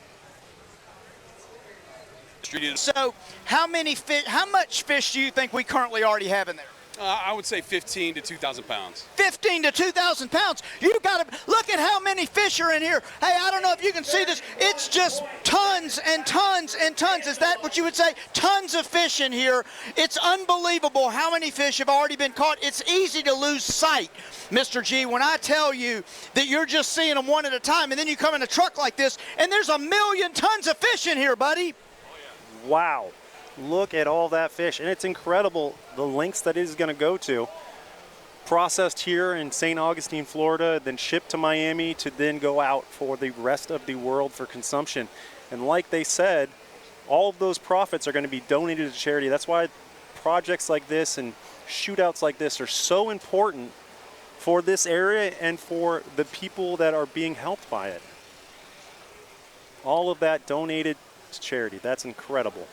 distributed. So how much fish do you think we currently already have in there? I would say 15 to 2,000 pounds. 15 to 2,000 pounds. You've got to look at how many fish are in here. Hey, I don't know if you can see this. It's just tons and tons and tons. Is that what you would say? Tons of fish in here. It's unbelievable how many fish have already been caught. It's easy to lose sight, Mr. G, when I tell you that you're just seeing them one at a time, and then you come in a truck like this, and there's 1,000,000 tons of fish in here, buddy. Wow. Look at all that fish, and it's incredible the lengths that it is going to go to. Processed here in St. Augustine, Florida, then shipped to Miami to then go out for the rest of the world for consumption. And like they said, all of those profits are going to be donated to charity. That's why projects like this and shootouts like this are so important for this area and for the people that are being helped by it. All of that donated to charity. That's incredible.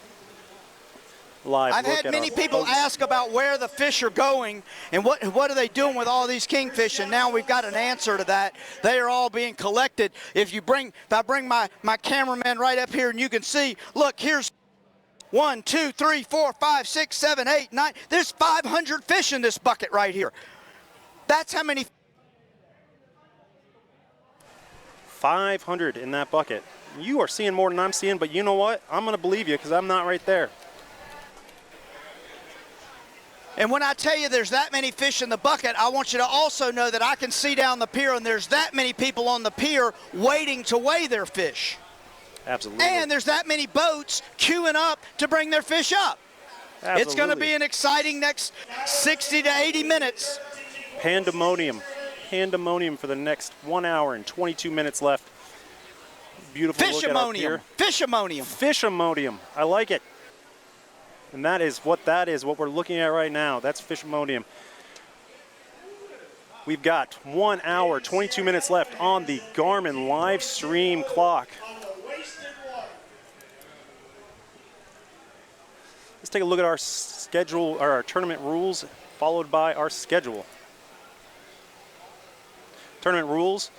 Live. I've had many people ask about where the fish are going and what are they doing with all these kingfish, and now we've got an answer to that. They are all being collected. If I bring my cameraman right up here and you can see, look, here's 1, 2, 3, 4, 5, 6, 7, 8, 9. There's 500 fish in this bucket right here. That's how many. 500 in that bucket. You are seeing more than I'm seeing, but you know what? I'm going to believe you because I'm not right there. And when I tell you there's that many fish in the bucket, I want you to also know that I can see down the pier and there's that many people on the pier waiting to weigh their fish. Absolutely. And there's that many boats queuing up to bring their fish up. Absolutely. It's going to be an exciting next 60 to 80 minutes. Pandemonium for the next 1 hour and 22 minutes left. Beautiful look at our pier. Fishamonium. Fishamonium. I like it. And that is what we're looking at right now. That's Fishamonium. We've got 1 hour, 22 minutes left on the Garmin live stream clock. Let's take a look at our schedule, or our tournament rules, followed by our schedule. Tournament rules.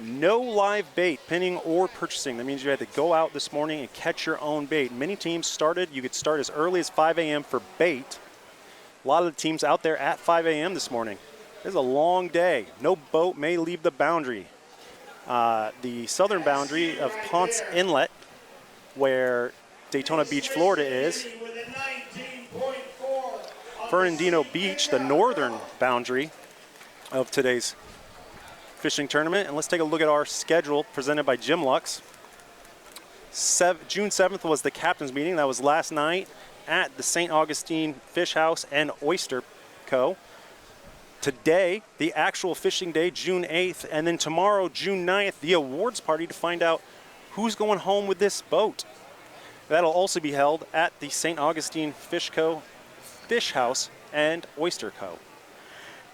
No live bait, pinning or purchasing. That means you had to go out this morning and catch your own bait. Many teams you could start as early as 5 a.m. for bait. A lot of the teams out there at 5 a.m. this morning. It's a long day. No boat may leave the boundary. The southern boundary of Ponce Inlet, where Daytona Beach, Florida is. Fernandino Beach, the northern boundary of today's fishing tournament. And let's take a look at our schedule presented by Jim Lux. June 7th was the captain's meeting. That was last night at the St. Augustine Fish House and Oyster Co. Today, the actual fishing day, June 8th, and then tomorrow, June 9th, the awards party to find out who's going home with this boat. That'll also be held at the St. Augustine Fish Co. Fish House and Oyster Co.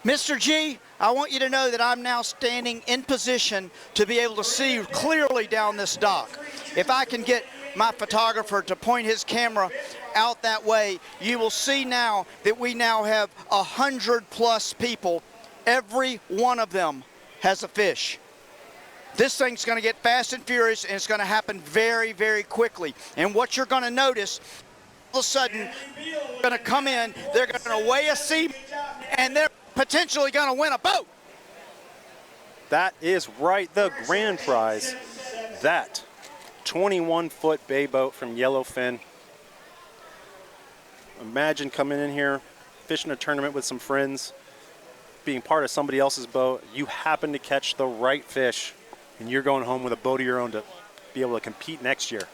Mr. G, I want you to know that I'm now standing in position to be able to see clearly down this dock. If I can get my photographer to point his camera out that way, you will see now that we now have 100+ people. Every one of them has a fish. This thing's going to get fast and furious, and it's going to happen very, very quickly. And what you're going to notice, all of a sudden, they're going to come in, they're going to weigh a sea, and they're potentially going to win a boat. That is right, the grand prize. That 21-foot bay boat from Yellowfin. Imagine coming in here, fishing a tournament with some friends, being part of somebody else's boat. You happen to catch the right fish, and you're going home with a boat of your own to be able to compete next year.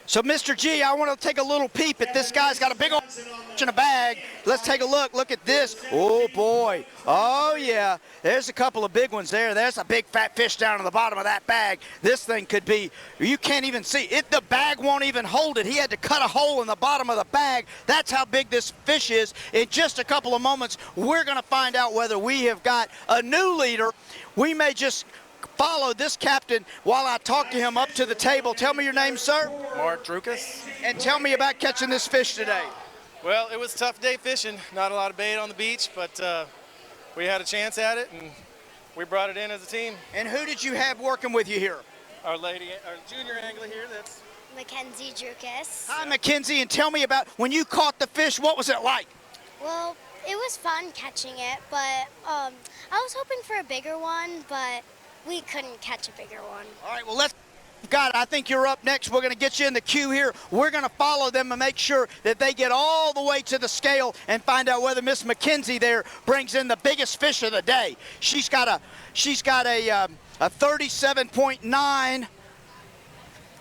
So, Mr. G, I want to take a little peep at this guy's got a big old in a bag. Let's take a look. Look at this. Oh, boy. Oh, yeah. There's a couple of big ones there. There's a big fat fish down in the bottom of that bag. This thing could be, you can't even see it. The bag won't even hold it. He had to cut a hole in the bottom of the bag. That's how big this fish is. In just a couple of moments, we're going to find out whether we have got a new leader. We may just follow this captain while I talk to him up to the table. Tell me your name, sir. Mark Drukas. And tell me about catching this fish today. Well, it was a tough day fishing. Not a lot of bait on the beach, but we had a chance at it, and we brought it in as a team. And who did you have working with you here? Our junior angler here, that's Mackenzie Drukas. Hi, Mackenzie, and tell me about when you caught the fish, what was it like? Well, it was fun catching it, but I was hoping for a bigger one, but we couldn't catch a bigger one. All right, well, I think you're up next. We're going to get you in the queue here. We're going to follow them and make sure that they get all the way to the scale and find out whether Miss Mackenzie there brings in the biggest fish of the day. She's got a 37.9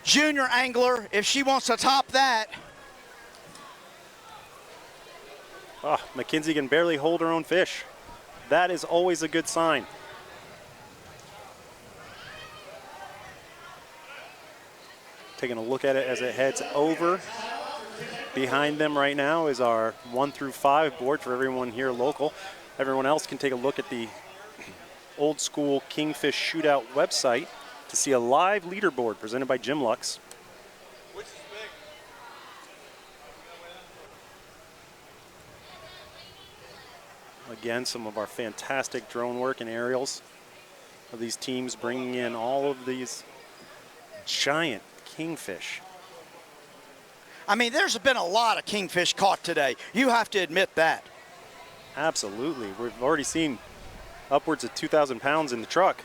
junior angler. If she wants to top that. Oh, Mackenzie can barely hold her own fish. That is always a good sign. Taking a look at it as it heads over. Behind them right now is our 1 through 5 board for everyone here local. Everyone else can take a look at the old school Kingfish Shootout website to see a live leaderboard presented by Jim Lux. Again, some of our fantastic drone work and aerials of these teams bringing in all of these giant kingfish. I mean, there's been a lot of kingfish caught today. You have to admit that. Absolutely. We've already seen upwards of 2,000 pounds in the truck.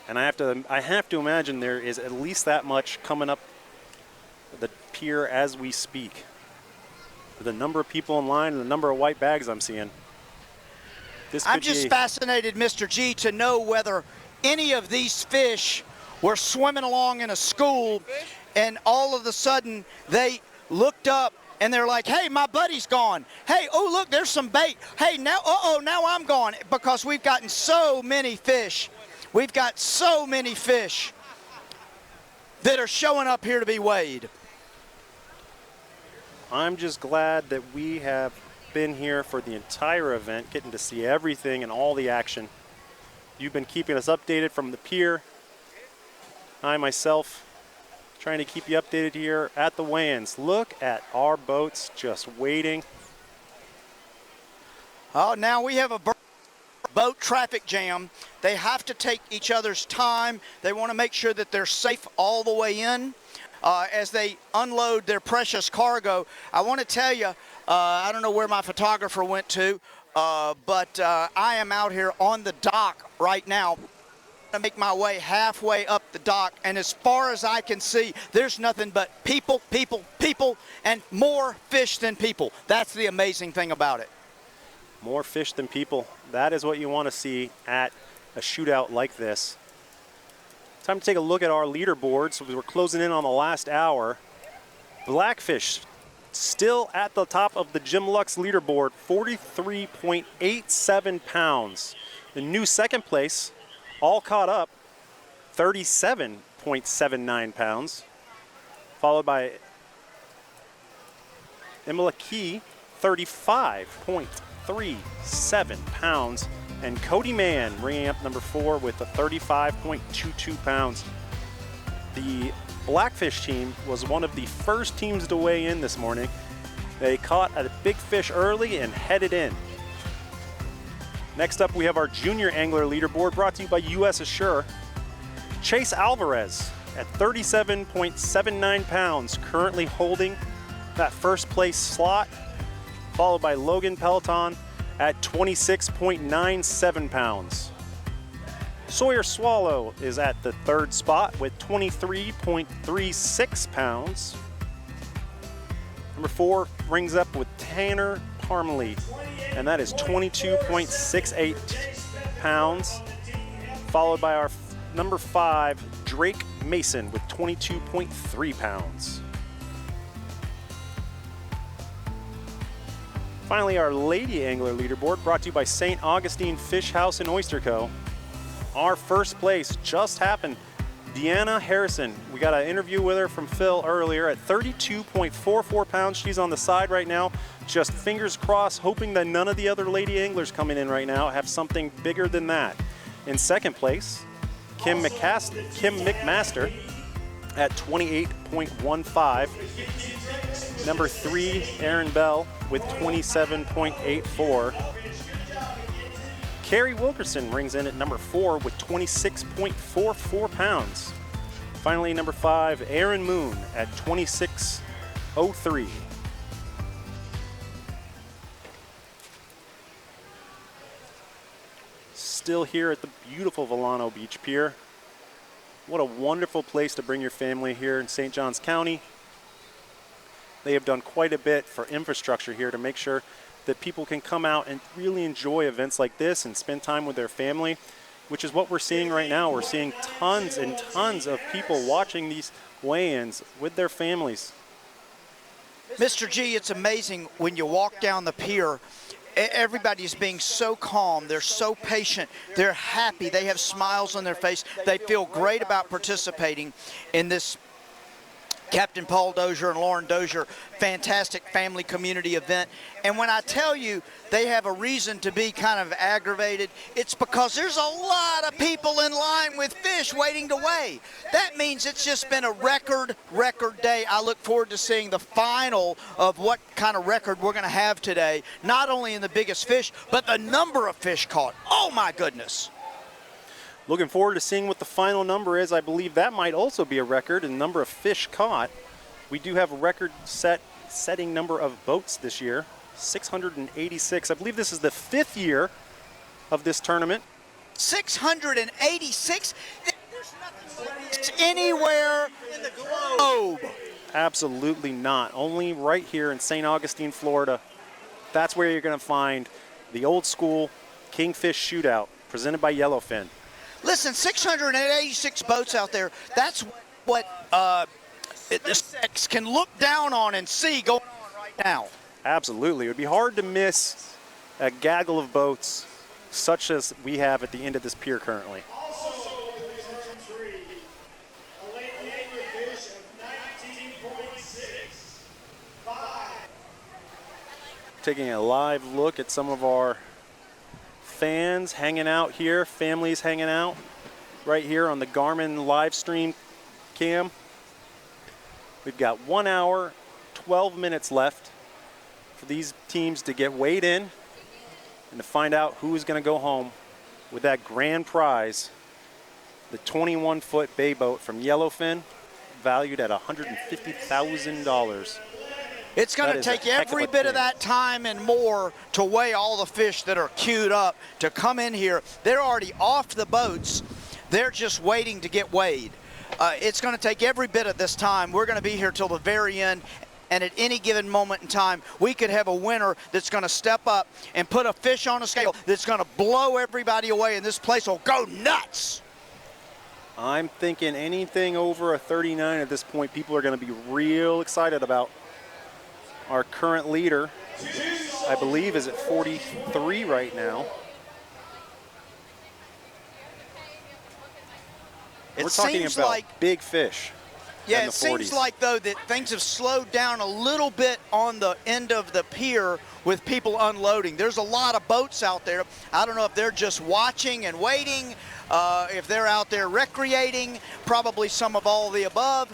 And I have to imagine there is at least that much coming up the pier as we speak. The number of people in line and the number of white bags I'm seeing. I'm just fascinated, Mr. G, to know whether any of these fish were swimming along in a school and all of a sudden they looked up and they're like, hey, my buddy's gone. Hey, oh, look, there's some bait. Hey, now, now I'm gone, because we've gotten so many fish. We've got so many fish that are showing up here to be weighed. I'm just glad that we have been here for the entire event, getting to see everything and all the action. You've been keeping us updated from the pier. I myself trying to keep you updated here at the weigh-ins. Look at our boats just waiting. Oh, now we have a boat traffic jam. They have to take each other's time. They want to make sure that they're safe all the way in as they unload their precious cargo. I want to tell you, I don't know where my photographer went to, but I am out here on the dock right now. To make my way halfway up the dock, and as far as I can see, there's nothing but people, people, people, and more fish than people. That's the amazing thing about it. More fish than people. That is what you want to see at a shootout like this. Time to take a look at our leaderboards. We're closing in on the last hour. Blackfish still at the top of the Jim Lux leaderboard, 43.87 pounds. The new second place, all caught up, 37.87 37.79 pounds, followed by Imola Key, 35.37 pounds, and Cody Mann ringing up number 4 with a 35.22 pounds. The Blackfish team was one of the first teams to weigh in this morning. They caught a big fish early and headed in. Next up, we have our junior angler leaderboard brought to you by US Assure. Chase Alvarez at 37.79 pounds, currently holding that first place slot, followed by Logan Peloton at 26.97 pounds. Sawyer Swallow is at the 3rd spot with 23.36 pounds. Number 4 rings up with Tanner Parmalee, and that is 22.68 pounds, followed by our number 5, Drake Mason, with 22.3 pounds. Finally, our lady angler leaderboard brought to you by St. Augustine Fish House and Oyster Co. Our first place just happened. Deanna Harrison, we got an interview with her from Phil earlier at 32.44 pounds. She's on the side right now, just fingers crossed, hoping that none of the other lady anglers coming in right now have something bigger than that. In second place, Kim McMaster at 28.15. Number 3, Aaron Bell with 27.84. Carrie Wilkerson rings in at number 4 with 26.44 pounds. Finally, number 5, Aaron Moon at 26.03. Still here at the beautiful Volano Beach Pier. What a wonderful place to bring your family here in St. Johns County. They have done quite a bit for infrastructure here to make sure that people can come out and really enjoy events like this and spend time with their family, which is what we're seeing right now. We're seeing tons and tons of people watching these weigh-ins with their families. Mr. G, it's amazing when you walk down the pier, everybody's being so calm, they're so patient, they're happy, they have smiles on their face, they feel great about participating in this Captain Paul Dozier and Lauren Dozier fantastic family community event. And when I tell you they have a reason to be kind of aggravated, it's because there's a lot of people in line with fish waiting to weigh. That means it's just been a record day. I look forward to seeing the final of what kind of record we're going to have today, not only in the biggest fish, but the number of fish caught. Oh my goodness. Looking forward to seeing what the final number is. I believe that might also be a record in number of fish caught. We do have a record setting number of boats this year, 686. I believe this is the 5th year of this tournament. 686? There's nothing like this anywhere in the globe. Absolutely not. Only right here in St. Augustine, Florida. That's where you're going to find the old school Kingfish Shootout presented by Yellowfin. Listen, 686 boats out there, that's what the sex can look down on and see going on right now. Absolutely. It would be hard to miss a gaggle of boats such as we have at the end of this pier currently. Taking a live look at some of our fans hanging out here, families hanging out right here on the Garmin live stream cam. We've got 1 hour, 12 minutes left for these teams to get weighed in and to find out who is going to go home with that grand prize, the 21-foot bay boat from Yellowfin, valued at $150,000. It's going to take every bit of that time and more to weigh all the fish that are queued up to come in here. They're already off the boats. They're just waiting to get weighed. It's going to take every bit of this time. We're going to be here till the very end. And at any given moment in time, we could have a winner that's going to step up and put a fish on a scale that's going to blow everybody away, and this place will go nuts. I'm thinking anything over a 39 at this point, people are going to be real excited about. Our current leader, I believe, is at 43 right now. We're talking seems about like big fish. Yeah, in it the seems 40s. like, though, that things have slowed down a little bit on the end of the pier with people unloading. There's a lot of boats out there. I don't know if they're just watching and waiting, if they're out there recreating, probably some of all the above.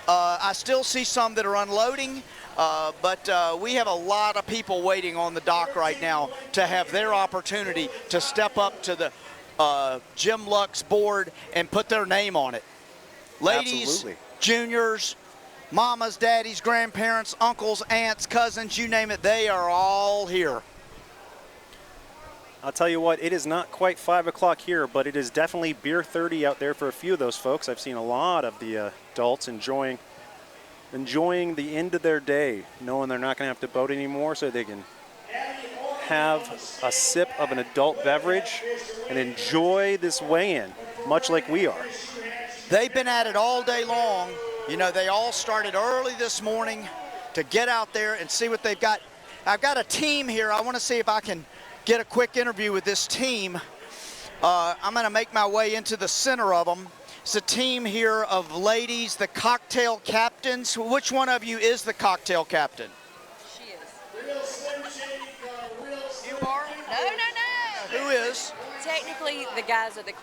I still see some that are unloading, but we have a lot of people waiting on the dock right now to have their opportunity to step up to the Jim Lux board and put their name on it. Ladies, Absolutely. juniors, mamas, daddies, grandparents, uncles, aunts, cousins, you name it, they are all here. I'll tell you what, it is not quite 5 o'clock here, but it is definitely beer 30 out there for a few of those folks. I've seen a lot of the adults enjoying the end of their day, knowing they're not going to have to boat anymore, so they can have a sip of an adult beverage and enjoy this weigh-in, much like we are. They've been at it all day long. You know, they all started early this morning to get out there and see what they've got. I've got a team here. I want to see if I can get a quick interview with this team. I'm going to make my way into the center of them. It's a team here of ladies, the cocktail captains. Which one of you is the cocktail captain? She is. You are? No. Who is? Technically, the guys are the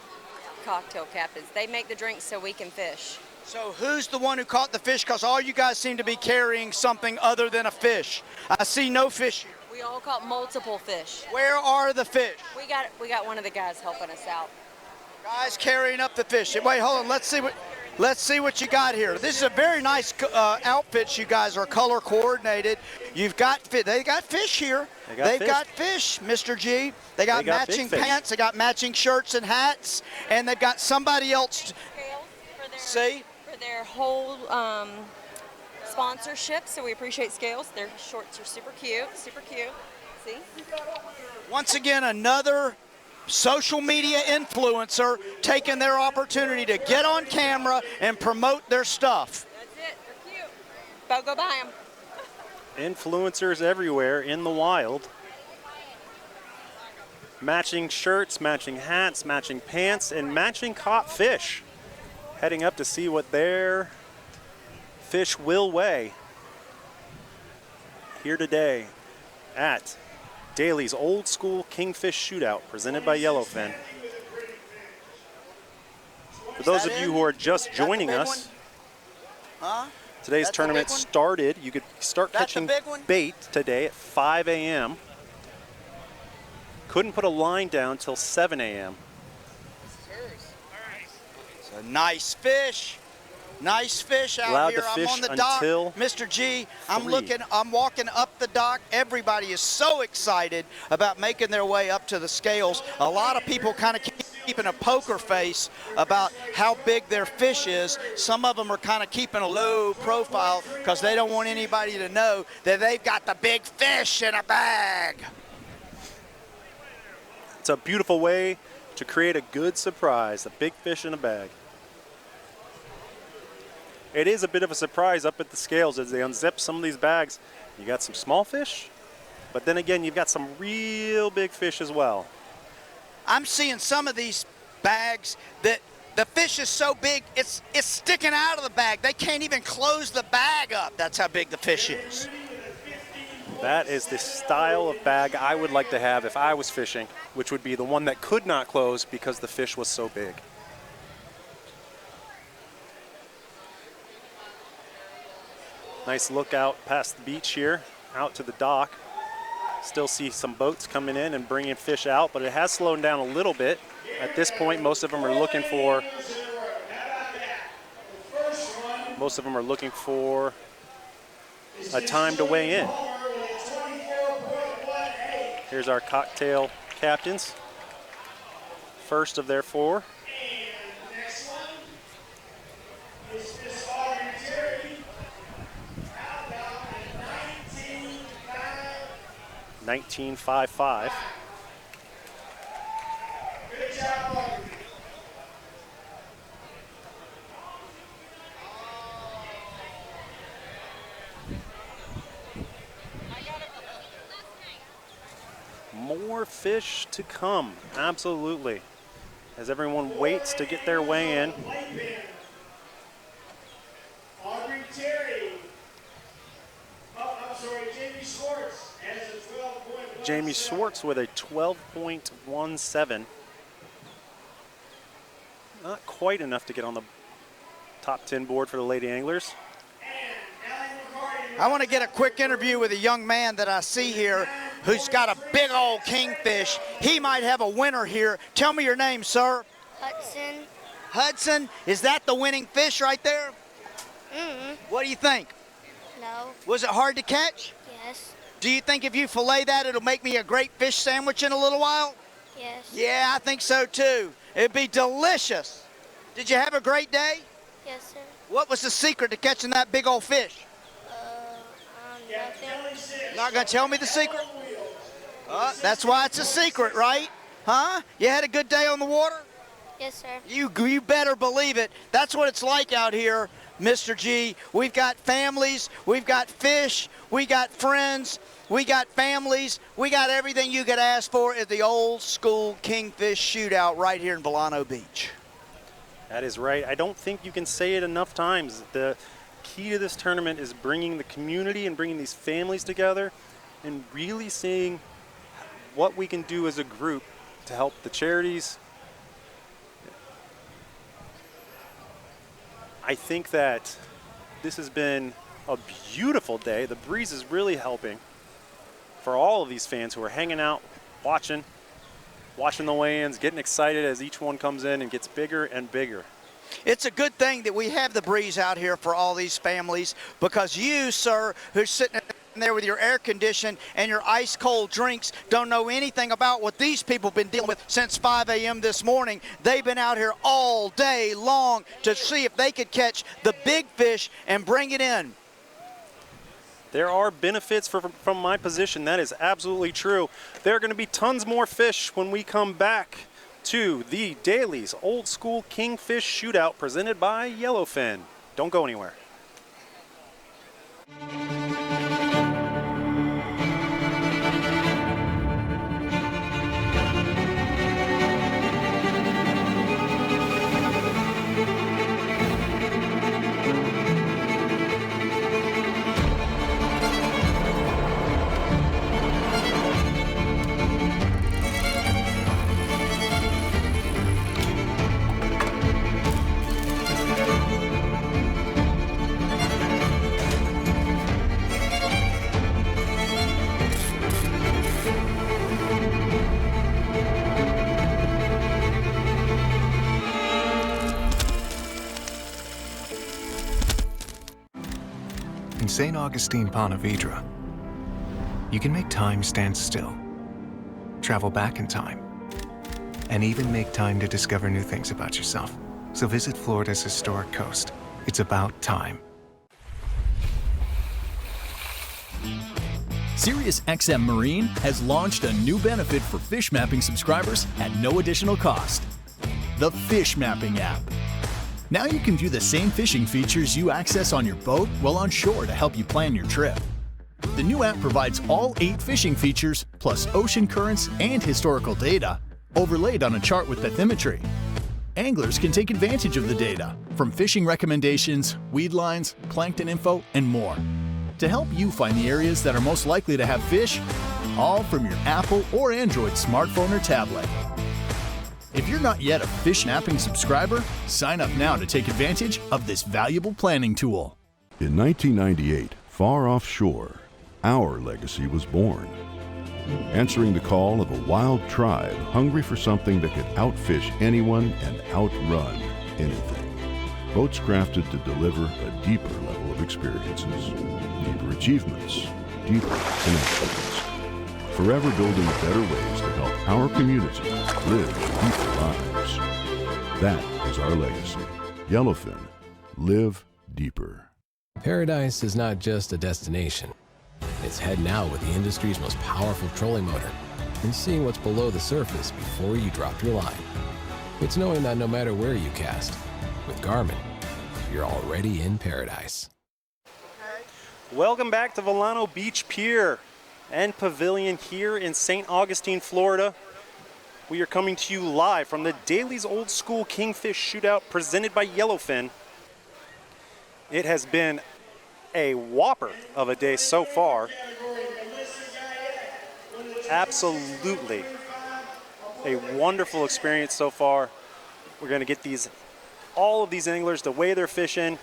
cocktail captains. They make the drinks so we can fish. So who's the one who caught the fish? Because all you guys seem to be carrying something other than a fish. I see no fish here. We all caught multiple fish. Where are the fish? We got one of the guys helping us out. Guys carrying up the fish. Wait, hold on. Let's see what you got here. This is a very nice outfit. You guys are color coordinated. You've got fish. They got fish here. They've got fish, Mr. G. They got matching pants. They got matching shirts and hats, and they've got somebody else. See? For their whole sponsorship, so we appreciate Scales. Their shorts are super cute, See? Once again, another social media influencer taking their opportunity to get on camera and promote their stuff. That's it. They're cute. Bo, go buy them. Influencers everywhere in the wild. Matching shirts, matching hats, matching pants, and matching caught fish. Heading up to see what their fish will weigh here today at Daly's Old School Kingfish Shootout, presented by Yellowfin. For those of you who are just joining us, today's tournament started. You could start catching bait today at 5 a.m. Couldn't put a line down till 7 a.m. It's a nice fish. Nice fish out here. I'm on the dock, Mr. G. I'm walking up the dock. Everybody is so excited about making their way up to the scales. A lot of people kind of keeping a poker face about how big their fish is. Some of them are kind of keeping a low profile because they don't want anybody to know that they've got the big fish in a bag. It's a beautiful way to create a good surprise, a big fish in a bag. It is a bit of a surprise up at the scales as they unzip some of these bags. You got some small fish, but then again, you've got some real big fish as well. I'm seeing some of these bags that the fish is so big, it's sticking out of the bag. They can't even close the bag up. That's how big the fish is. That is the style of bag I would like to have if I was fishing, which would be the one that could not close because the fish was so big. Nice look out past the beach here, out to the dock. Still see some boats coming in and bringing fish out, but it has slowed down a little bit. At this point, most of them are looking for a time to weigh in. Here's our cocktail captains. First of their four. 19.55. More fish to come, absolutely. as everyone waits to get their way in. Aubrey Terry. Oh, I'm sorry, Jamie Schwartz has a 12.17. Jamie Schwartz with a 12.17. Not quite enough to get on the top 10 board for the Lady Anglers. I want to get a quick interview with a young man that I see here who's got a big old kingfish. He might have a winner here. Tell me your name, sir. Hudson. Hudson, is that the winning fish right there? Mm-hmm. What do you think? No. Was it hard to catch? Yes. Do you think if you fillet that, it'll make me a great fish sandwich in a little while? Yes. Yeah, I think so too. It'd be delicious. Did you have a great day? Yes, sir. What was the secret to catching that big old fish? Nothing. Not gonna tell me the secret? That's why it's a secret, right? Huh? You had a good day on the water? Yes, sir. You better believe it. That's what it's like out here, Mr. G. We've got families, we've got fish, we got friends, we got families, we got everything you could ask for at the old school Kingfish Shootout right here in Volano Beach. That is right. I don't think you can say it enough times. The key to this tournament is bringing the community and bringing these families together and really seeing what we can do as a group to help the charities. I think that this has been a beautiful day. The breeze is really helping for all of these fans who are hanging out, watching the weigh-ins, getting excited as each one comes in and gets bigger and bigger. It's a good thing that we have the breeze out here for all these families, because you, sir, who's sitting there with your air condition and your ice cold drinks, don't know anything about what these people have been dealing with since 5 a.m. this morning. They've been out here all day long to see if they could catch the big fish and bring it in. There are benefits from my position. That is absolutely true. There are going to be tons more fish when we come back to the Daly's Old School Kingfish Shootout presented by Yellowfin. Don't go anywhere. In St. Augustine, Ponte Vedra, you can make time stand still, travel back in time, and even make time to discover new things about yourself. So visit Florida's historic coast. It's about time. SiriusXM Marine has launched a new benefit for fish mapping subscribers at no additional cost: the Fish Mapping app. Now you can view the same fishing features you access on your boat while on shore to help you plan your trip. The new app provides all 8 fishing features, plus ocean currents and historical data, overlaid on a chart with bathymetry. Anglers can take advantage of the data, from fishing recommendations, weed lines, plankton info, and more, to help you find the areas that are most likely to have fish, all from your Apple or Android smartphone or tablet. If you're not yet a Fish Mapping subscriber, sign up now to take advantage of this valuable planning tool. In 1998, far offshore, our legacy was born. Answering the call of a wild tribe hungry for something that could outfish anyone and outrun anything. Boats crafted to deliver a deeper level of experiences, deeper achievements, deeper connections. Forever building better ways to help our community live deeper lives. That is our legacy. Yellowfin. Live deeper. Paradise is not just a destination. It's heading out with the industry's most powerful trolling motor and seeing what's below the surface before you drop your line. It's knowing that no matter where you cast, with Garmin, you're already in paradise. Welcome back to Volano Beach Pier and Pavilion here in St. Augustine, Florida. We are coming to you live from the Daly's Old School Kingfish Shootout presented by Yellowfin. It has been a whopper of a day so far. Absolutely a wonderful experience so far. We're going to get all of these anglers the way they're fishing.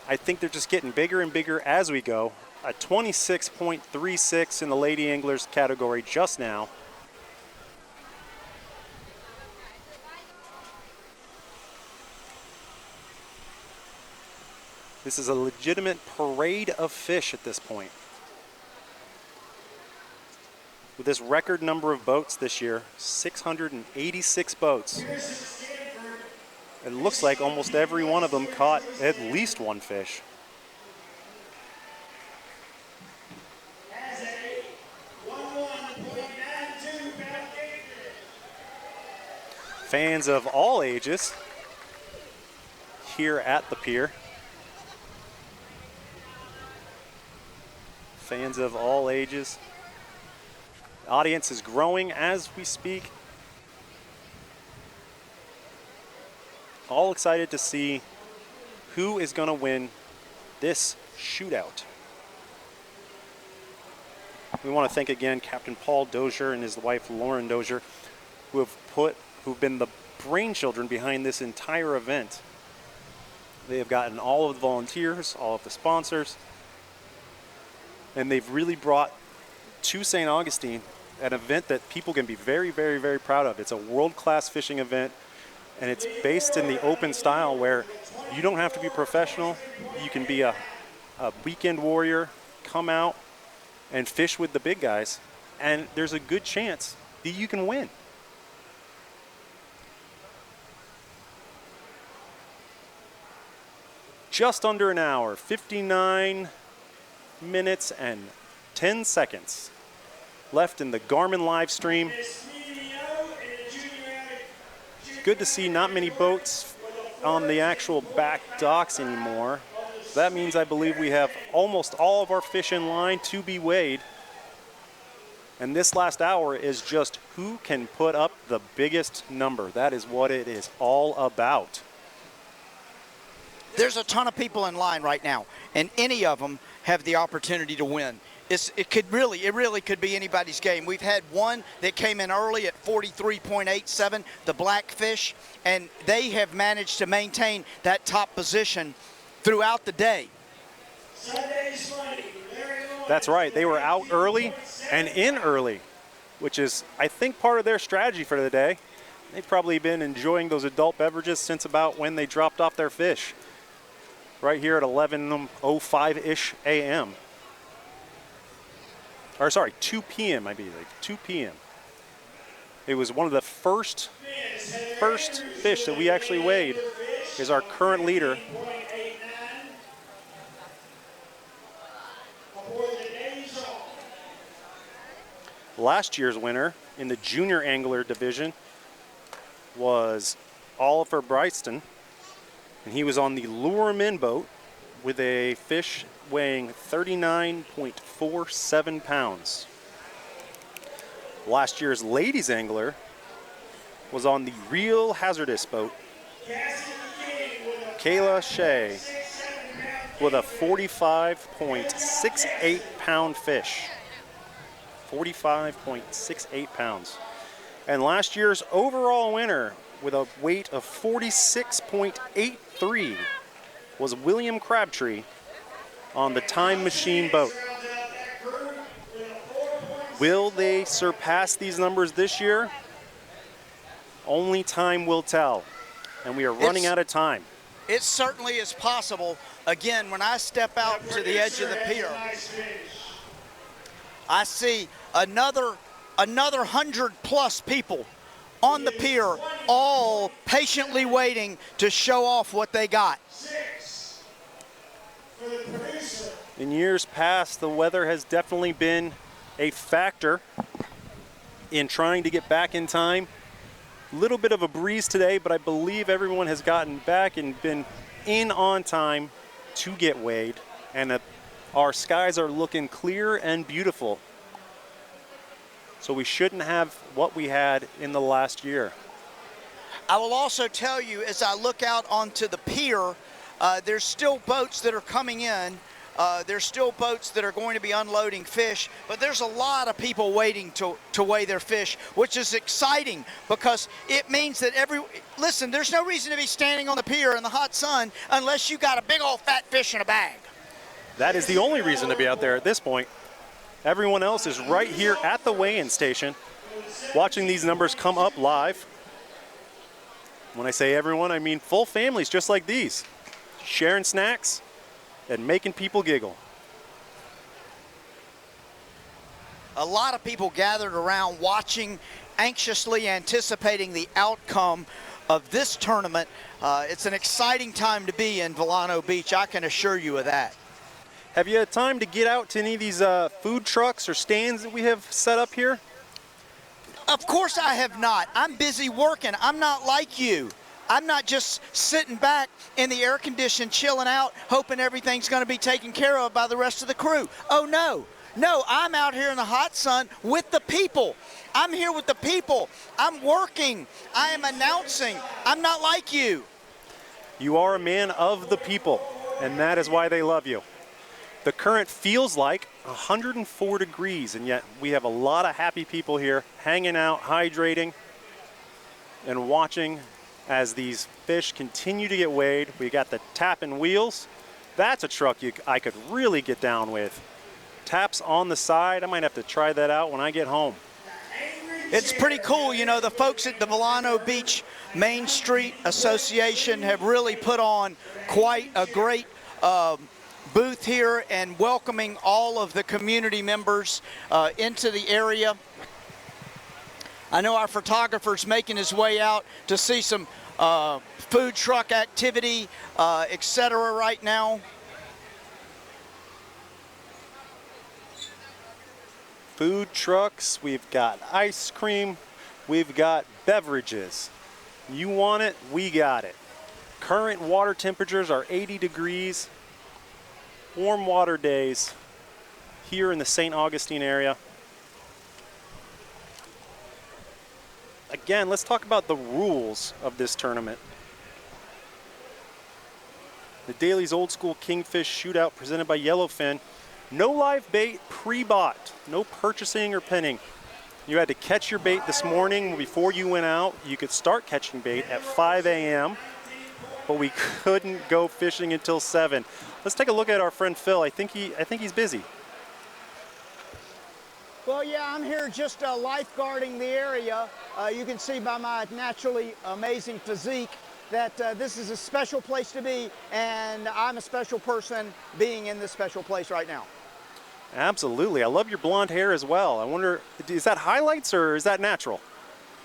I think they're just getting bigger and bigger as we go. A 26.36 in the lady anglers category just now. This is a legitimate parade of fish at this point. With this record number of boats this year, 686 boats. It looks like almost every one of them caught at least one fish. Fans of all ages here at the pier. Fans of all ages. The audience is growing as we speak. All excited to see who is going to win this shootout. We want to thank again Captain Paul Dozier and his wife Lauren Dozier, who've been the brainchildren behind this entire event. They have gotten all of the volunteers, all of the sponsors, and they've really brought to St. Augustine an event that people can be very, very, very proud of. It's a world-class fishing event, and it's based in the open style where you don't have to be professional. You can be a weekend warrior, come out and fish with the big guys, and there's a good chance that you can win. Just under an hour, 59 minutes and 10 seconds left in the Garmin live stream. Good to see not many boats on the actual back docks anymore. That means I believe we have almost all of our fish in line to be weighed. And this last hour is just who can put up the biggest number. That is what it is all about. There's a ton of people in line right now, and any of them have the opportunity to win. It really could be anybody's game. We've had one that came in early at 43.87, the Blackfish, and they have managed to maintain that top position throughout the day. That's right. They were out early and in early, which is, I think, part of their strategy for the day. They've probably been enjoying those adult beverages since about when they dropped off their fish. Right here at 11:05-ish a.m. Or sorry, 2 p.m. I believe, 2 p.m. It was one of the first fish that we actually weighed is our current leader. Last year's winner in the junior angler division was Oliver Bryston, and he was on the Lure-em-in boat with a fish weighing 39.47 pounds. Last year's ladies angler was on the Real Hazardous boat, Kayla Shea, with a 45.68 pound fish. 45.68 pounds. And last year's overall winner with a weight of 46.83 was William Crabtree on the Time Machine boat. Will they surpass these numbers this year? Only time will tell. And we are running out of time. It certainly is possible. Again, when I step out to the edge of the pier, I see another 100+ people on the pier, all patiently waiting to show off what they got. In years past, the weather has definitely been a factor in trying to get back in time. A little bit of a breeze today, but I believe everyone has gotten back and been in on time to get weighed, and our skies are looking clear and beautiful. So we shouldn't have what we had in the last year. I will also tell you, as I look out onto the pier, there's still boats that are coming in. There's still boats that are going to be unloading fish, but there's a lot of people waiting to weigh their fish, which is exciting because it means that listen, there's no reason to be standing on the pier in the hot sun unless you got a big old fat fish in a bag. That is the only reason to be out there at this point. Everyone else is right here at the weigh-in station, watching these numbers come up live. When I say everyone, I mean full families just like these, sharing snacks and making people giggle. A lot of people gathered around watching, anxiously anticipating the outcome of this tournament. It's an exciting time to be in Volano Beach, I can assure you of that. Have you had time to get out to any of these food trucks or stands that we have set up here? Of course I have not. I'm busy working. I'm not like you. I'm not just sitting back in the air condition, chilling out, hoping everything's going to be taken care of by the rest of the crew. Oh, no. No, I'm out here in the hot sun with the people. I'm here with the people. I'm working. I am announcing. I'm not like you. You are a man of the people, and that is why they love you. The current feels like 104 degrees, and yet we have a lot of happy people here hanging out, hydrating, and watching as these fish continue to get weighed. We got the tapping wheels. That's a truck I could really get down with. Taps on the side. I might have to try that out when I get home. It's pretty cool. You know, the folks at the Volano Beach Main Street Association have really put on quite a great booth here and welcoming all of the community members into the area. I know our photographer's making his way out to see some food truck activity, etc. right now. Food trucks, we've got ice cream, we've got beverages. You want it, we got it. Current water temperatures are 80 degrees. Warm water days here in the St. Augustine area. Again, let's talk about the rules of this tournament. The Daly's Old School Kingfish Shootout presented by Yellowfin. No live bait pre-bought, no purchasing or pinning. You had to catch your bait this morning before you went out. You could start catching bait at 5 a.m., but we couldn't go fishing until 7. Let's take a look at our friend Phil. I think he's busy. Well, yeah, I'm here just lifeguarding the area. You can see by my naturally amazing physique that this is a special place to be, and I'm a special person being in this special place right now. Absolutely. I love your blonde hair as well. I wonder, is that highlights or is that natural?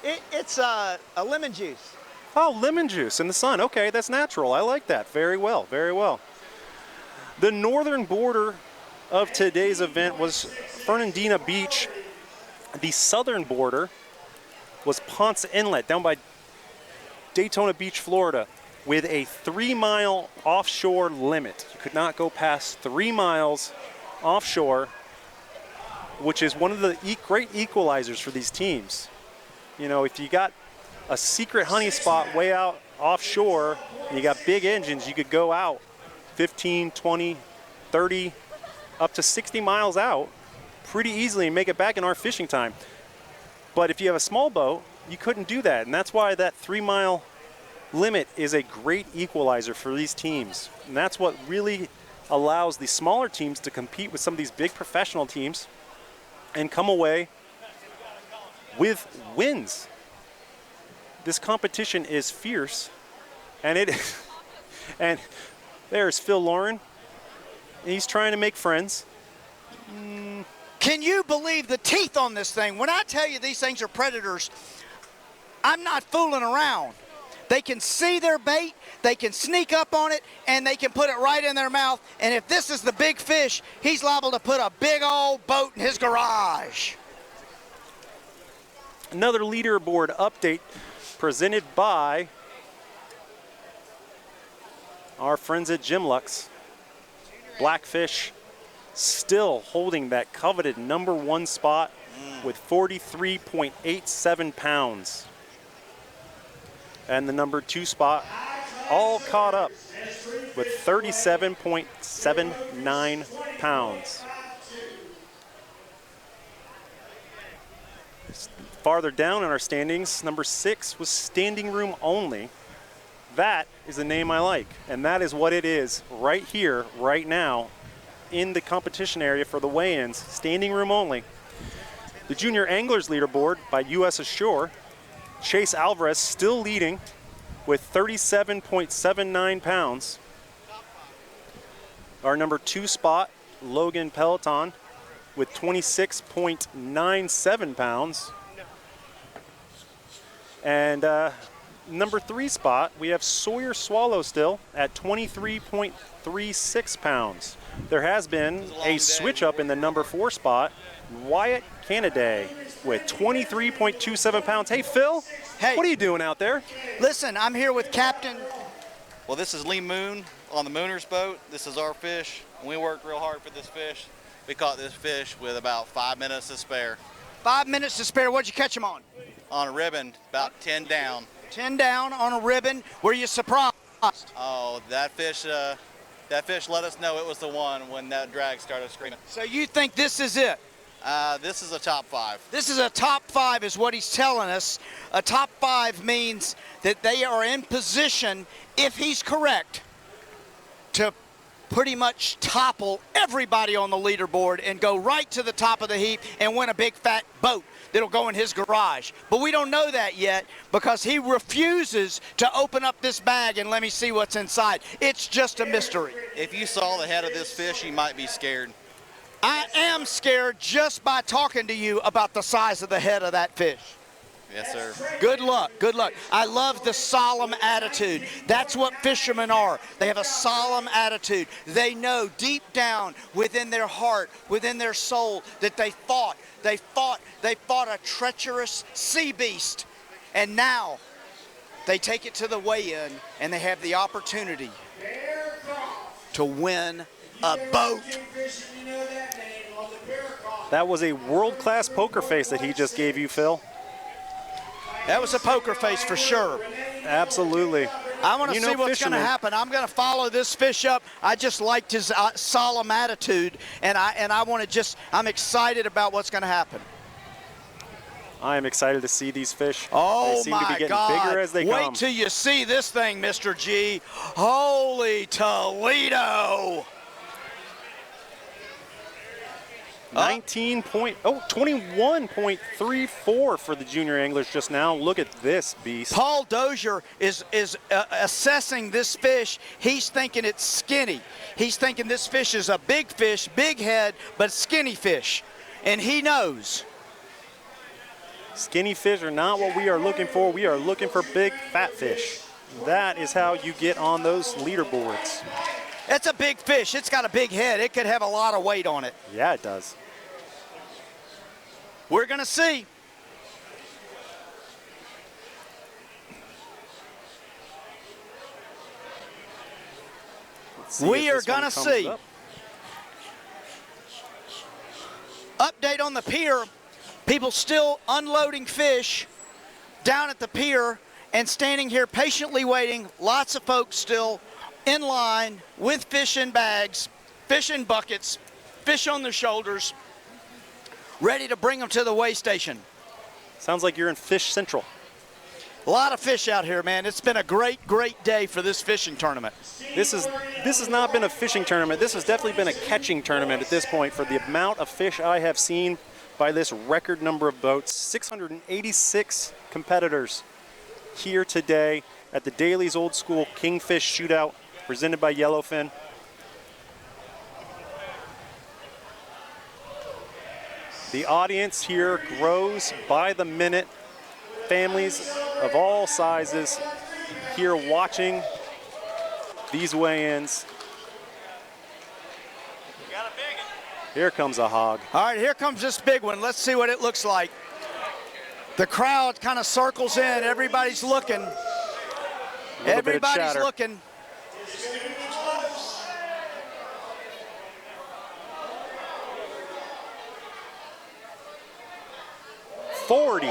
It's a lemon juice. Oh, lemon juice in the sun. Okay, that's natural. I like that. Very well, very well. The northern border of today's event was Fernandina Beach. The southern border was Ponce Inlet down by Daytona Beach, Florida, with a 3-mile offshore limit. You could not go past 3 miles offshore, which is one of the great equalizers for these teams. You know, if you got a secret honey spot way out offshore, and you got big engines, you could go out 15, 20, 30, up to 60 miles out pretty easily and make it back in our fishing time. But if you have a small boat, you couldn't do that, and that's why that 3-mile limit is a great equalizer for these teams. And that's what really allows the smaller teams to compete with some of these big professional teams and come away with wins. This competition is fierce, and and there's Phil Lauren. He's trying to make friends. Can you believe the teeth on this thing? When I tell you these things are predators, I'm not fooling around. They can see their bait, they can sneak up on it, and they can put it right in their mouth. And if this is the big fish, he's liable to put a big old boat in his garage. Another leaderboard update presented by our friends at Jim Lux. Blackfish still holding that coveted #1 spot with 43.87 pounds. And the number 2 spot all caught up with 37.79 pounds. Farther down in our standings, number 6 was standing room only. That is a name I like, and that is what it is right here, right now, in the competition area for the weigh-ins, standing room only. The junior anglers leaderboard by U.S. Ashore, Chase Alvarez still leading with 37.79 pounds. Our number 2 spot, Logan Peloton, with 26.97 pounds. And number 3 spot, we have Sawyer Swallow still at 23.36 pounds. There has been a switch up in the number 4 spot, Wyatt Canaday with 23.27 pounds. Hey, Phil, hey, what are you doing out there? Listen, I'm here with Captain. Well, this is Lee Moon on the Mooner's boat. This is our fish, and we worked real hard for this fish. We caught this fish with about 5 minutes to spare. 5 minutes to spare. What'd you catch him on? On a ribbon, about 10 down. 10 down on a ribbon. Were you surprised? Oh, that fish let us know it was the one when that drag started screaming. So you think this is it? This is a top 5. This is a top 5 is what he's telling us. A top 5 means that they are in position, if he's correct, to pretty much topple everybody on the leaderboard and go right to the top of the heap and win a big fat boat that'll go in his garage. But we don't know that yet because he refuses to open up this bag and let me see what's inside. It's just a mystery. If you saw the head of this fish, you might be scared. I am scared just by talking to you about the size of the head of that fish. Yes, sir. Good luck, good luck. I love the solemn attitude. That's what fishermen are. They have a solemn attitude. They know deep down within their heart, within their soul, that they fought a treacherous sea beast. And now they take it to the weigh-in and they have the opportunity to win a boat. That was a world-class poker face that he just gave you, Phil. That was a poker face for sure. Absolutely. I want to see what's going to happen. I'm going to follow this fish up. I just liked his solemn attitude, and I'm excited about what's going to happen. I am excited to see these fish. Oh, they seem to be getting bigger as they come. Wait till you see this thing, Mr. G. Holy Toledo. 21.34 for the junior anglers just now. Look at this beast. Paul Dozier is assessing this fish. He's thinking it's skinny. He's thinking this fish is a big fish, big head, but skinny fish. And he knows. Skinny fish are not what we are looking for. We are looking for big, fat fish. That is how you get on those leaderboards. It's a big fish. It's got a big head. It could have a lot of weight on it. Yeah, it does. We're going to see. We are going to see. Update on the pier. People still unloading fish down at the pier and standing here patiently waiting. Lots of folks still in line with fish in bags, fish in buckets, fish on their shoulders, ready to bring them to the weigh station. Sounds like you're in Fish Central. A lot of fish out here, man. It's been a great, great day for this fishing tournament. This has not been a fishing tournament. This has definitely been a catching tournament at this point for the amount of fish I have seen by this record number of boats. 686 competitors here today at the Daly's Old School Kingfish Shootout presented by Yellowfin. The audience here grows by the minute. Families of all sizes here watching these weigh-ins. Here comes a hog. All right, here comes this big one. Let's see what it looks like. The crowd kind of circles in. Everybody's looking. Everybody's looking. 40.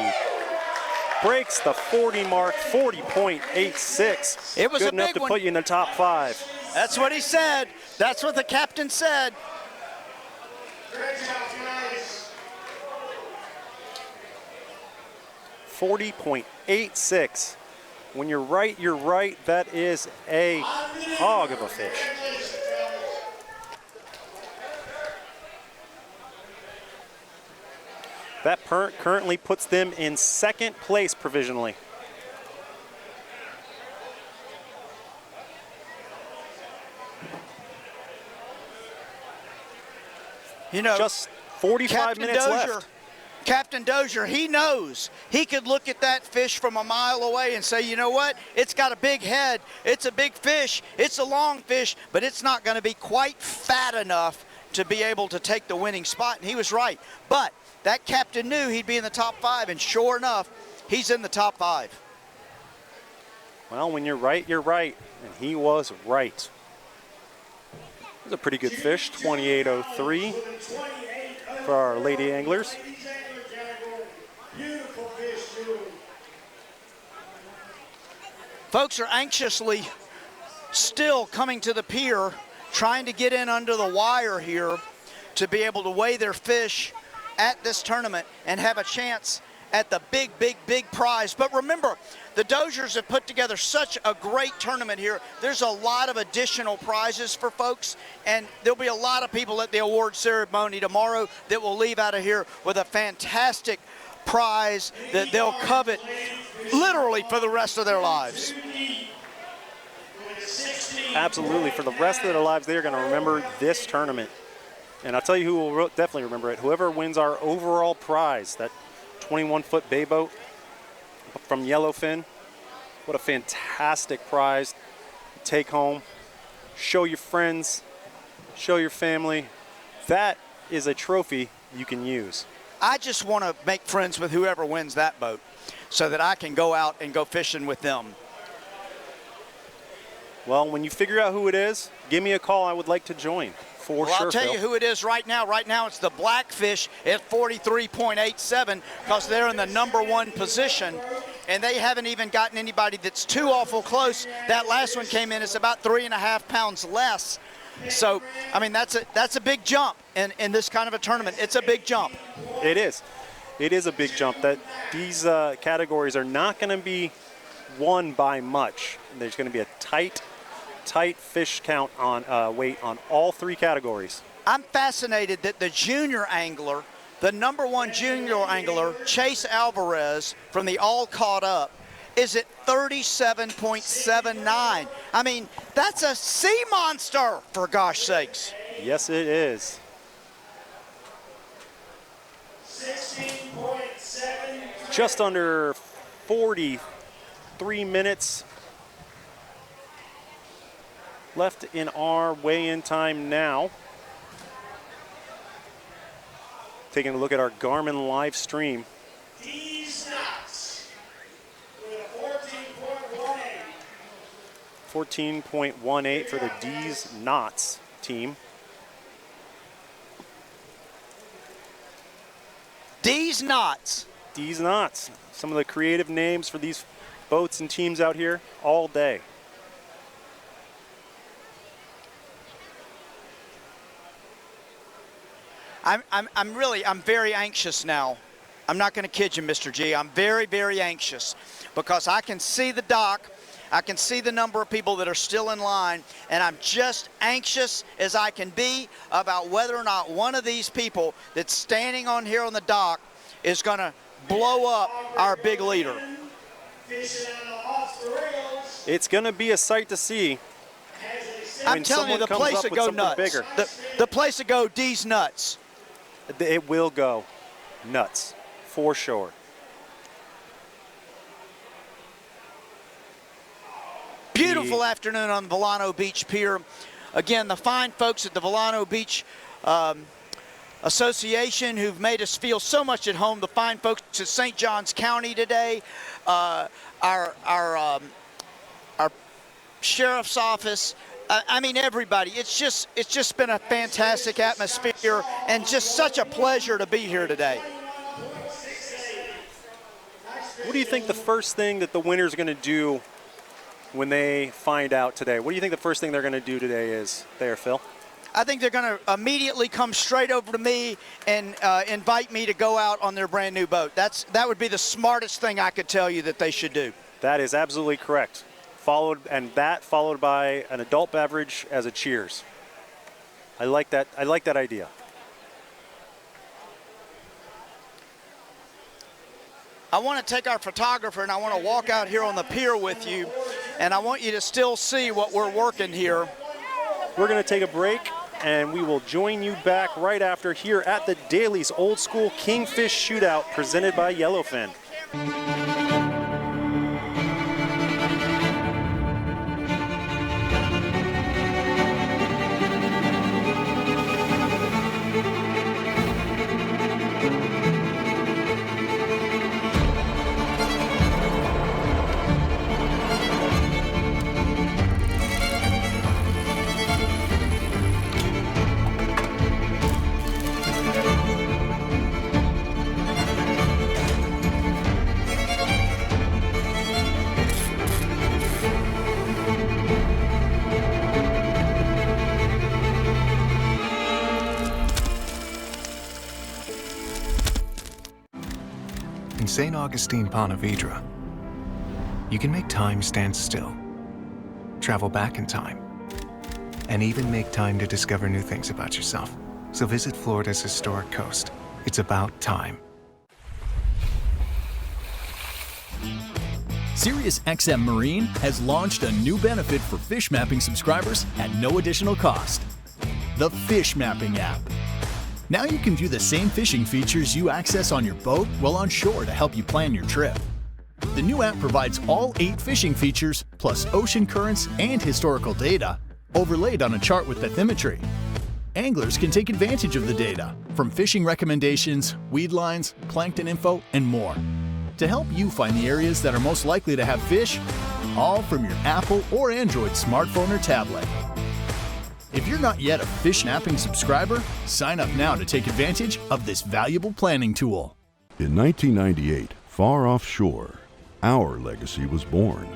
Breaks the 40 mark, 40.86. It was good a enough big to one. put you in the top 5. That's what he said. That's what the captain said. Great job, guys. 40.86. When you're right, you're right. That is a hog of a fish. That currently puts them in second place provisionally. You know, just 45 minutes left. Captain Dozier, he knows. He could look at that fish from a mile away and say, you know what? It's got a big head. It's a big fish. It's a long fish, but it's not going to be quite fat enough to be able to take the winning spot. And he was right. But that captain knew he'd be in the top 5, and sure enough, he's in the top 5. Well, when you're right, you're right. And he was right. It was a pretty good fish, 28.03 for our lady anglers. Beautiful fish, too. Folks are anxiously still coming to the pier, trying to get in under the wire here to be able to weigh their fish at this tournament and have a chance at the big, big, big prize. But remember, the Doziers have put together such a great tournament here. There's a lot of additional prizes for folks, and there'll be a lot of people at the award ceremony tomorrow that will leave out of here with a fantastic prize that they'll covet literally for the rest of their lives. Absolutely. For the rest of their lives, they are going to remember this tournament. And I'll tell you who will definitely remember it. Whoever wins our overall prize, that 21-foot bay boat from Yellowfin. What a fantastic prize. Take home. Show your friends. Show your family. That is a trophy you can use. I just want to make friends with whoever wins that boat so that I can go out and go fishing with them. Well, when you figure out who it is, give me a call. I would like to join. For Well, sure, I'll tell Phil. you who it is right now. Right now it's the Blackfish at 43.87 because they're in the #1 position, and they haven't even gotten anybody that's too awful close. That last one came in, it's about 3.5 pounds less. So, I mean, that's a big jump in this kind of a tournament. It's a big jump. It is. It is a big jump. That these categories are not going to be won by much. There's going to be a tight fish count on weight on all 3 categories. I'm fascinated that the junior angler, the #1 junior angler, Chase Alvarez from the All Caught Up, is at 37.79. I mean, that's a sea monster, for gosh sakes. Yes, it is. 16.7. Just under 43 minutes left in our weigh-in time now. Taking a look at our Garmin live stream. These nuts with a 14.18. 14.18 for the D's Knots team. D's Knots. D's Knots. Some of the creative names for these boats and teams out here all day. I'm very anxious now. I'm not going to kid you, Mr. G. I'm very, very anxious because I can see the dock. I can see the number of people that are still in line, and I'm just anxious as I can be about whether or not one of these people that's standing on here on the dock is going to blow up our big leader. It's going to be a sight to see. I'm telling you, the place would go nuts. Bigger. The place would go D's nuts. It will go nuts, for sure. Beautiful afternoon on the Volano Beach Pier. Again, the fine folks at the Volano Beach Association who've made us feel so much at home. The fine folks at St. Johns County today. Our sheriff's office. I mean, everybody. It's just been a fantastic atmosphere and just such a pleasure to be here today. What do you think the first thing that the winners are going to do when they find out today? What do you think the first thing they're going to do today is there, Phil? I think they're going to immediately come straight over to me and invite me to go out on their brand new boat. That would be the smartest thing I could tell you that they should do. That is absolutely correct. Followed by an adult beverage as a cheers. I like that. I like that idea. I want to take our photographer and I want to walk out here on the pier with you, and I want you to still see what we're working here. We're going to take a break, and we will join you back right after here at the Daly's Old School Kingfish Shootout presented by Yellowfin. In St. Augustine, Ponte Vedra, you can make time stand still, travel back in time, and even make time to discover new things about yourself. So visit Florida's historic coast. It's about time. SiriusXM Marine has launched a new benefit for fish mapping subscribers at no additional cost. The Fish Mapping app. Now you can view the same fishing features you access on your boat while on shore to help you plan your trip. The new app provides all 8 fishing features, plus ocean currents and historical data, overlaid on a chart with bathymetry. Anglers can take advantage of the data, from fishing recommendations, weed lines, plankton info, and more, to help you find the areas that are most likely to have fish, all from your Apple or Android smartphone or tablet. If you're not yet a Fish Mapping subscriber, sign up now to take advantage of this valuable planning tool. In 1998, far offshore, our legacy was born.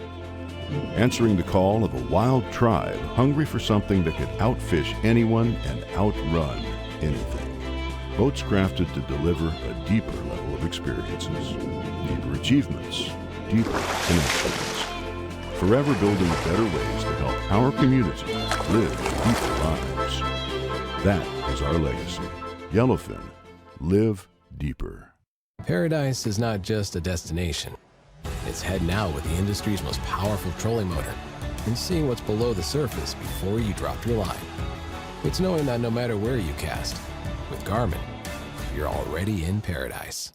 Answering the call of a wild tribe hungry for something that could outfish anyone and outrun anything. Boats crafted to deliver a deeper level of experiences, deeper achievements, deeper connections. Forever building better ways to help our community live deeper lives. That is our legacy. Yellowfin, live deeper. Paradise is not just a destination. It's heading out with the industry's most powerful trolling motor and seeing what's below the surface before you drop your line. It's knowing that no matter where you cast, with Garmin, you're already in paradise.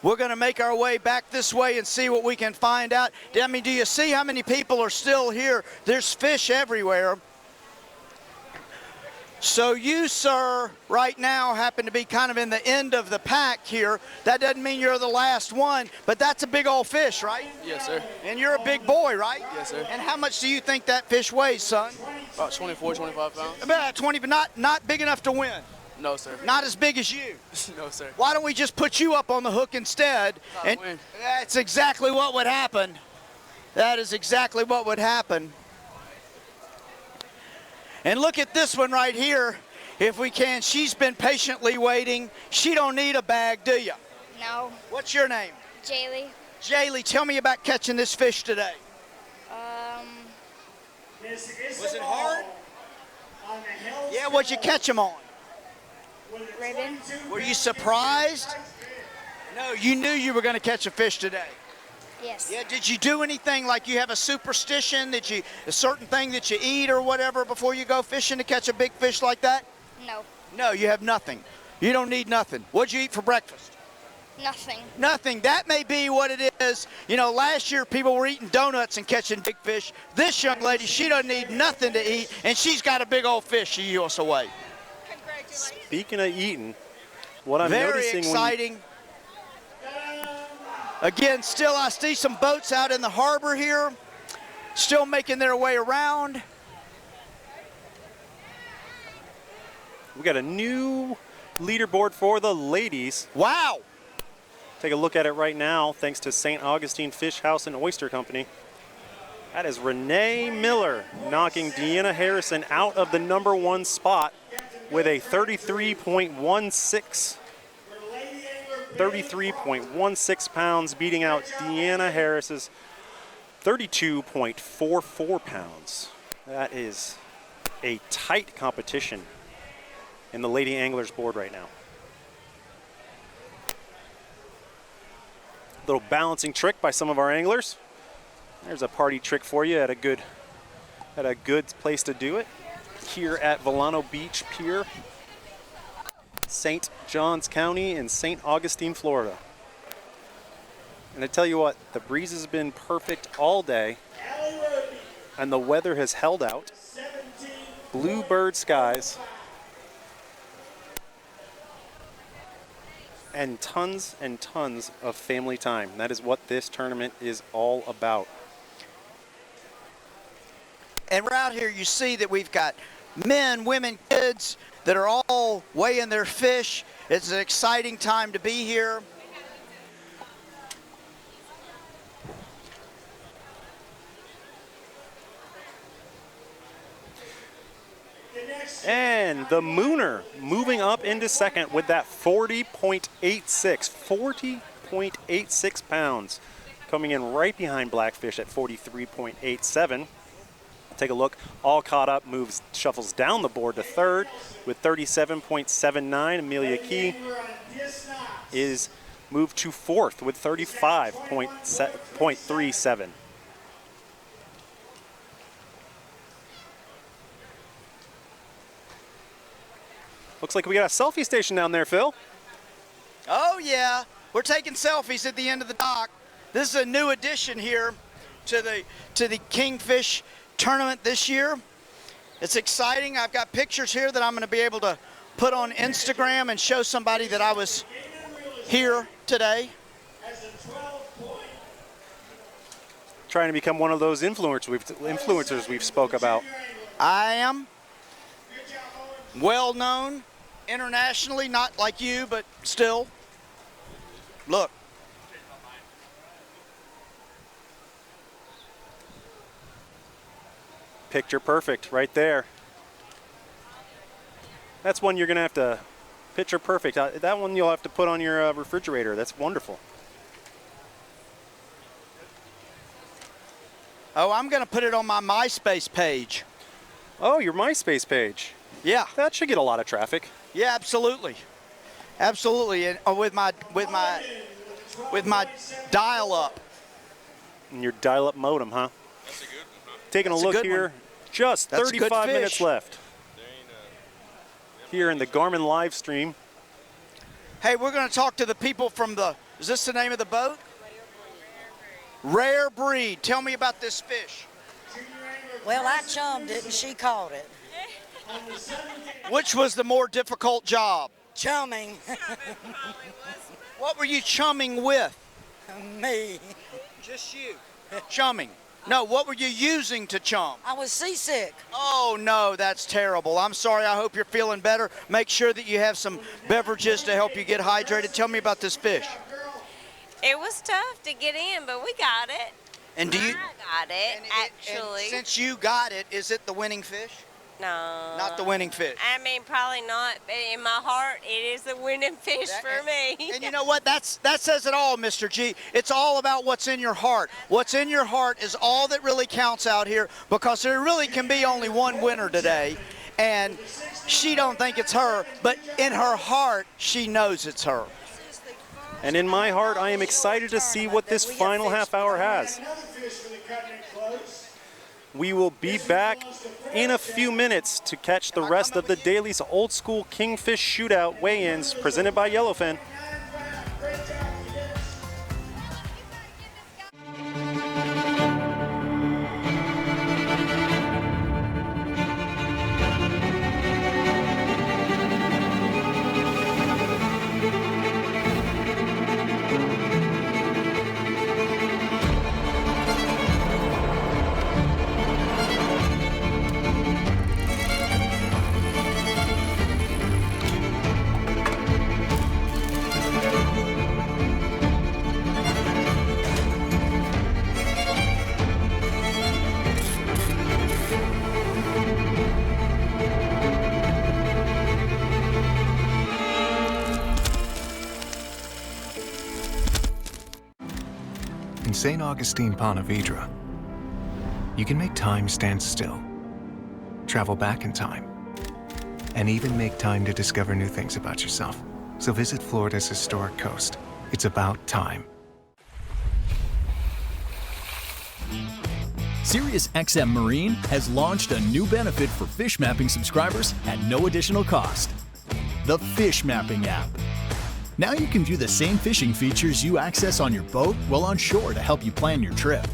We're going to make our way back this way and see what we can find out. I mean, do you see how many people are still here? There's fish everywhere. So you, sir, right now happen to be kind of in the end of the pack here. That doesn't mean you're the last one, but that's a big old fish, right? Yes, sir. And you're a big boy, right? Yes, sir. And how much do you think that fish weighs, son? About 24, 25 pounds. About 20, but not big enough to win. No, sir. Not as big as you. No, sir. Why don't we just put you up on the hook instead? And that's exactly what would happen. That is exactly what would happen. And look at this one right here, if we can. She's been patiently waiting. She don't need a bag, do you? No. What's your name? Jaylee. Jaylee, tell me about catching this fish today. Was it hard? Yeah, what'd you catch him on? Ribbon. Were you surprised? No, you knew you were going to catch a fish today. Yes. Yeah, did you do anything like you have a superstition, a certain thing that you eat or whatever before you go fishing to catch a big fish like that? No. No, you have nothing. You don't need nothing. What'd you eat for breakfast? Nothing. Nothing. That may be what it is. You know, last year people were eating donuts and catching big fish. This young lady, she doesn't need nothing to eat, and she's got a big old fish she yields away. Speaking of eating, what I'm Very noticing exciting. Again, still I see some boats out in the harbor here, still making their way around. We got a new leaderboard for the ladies. Wow. Take a look at it right now, thanks to St. Augustine Fish House and Oyster Company. That is Renee Miller knocking Deanna Harrison out of the #1 spot with a 33.16. 33.16 pounds, beating out Deanna Harris's 32.44 pounds. That is a tight competition in the Lady Anglers board right now. Little balancing trick by some of our anglers. There's a party trick for you at a good place to do it. Here at Volano Beach Pier, St. Johns County in St. Augustine, Florida. And I tell you what, the breeze has been perfect all day, and the weather has held out. Bluebird skies. And tons of family time. That is what this tournament is all about. And right out here, you see that we've got men, women, kids that are all weighing their fish. It's an exciting time to be here. And the Mooner moving up into second with that 40.86. 40.86 pounds. Coming in right behind Blackfish at 43.87. Take a look, all caught up, shuffles down the board to third with 37.79. Amelia Key is moved to fourth with 35.37. Looks like we got a selfie station down there, Phil. Oh yeah, we're taking selfies at the end of the dock. This is a new addition here to the Kingfish tournament this year. It's exciting. I've got pictures here that I'm going to be able to put on Instagram and show somebody that I was here today. Trying to become one of those influencers we've spoke about. I am well known internationally, not like you, but still. Look. Picture perfect right there. That's one you're going to have to picture perfect. That one you'll have to put on your refrigerator. That's wonderful. Oh, I'm going to put it on my MySpace page. Oh, your MySpace page. Yeah. That should get a lot of traffic. Yeah, absolutely. Absolutely. And with my dial-up. And your dial-up modem, huh? That's a good one, huh? Taking a look here. Just 35 minutes left. Here in the Garmin live stream. Hey, we're going to talk to the people from is this the name of the boat? Rare Breed. Tell me about this fish. Well, I chummed it and she caught it. Which was the more difficult job? Chumming. What were you chumming with? Me. Just you. Chumming. No, what were you using to chum? I was seasick. Oh, no, that's terrible. I'm sorry. I hope you're feeling better. Make sure that you have some beverages to help you get hydrated. Tell me about this fish. It was tough to get in, but we got it. And do you? I got it, actually. And since you got it, is it the winning fish? No. Not the winning fish. I mean, probably not, but in my heart, it is the winning fish for me. And you know what? That says it all, Mr. G. It's all about what's in your heart. What's in your heart is all that really counts out here, because there really can be only one winner today. And she don't think it's her, but in her heart, she knows it's her. And in my heart, I am excited to see what this final half hour has. We will be back in a few minutes to catch the rest of the Daly's Old School Kingfish Shootout weigh-ins presented by Yellowfin. In St. Augustine, Pontevedra, you can make time stand still, travel back in time, and even make time to discover new things about yourself. So visit Florida's historic coast. It's about time. SiriusXM Marine has launched a new benefit for fish mapping subscribers at no additional cost. The Fish Mapping app. Now you can view the same fishing features you access on your boat while on shore to help you plan your trip.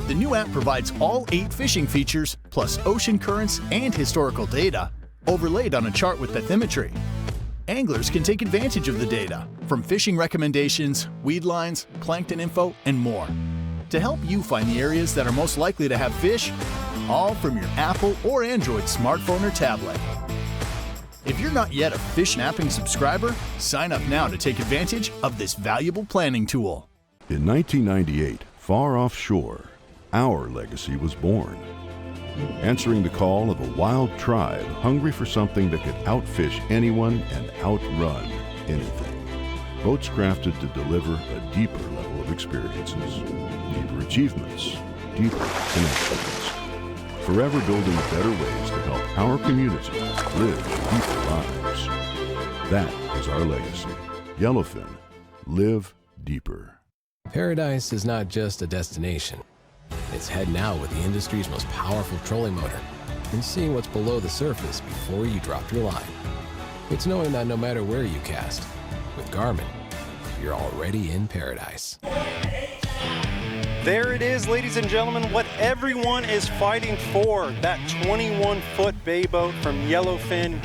The new app provides all 8 fishing features, plus ocean currents and historical data, overlaid on a chart with bathymetry. Anglers can take advantage of the data, from fishing recommendations, weed lines, plankton info, and more, to help you find the areas that are most likely to have fish, all from your Apple or Android smartphone or tablet. If you're not yet a Fish Mapping subscriber, sign up now to take advantage of this valuable planning tool. In 1998, far offshore, our legacy was born. Answering the call of a wild tribe hungry for something that could outfish anyone and outrun anything. Boats crafted to deliver a deeper level of experiences, deeper achievements, deeper connections. Forever building better ways to help our community live deeper lives. That is our legacy. Yellowfin, live deeper. Paradise is not just a destination. It's heading out with the industry's most powerful trolling motor and seeing what's below the surface before you drop your line. It's knowing that no matter where you cast, with Garmin, you're already in paradise. There it is, ladies and gentlemen, what everyone is fighting for. That 21-foot bay boat from Yellowfin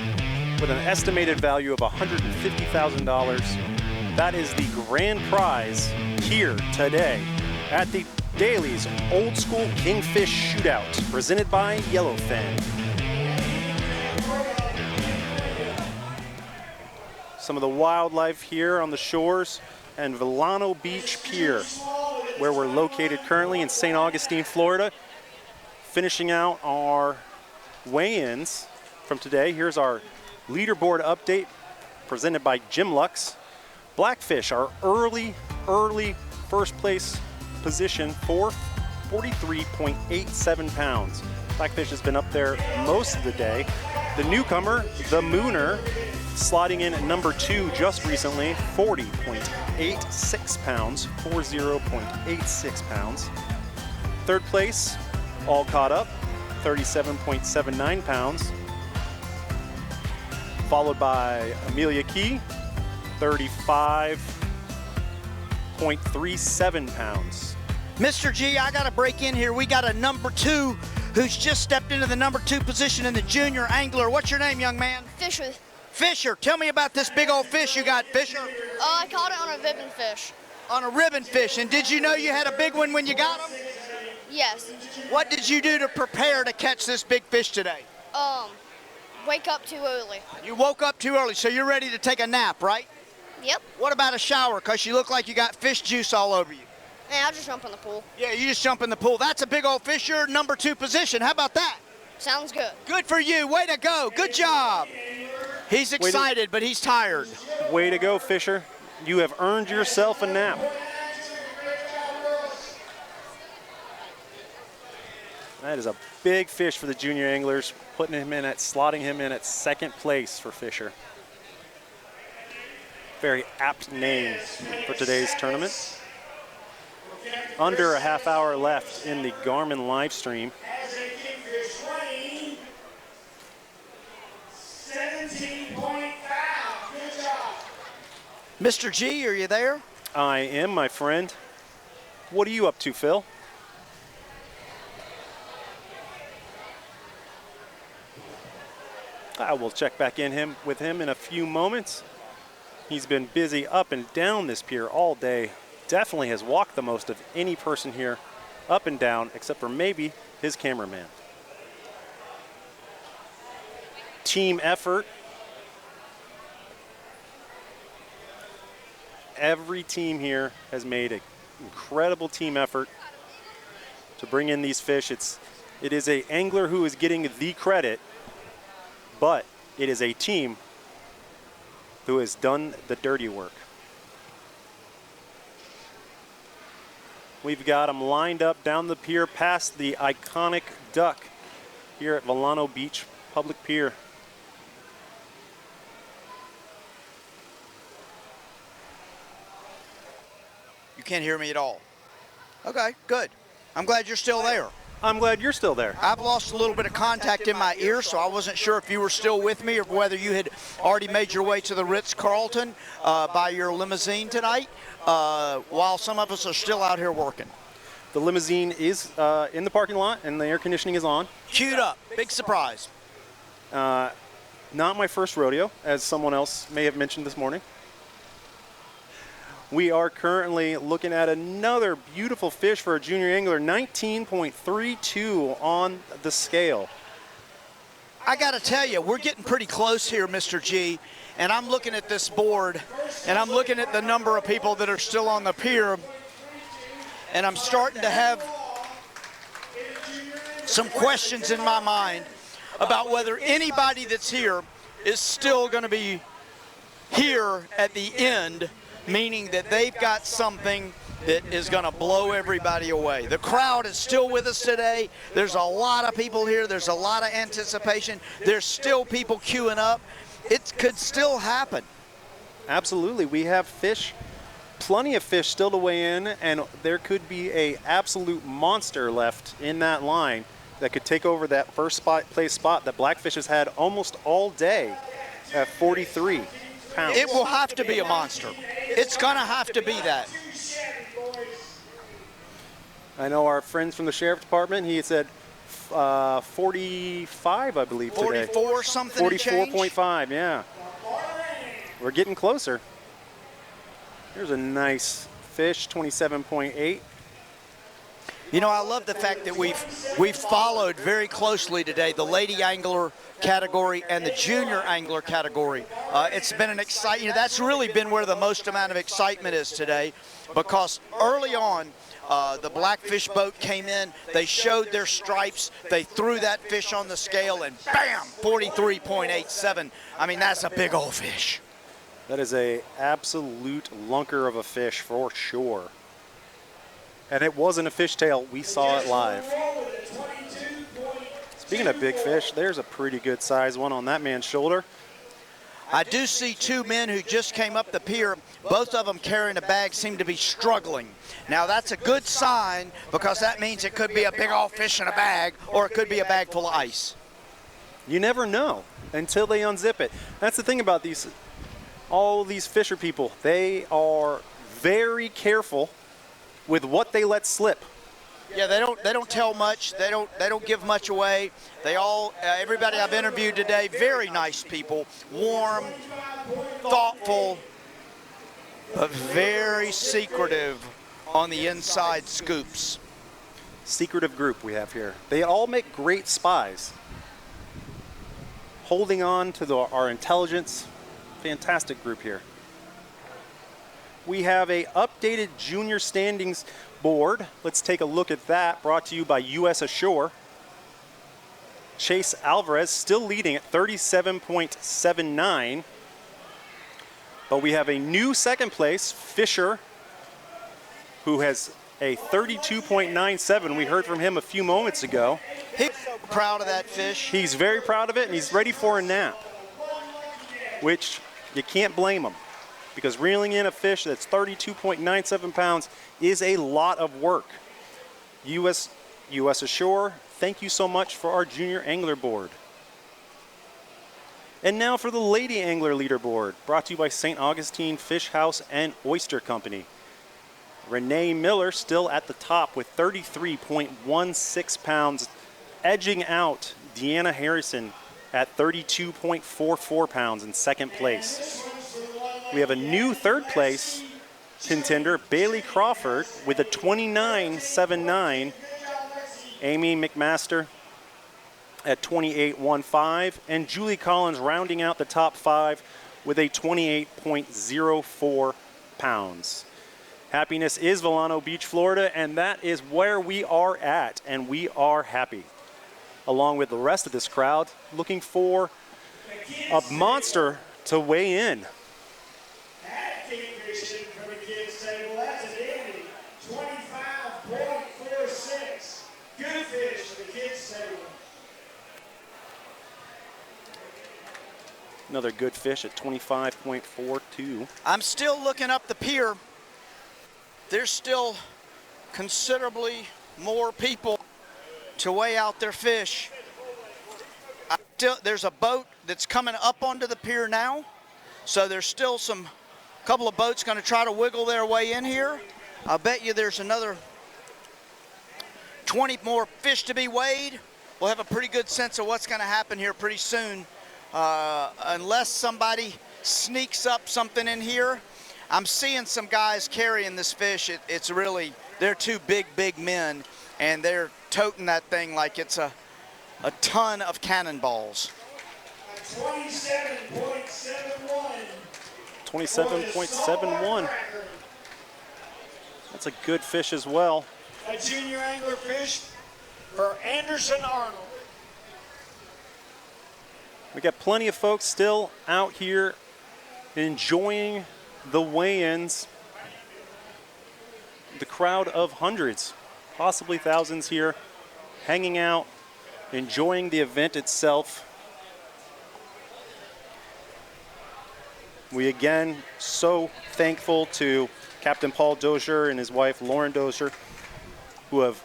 with an estimated value of $150,000. That is the grand prize here today at the Daly's Old School Kingfish Shootout, presented by Yellowfin. Some of the wildlife here on the shores and Villano Beach Pier, where we're located currently in St. Augustine, Florida. Finishing out our weigh-ins from today. Here's our leaderboard update presented by Jim Lux. Blackfish, our early first place position for 43.87 pounds. Blackfish has been up there most of the day. The newcomer, the Mooner, sliding in at number 2 just recently, 40.86 pounds, 40.86 pounds. Third place, all caught up, 37.79 pounds. Followed by Amelia Key, 35.37 pounds. Mr. G, I got to break in here. We got a number 2 who's just stepped into the number 2 position in the junior angler. What's your name, young man? Fisher. Fisher, tell me about this big old fish you got, Fisher. I caught it on a ribbon fish. On a ribbon fish, and did you know you had a big one when you got him? Yes. What did you do to prepare to catch this big fish today? Wake up too early. You woke up too early, so you're ready to take a nap, right? Yep. What about a shower? Because you look like you got fish juice all over you. Yeah, I'll just jump in the pool. Yeah, you just jump in the pool. That's a big old fish. You're number 2 position. How about that? Sounds good. Good for you. Way to go. Good job. He's excited, but he's tired. Way to go, Fisher. You have earned yourself a nap. That is a big fish for the junior anglers, slotting him in at second place for Fisher. Very apt name for today's tournament. Under a half hour left in the Garmin live stream. 17.5. Good job. Mr. G, are you there? I am, my friend. What are you up to, Phil? I will check back in with him in a few moments. He's been busy up and down this pier all day. Definitely has walked the most of any person here up and down, except for maybe his cameraman. Team effort. Every team here has made an incredible team effort to bring in these fish. It is an angler who is getting the credit, but it is a team who has done the dirty work. We've got them lined up down the pier past the iconic duck here at Volano Beach Public Pier. You can't hear me at all. Okay, good. I'm glad you're still there. I'm glad you're still there. I've lost a little bit of contact in my ear, so I wasn't sure if you were still with me or whether you had already made your way to the Ritz-Carlton by your limousine tonight, while some of us are still out here working. The limousine is in the parking lot, and the air conditioning is on. Queued up. Big surprise. Not my first rodeo, as someone else may have mentioned this morning. We are currently looking at another beautiful fish for a junior angler, 19.32 on the scale. I got to tell you, we're getting pretty close here, Mr. G, and I'm looking at this board, and I'm looking at the number of people that are still on the pier, and I'm starting to have some questions in my mind about whether anybody that's here is still going to be here at the end, meaning that they've got something that is going to blow everybody away. The crowd is still with us today. There's a lot of people here. There's a lot of anticipation. There's still people queuing up. It could still happen. Absolutely. We have fish, plenty of fish still to weigh in, and there could be a absolute monster left in that line that could take over that first place spot that Blackfish has had almost all day at 43 pounds. It will have to be a monster. It's going to have to be that. I know our friends from the Sheriff Department, he had said 45, I believe, today. 44 something 44.5, yeah. We're getting closer. Here's a nice fish, 27.8. You know, I love the fact that we've followed very closely today the lady angler category and the junior angler category. It's been an exciting, that's really been where the most amount of excitement is today, because early on, the Blackfish boat came in, they showed their stripes, they threw that fish on the scale, and bam, 43.87. I mean, that's a big old fish. That is a absolute lunker of a fish for sure. And it wasn't a fishtail, we saw it live. Speaking of big fish, there's a pretty good size one on that man's shoulder. I do see two men who just came up the pier. Both of them carrying a bag seem to be struggling. Now that's a good sign, because that means it could be a big old fish in a bag, or it could be a bag full of ice. You never know until they unzip it. That's the thing about all these fisher people. They are very careful with what they let slip. Yeah, they don't tell much. They don't give much away. They all, everybody I've interviewed today, very nice people, warm, thoughtful, but very secretive on the inside scoops. Secretive group we have here. They all make great spies. Holding on to our intelligence. Fantastic group here. We have a updated junior standings board. Let's take a look at that, brought to you by US Ashore. Chase Alvarez still leading at 37.79. But we have a new second place, Fisher, who has a 32.97. We heard from him a few moments ago. He's so proud of that fish. He's very proud of it, and he's ready for a nap, which you can't blame him, because reeling in a fish that's 32.97 pounds is a lot of work. US Ashore, thank you so much for our junior angler board. And now for the lady angler leaderboard, brought to you by St. Augustine Fish House and Oyster Company. Renee Miller still at the top with 33.16 pounds, edging out Deanna Harrison at 32.44 pounds in second place. We have a new third place contender, Bailey Crawford, with a 29.79. Amy McMaster at 28.15, and Julie Collins rounding out the top five with a 28.04 pounds. Happiness is Volano Beach, Florida, and that is where we are at, and we are happy. Along with the rest of this crowd, looking for a monster to weigh in. Kingfish Shootout for the kids table. That's a dandy. 25 Another good fish at 25.42. I'm still looking up the pier. There's still considerably more people to weigh out their fish. There's a boat that's coming up onto the pier now, so there's still a couple of boats going to try to wiggle their way in here. I'll bet you there's another 20 more fish to be weighed. We'll have a pretty good sense of what's going to happen here pretty soon, unless somebody sneaks up something in here. I'm seeing some guys carrying this fish. It's really, they're two big men, and they're toting that thing like it's a ton of cannonballs. 27.71. 27.71. That's a good fish as well. A junior angler fish for Anderson Arnold. We got plenty of folks still out here enjoying the weigh-ins. The crowd of hundreds, possibly thousands here, hanging out, enjoying the event itself. We again so thankful to Captain Paul Dozier and his wife Lauren Dozier, who have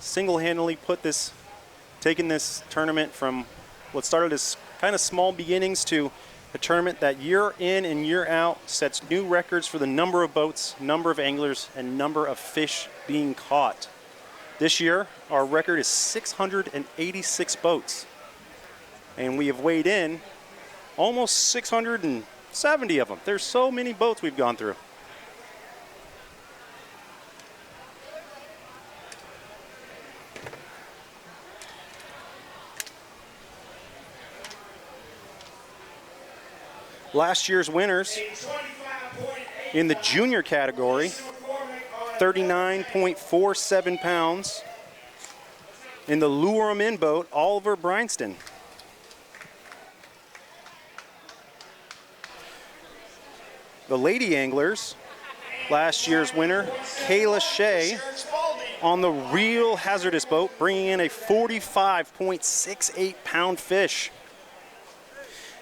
single-handedly taken this tournament from what started as kind of small beginnings to a tournament that year in and year out sets new records for the number of boats, number of anglers, and number of fish being caught. This year, our record is 686 boats, and we have weighed in almost 670 of them. There's so many boats we've gone through. Last year's winners in the junior category, 39.47 pounds. In the lure 'em in boat, Oliver Bryanston. The lady anglers, last year's winner, Kayla Shea, on the real hazardous boat, bringing in a 45.68 pound fish.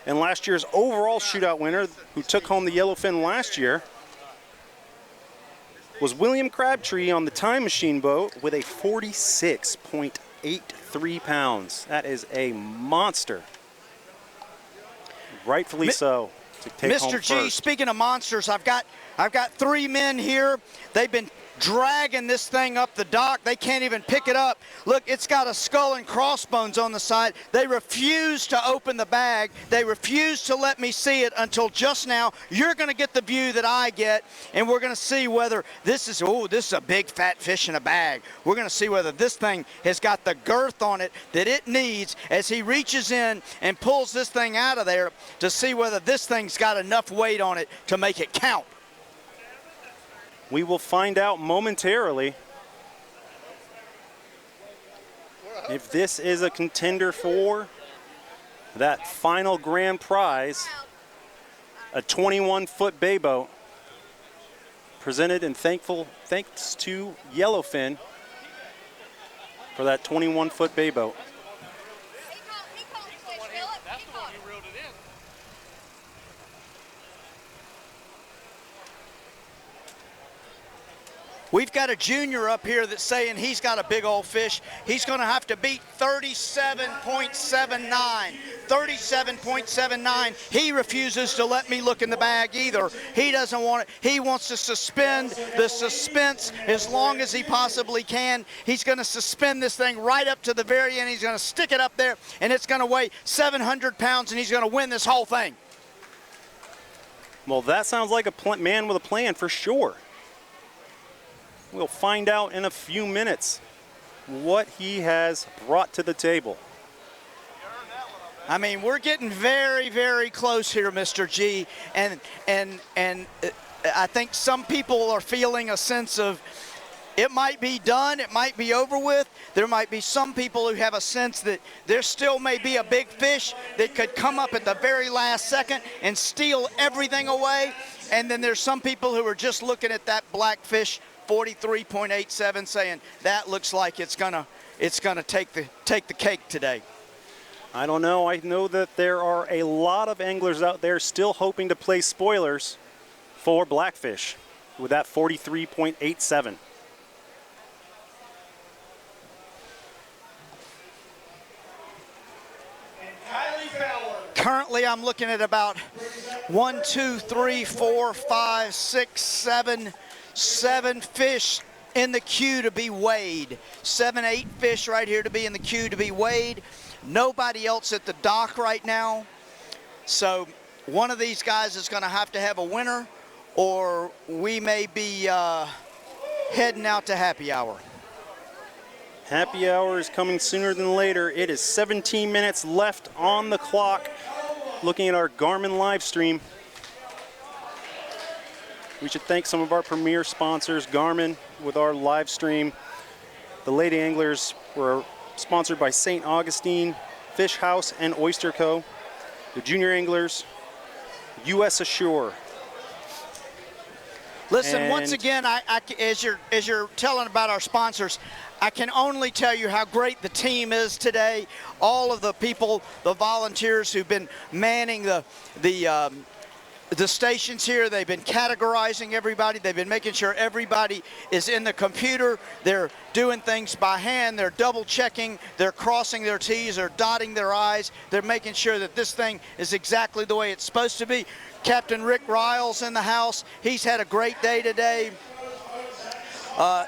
And last year's overall shootout winner, who took home the yellowfin last year, was William Crabtree on the Time Machine boat with a 46.83 pounds. That is a monster. Rightfully so. To take home Mr. G, first. speaking of monsters, I've got 3 men here. They've been dragging this thing up the dock. They can't even pick it up. Look, it's got a skull and crossbones on the side. They refuse to open the bag. They refuse to let me see it until just now. You're going to get the view that I get, and we're going to see whether this is a big fat fish in a bag. We're going to see whether this thing has got the girth on it that it needs as he reaches in and pulls this thing out of there to see whether this thing's got enough weight on it to make it count. We will find out momentarily if this is a contender for that final grand prize, a 21-foot bay boat presented and thanks to Yellowfin for that 21-foot bay boat. We've got a junior up here that's saying he's got a big old fish. He's going to have to beat 37.79. 37.79. He refuses to let me look in the bag either. He doesn't want it. He wants to suspend the suspense as long as he possibly can. He's going to suspend this thing right up to the very end. He's going to stick it up there, and it's going to weigh 700 pounds, and he's going to win this whole thing. Well, that sounds like a man with a plan for sure. We'll find out in a few minutes what he has brought to the table. I mean, we're getting very, very close here, Mr. G, and I think some people are feeling a sense of it might be done, it might be over with. There might be some people who have a sense that there still may be a big fish that could come up at the very last second and steal everything away. And then there's some people who are just looking at that black fish, 43.87, saying that looks like it's gonna take the cake today. I don't know. I know that there are a lot of anglers out there still hoping to place spoilers for blackfish with that 43.87. Currently, I'm looking at about 1, 2, 3, 4, 5, 6, 7 fish in the queue to be weighed. 7, 8 fish right here to be in the queue to be weighed. Nobody else at the dock right now. So one of these guys is going to have a winner, or we may be heading out to happy hour. Happy hour is coming sooner than later. It is 17 minutes left on the clock. Looking at our Garmin live stream, we should thank some of our premier sponsors, Garmin, with our live stream. The Lady Anglers were sponsored by St. Augustine, Fish House, and Oyster Co. The Junior Anglers, US Assure. Listen, and once again, as you're telling about our sponsors, I can only tell you how great the team is today. All of the people, the volunteers who've been manning the stations here, they've been categorizing everybody. They've been making sure everybody is in the computer. They're doing things by hand. They're double checking. They're crossing their T's. They're dotting their I's. They're making sure that this thing is exactly the way it's supposed to be. Captain Rick Riles in the house. He's had a great day today.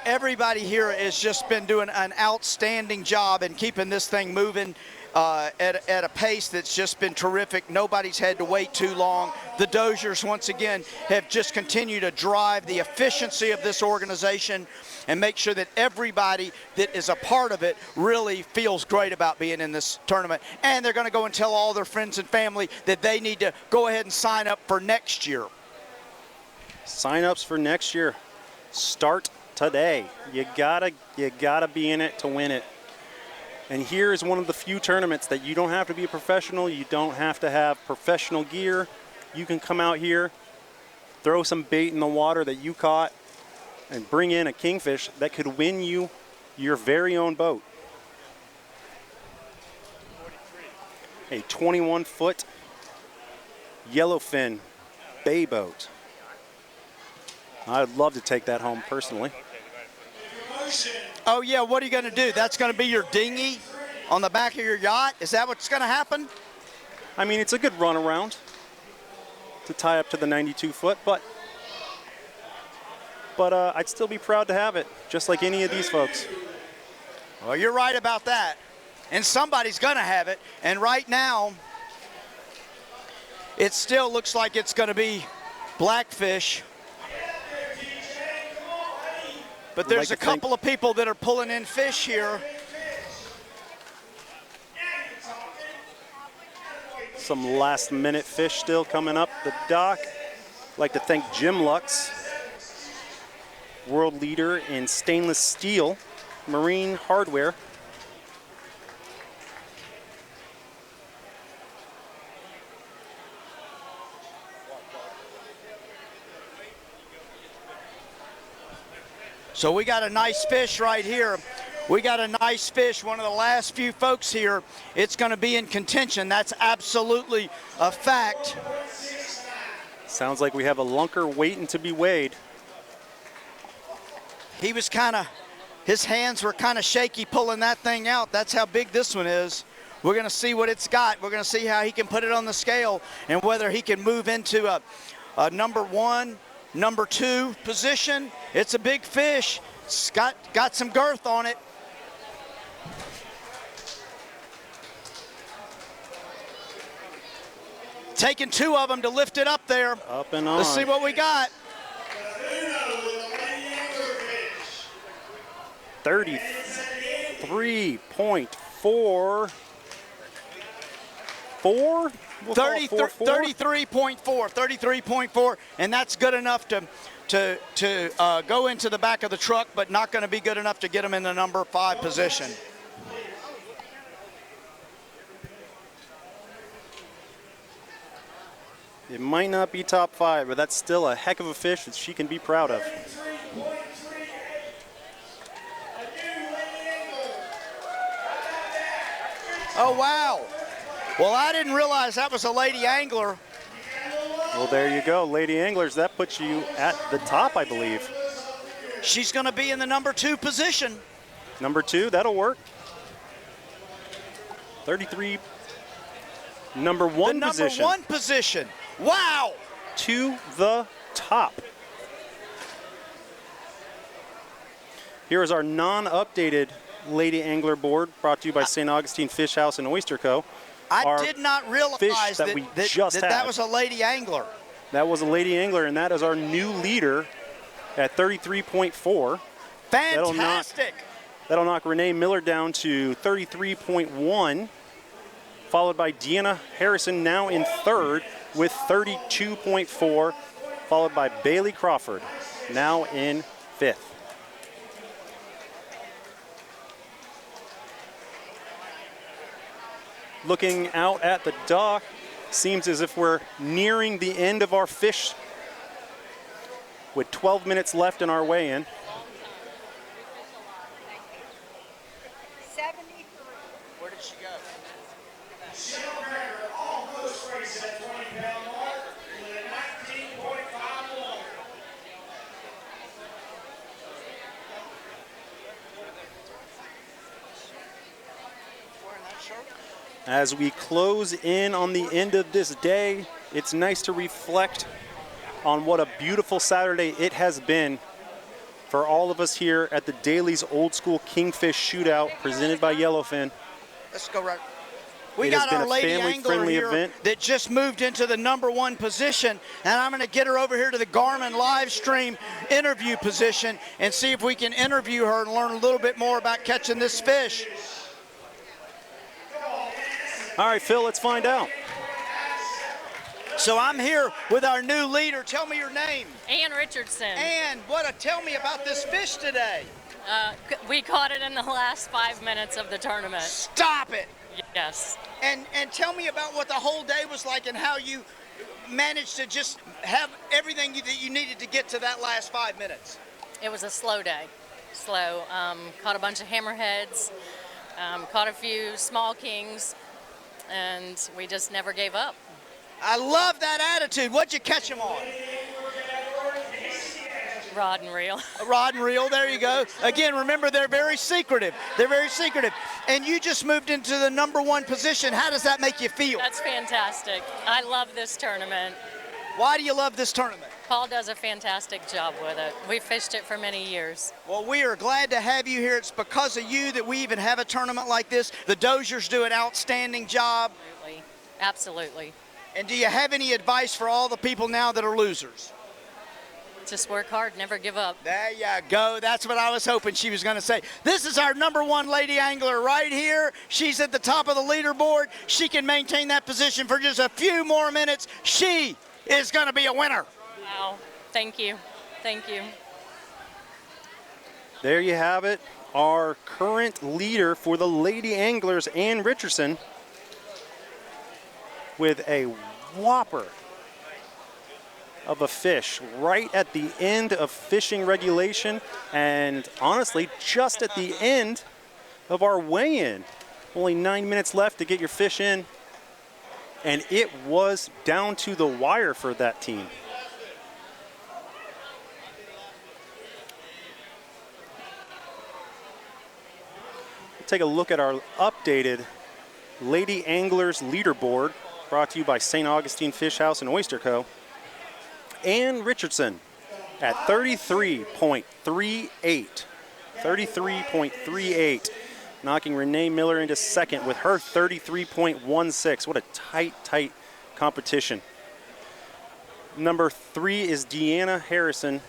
Everybody here has just been doing an outstanding job in keeping this thing moving at a pace that's just been terrific. Nobody's had to wait too long. The Doziers, once again, have just continued to drive the efficiency of this organization and make sure that everybody that is a part of it really feels great about being in this tournament. And they're going to go and tell all their friends and family that they need to go ahead and sign up for next year. Sign-ups for next year start today. You gotta be in it to win it. And here is one of the few tournaments that you don't have to be a professional. You don't have to have professional gear. You can come out here, throw some bait in the water that you caught, and bring in a kingfish that could win you your very own boat. A 21-foot yellowfin bay boat. I'd love to take that home personally. Oh yeah, what are you going to do? That's going to be your dinghy on the back of your yacht? Is that what's going to happen? I mean, it's a good run around to tie up to the 92-foot, but I'd still be proud to have it, just like any of these folks. Well, you're right about that. And somebody's going to have it. And right now, it still looks like it's going to be blackfish. But there's a couple of people that are pulling in fish here. Some last-minute fish still coming up the dock. I'd like to thank Jim Lux, world leader in stainless steel marine hardware. So we got a nice fish right here. We got a nice fish, one of the last few folks here. It's going to be in contention. That's absolutely a fact. Sounds like we have a lunker waiting to be weighed. He was his hands were kind of shaky pulling that thing out. That's how big this one is. We're going to see what it's got. We're going to see how he can put it on the scale and whether he can move into a number 1, number 2 position. It's a big fish. It's got some girth on it. Taking 2 of them to lift it up there. Up and on. Let's see what we got. 33.44. 33.4, and that's good enough to go into the back of the truck, but not going to be good enough to get him in the number 5 position. It might not be top 5, but that's still a heck of a fish that she can be proud of. Oh, wow. Well, I didn't realize that was a lady angler. Well, there you go, lady anglers. That puts you at the top, I believe. She's going to be in the number 2 position. Number 2, that'll work. 33, number 1 position. Number 1 position. Wow. To the top. Here is our non-updated Lady Angler board brought to you by St. Augustine Fish House and Oyster Co. I did not realize that was a lady angler. That was a lady angler, and that is our new leader at 33.4. Fantastic. That'll knock Renee Miller down to 33.1, followed by Deanna Harrison now in 3rd with 32.4, followed by Bailey Crawford now in 5th. Looking out at the dock, seems as if we're nearing the end of our fish with 12 minutes left in our weigh-in. 73. Where did she go? Shellcracker almost racing at 20-pound mark with a 19.51. As we close in on the end of this day, it's nice to reflect on what a beautiful Saturday it has been for all of us here at the Daly's Old School Kingfish Shootout presented by Yellowfin. Let's go right. We got our lady angler here that just moved into the number 1 position, and I'm going to get her over here to the Garmin live stream interview position and see if we can interview her and learn a little bit more about catching this fish. All right, Phil, let's find out. So I'm here with our new leader. Tell me your name. Ann Richardson. Ann, tell me about this fish today. We caught it in the last 5 minutes of the tournament. Stop it. Yes. And tell me about what the whole day was like and how you managed to just have everything that you needed to get to that last 5 minutes. It was a slow day. Slow. Caught a bunch of hammerheads, caught a few small kings, and we just never gave up. I love that attitude. What'd you catch them on? Rod and reel. A rod and reel, there you go. Again, remember, they're very secretive. They're very secretive. And you just moved into the number 1 position. How does that make you feel? That's fantastic. I love this tournament. Why do you love this tournament? Paul does a fantastic job with it. We fished it for many years. Well, we are glad to have you here. It's because of you that we even have a tournament like this. The Doziers do an outstanding job. Absolutely. Absolutely. And do you have any advice for all the people now that are losers? Just work hard, never give up. There you go. That's what I was hoping she was going to say. This is our number 1 lady angler right here. She's at the top of the leaderboard. She can maintain that position for just a few more minutes. She is going to be a winner. Wow. Thank you. Thank you. There you have it. Our current leader for the Lady Anglers, Ann Richardson, with a whopper of a fish right at the end of fishing regulation, and honestly just at the end of our weigh-in. Only 9 minutes left to get your fish in, and it was down to the wire for that team. Take a look at our updated Lady Anglers leaderboard brought to you by St. Augustine Fish House and Oyster Co. Ann Richardson at 33.38. 33.38. Knocking Renee Miller into 2nd with her 33.16. What a tight competition. Number 3 is Deanna Harrison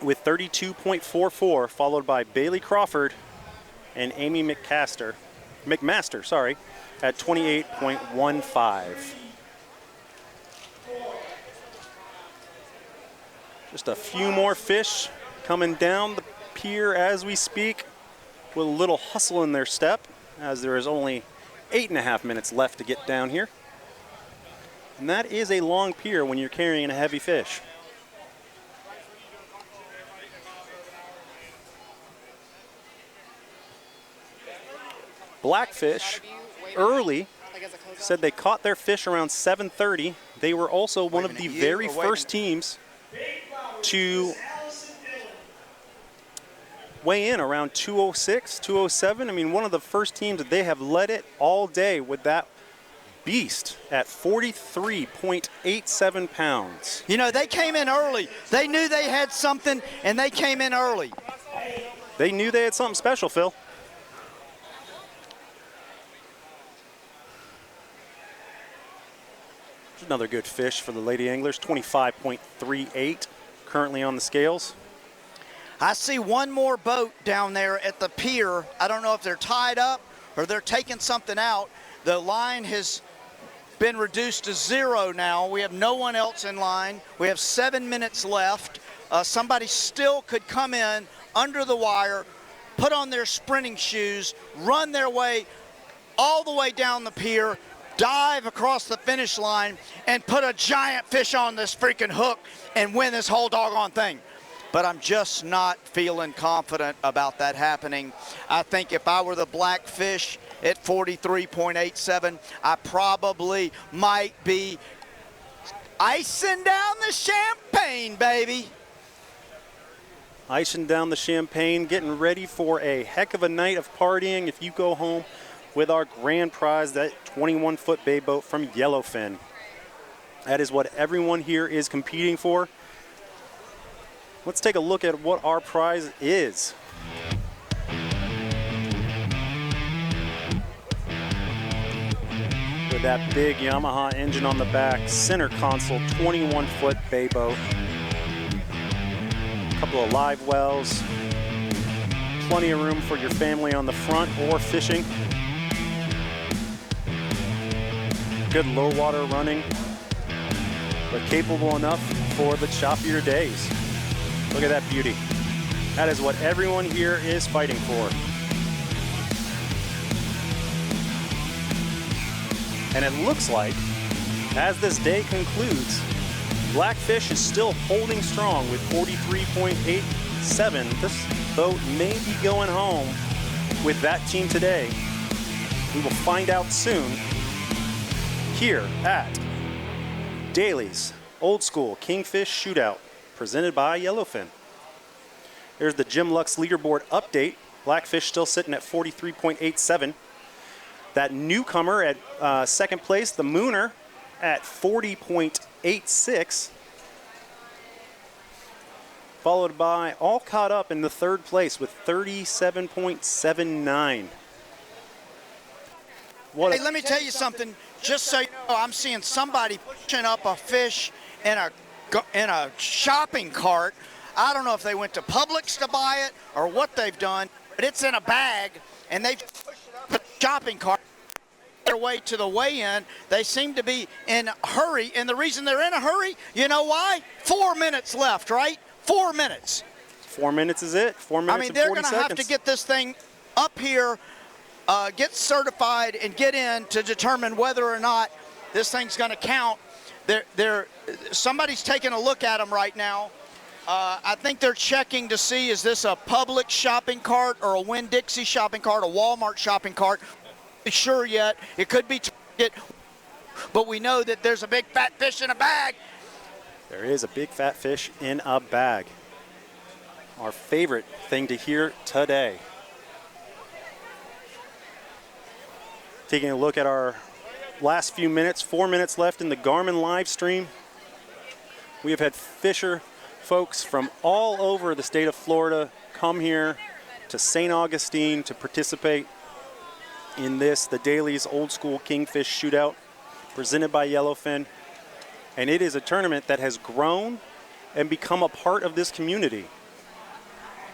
with 32.44, followed by Bailey Crawford and Amy McMaster, at 28.15. Just a few more fish coming down the pier as we speak with a little hustle in their step, as there is only 8.5 minutes left to get down here. And that is a long pier when you're carrying a heavy fish. Blackfish early said they caught their fish around 7:30. They were also one of the very first teams to weigh in around 206, 207. I mean, one of the first teams that they have led it all day with that beast at 43.87 pounds. You know, they came in early. They knew they had something, and they came in early. They knew they had something special, Phil. There's another good fish for the Lady Anglers, 25.38 currently on the scales. I see one more boat down there at the pier. I don't know if they're tied up or they're taking something out. The line has been reduced to 0 now. We have no one else in line. We have 7 minutes left. Somebody still could come in under the wire, put on their sprinting shoes, run their way all the way down the pier, dive across the finish line, and put a giant fish on this freaking hook and win this whole doggone thing. But I'm just not feeling confident about that happening. I think if I were the Blackfish at 43.87, I probably might be icing down the champagne, baby. Icing down the champagne, getting ready for a heck of a night of partying if you go home with our grand prize, that 21-foot bay boat from Yellowfin. That is what everyone here is competing for. Let's take a look at what our prize is. With that big Yamaha engine on the back, center console, 21-foot bay boat. A couple of live wells. Plenty of room for your family on the front or fishing. Good low water running, but capable enough for the choppier days. Look at that beauty. That is what everyone here is fighting for. And it looks like, as this day concludes, Blackfish is still holding strong with 43.87. This boat may be going home with that team today. We will find out soon here at Daly's Old School Kingfish Shootout, presented by Yellowfin. There's the Jim Lux leaderboard update. Blackfish still sitting at 43.87. That newcomer at second place, the Mooner, at 40.86. Followed by all caught up in the third place with 37.79. Hey, let me tell you something. Just so you know, I'm seeing somebody pushing up a fish in a shopping cart. I don't know if they went to Publix to buy it or what they've done, but it's in a bag, and they've pushed it up a shopping cart their way to the weigh-in. They seem to be in a hurry, and the reason they're in a hurry, you know why? 4 minutes left, right? 4 minutes. 4 minutes is it. 4 minutes and 40 seconds. I mean, they're going to have to get this thing up here, get certified, and get in to determine whether or not this thing's going to count. Somebody's taking a look at them right now. I think they're checking to see, is this a Publix shopping cart or a Winn-Dixie shopping cart, a Walmart shopping cart? Not sure yet. It could be Target, but we know that there's a big fat fish in a bag. There is a big fat fish in a bag. Our favorite thing to hear today. Taking a look at our last few minutes, 4 minutes left in the Garmin live stream. We have had fisher folks from all over the state of Florida come here to St. Augustine to participate in this, the Daly's Old School Kingfish Shootout, presented by Yellowfin. And it is a tournament that has grown and become a part of this community.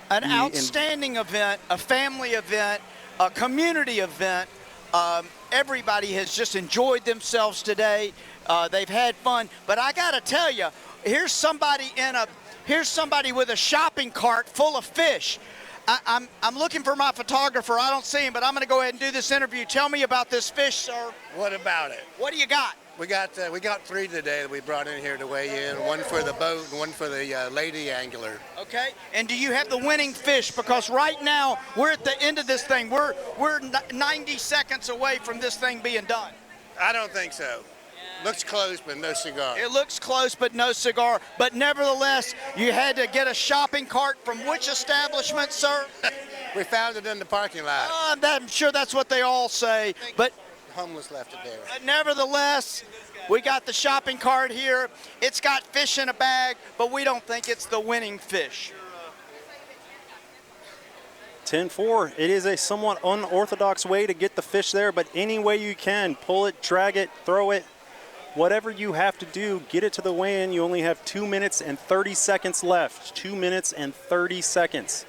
An outstanding event, a family event, a community event. Everybody has just enjoyed themselves today. They've had fun. But I got to tell you, here's somebody with a shopping cart full of fish. I'm looking for my photographer. I don't see him, but I'm going to go ahead and do this interview. Tell me about this fish, sir. What about it? What do you got? We got 3 today that we brought in here to weigh in. One for the boat and one for the lady angler. Okay. And do you have the winning fish? Because right now we're at the end of this thing. We're 90 seconds away from this thing being done. I don't think so. Looks close, but no cigar. It looks close, but no cigar. But nevertheless, you had to get a shopping cart from which establishment, sir? We found it in the parking lot. I'm sure that's what they all say. But Homeless left it there. nevertheless, we got the shopping cart here. It's got fish in a bag, but we don't think it's the winning fish. 10-4. It is a somewhat unorthodox way to get the fish there, but any way you can, pull it, drag it, throw it, whatever you have to do, get it to the weigh-in. You only have 2 minutes and 30 seconds left. 2 minutes and 30 seconds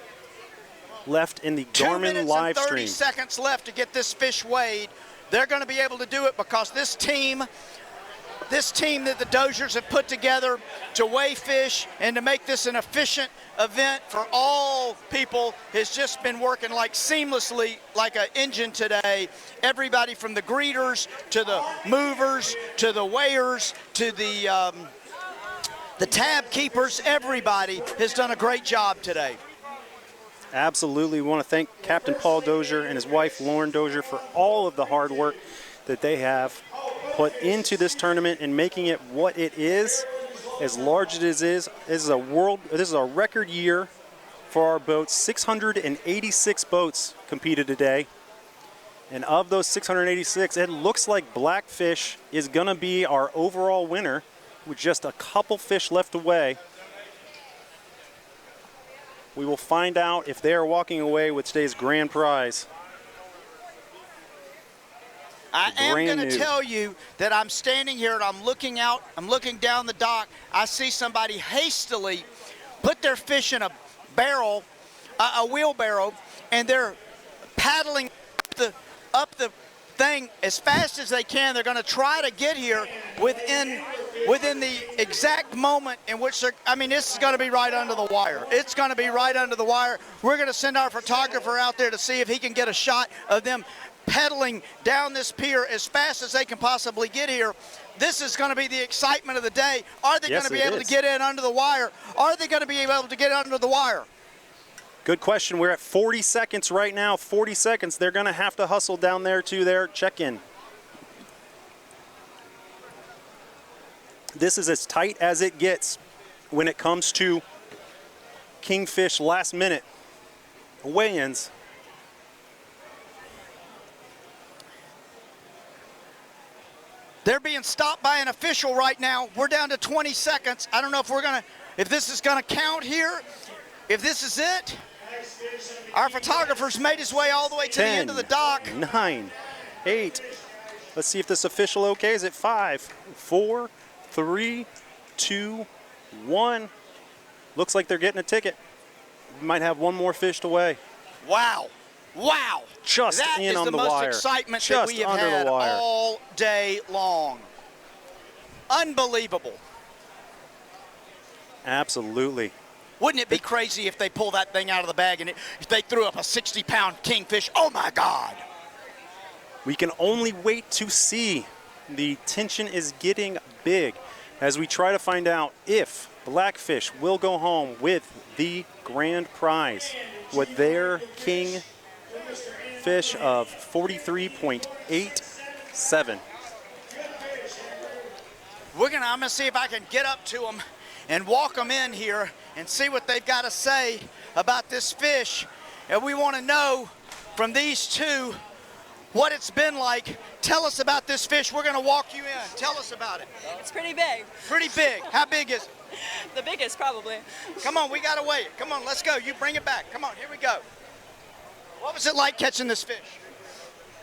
left in the Garmin live 2 minutes and 30 stream. seconds left to get this fish weighed. They're going to be able to do it because this team that the Doziers have put together to weigh fish and to make this an efficient event for all people has just been working like seamlessly like an engine today. Everybody from the greeters to the movers to the weighers to the tab keepers, everybody has done a great job today. Absolutely. We want to thank Captain Paul Dozier and his wife Lauren Dozier for all of the hard work that they have put into this tournament and making it what it is, as large as it is. This is a record year for our boats. 686 boats competed today. And of those 686, it looks like Blackfish is going to be our overall winner with just a couple fish left away. We will find out if they are walking away with today's grand prize. I am going to tell you that I'm standing here and I'm looking out, I'm looking down the dock. I see somebody hastily put their fish in a barrel, a wheelbarrow, and they're paddling up the thing as fast as they can. They're going to try to get here within the exact moment in which they're, I mean, this is going to be right under the wire. It's going to be right under the wire. We're going to send our photographer out there to see if he can get a shot of them pedaling down this pier as fast as they can possibly get here. This is going to be the excitement of the day. Are they going to be able to get in under the wire? Are they going to be able to get under the wire? Good question. We're at 40 seconds right now. 40 seconds. They're going to have to hustle down there to their check-in. This is as tight as it gets when it comes to Kingfish last-minute weigh-ins. They're being stopped by an official right now. We're down to 20 seconds. I don't know if this is going to count here. If this is it, our photographer's made his way all the way to 10, the end of the dock. 9, 8. Let's see if this official okay is at 5, 4, 3, 2, 1. Looks like they're getting a ticket. We might have one more fish to weigh. Wow. Wow. Just that in is on the the most wire. excitement Just that we have under had the wire. all day long. Unbelievable. Absolutely. Wouldn't it be crazy if they pull that thing out of the bag and if they threw up a 60-pound kingfish? Oh, my God. We can only wait to see. The tension is getting big as we try to find out if Blackfish will go home with the grand prize with their king fish of 43.87. I'm gonna see if I can get up to them and walk them in here and see what they've got to say about this fish. And we want to know from these two what it's been like. Tell us about this fish. We're gonna walk you in. Tell us about it. It's pretty big. Pretty big. How big is it? The biggest, probably. Come on, we gotta weigh it. Come on, let's go. You bring it back. Come on, here we go. What was it like catching this fish?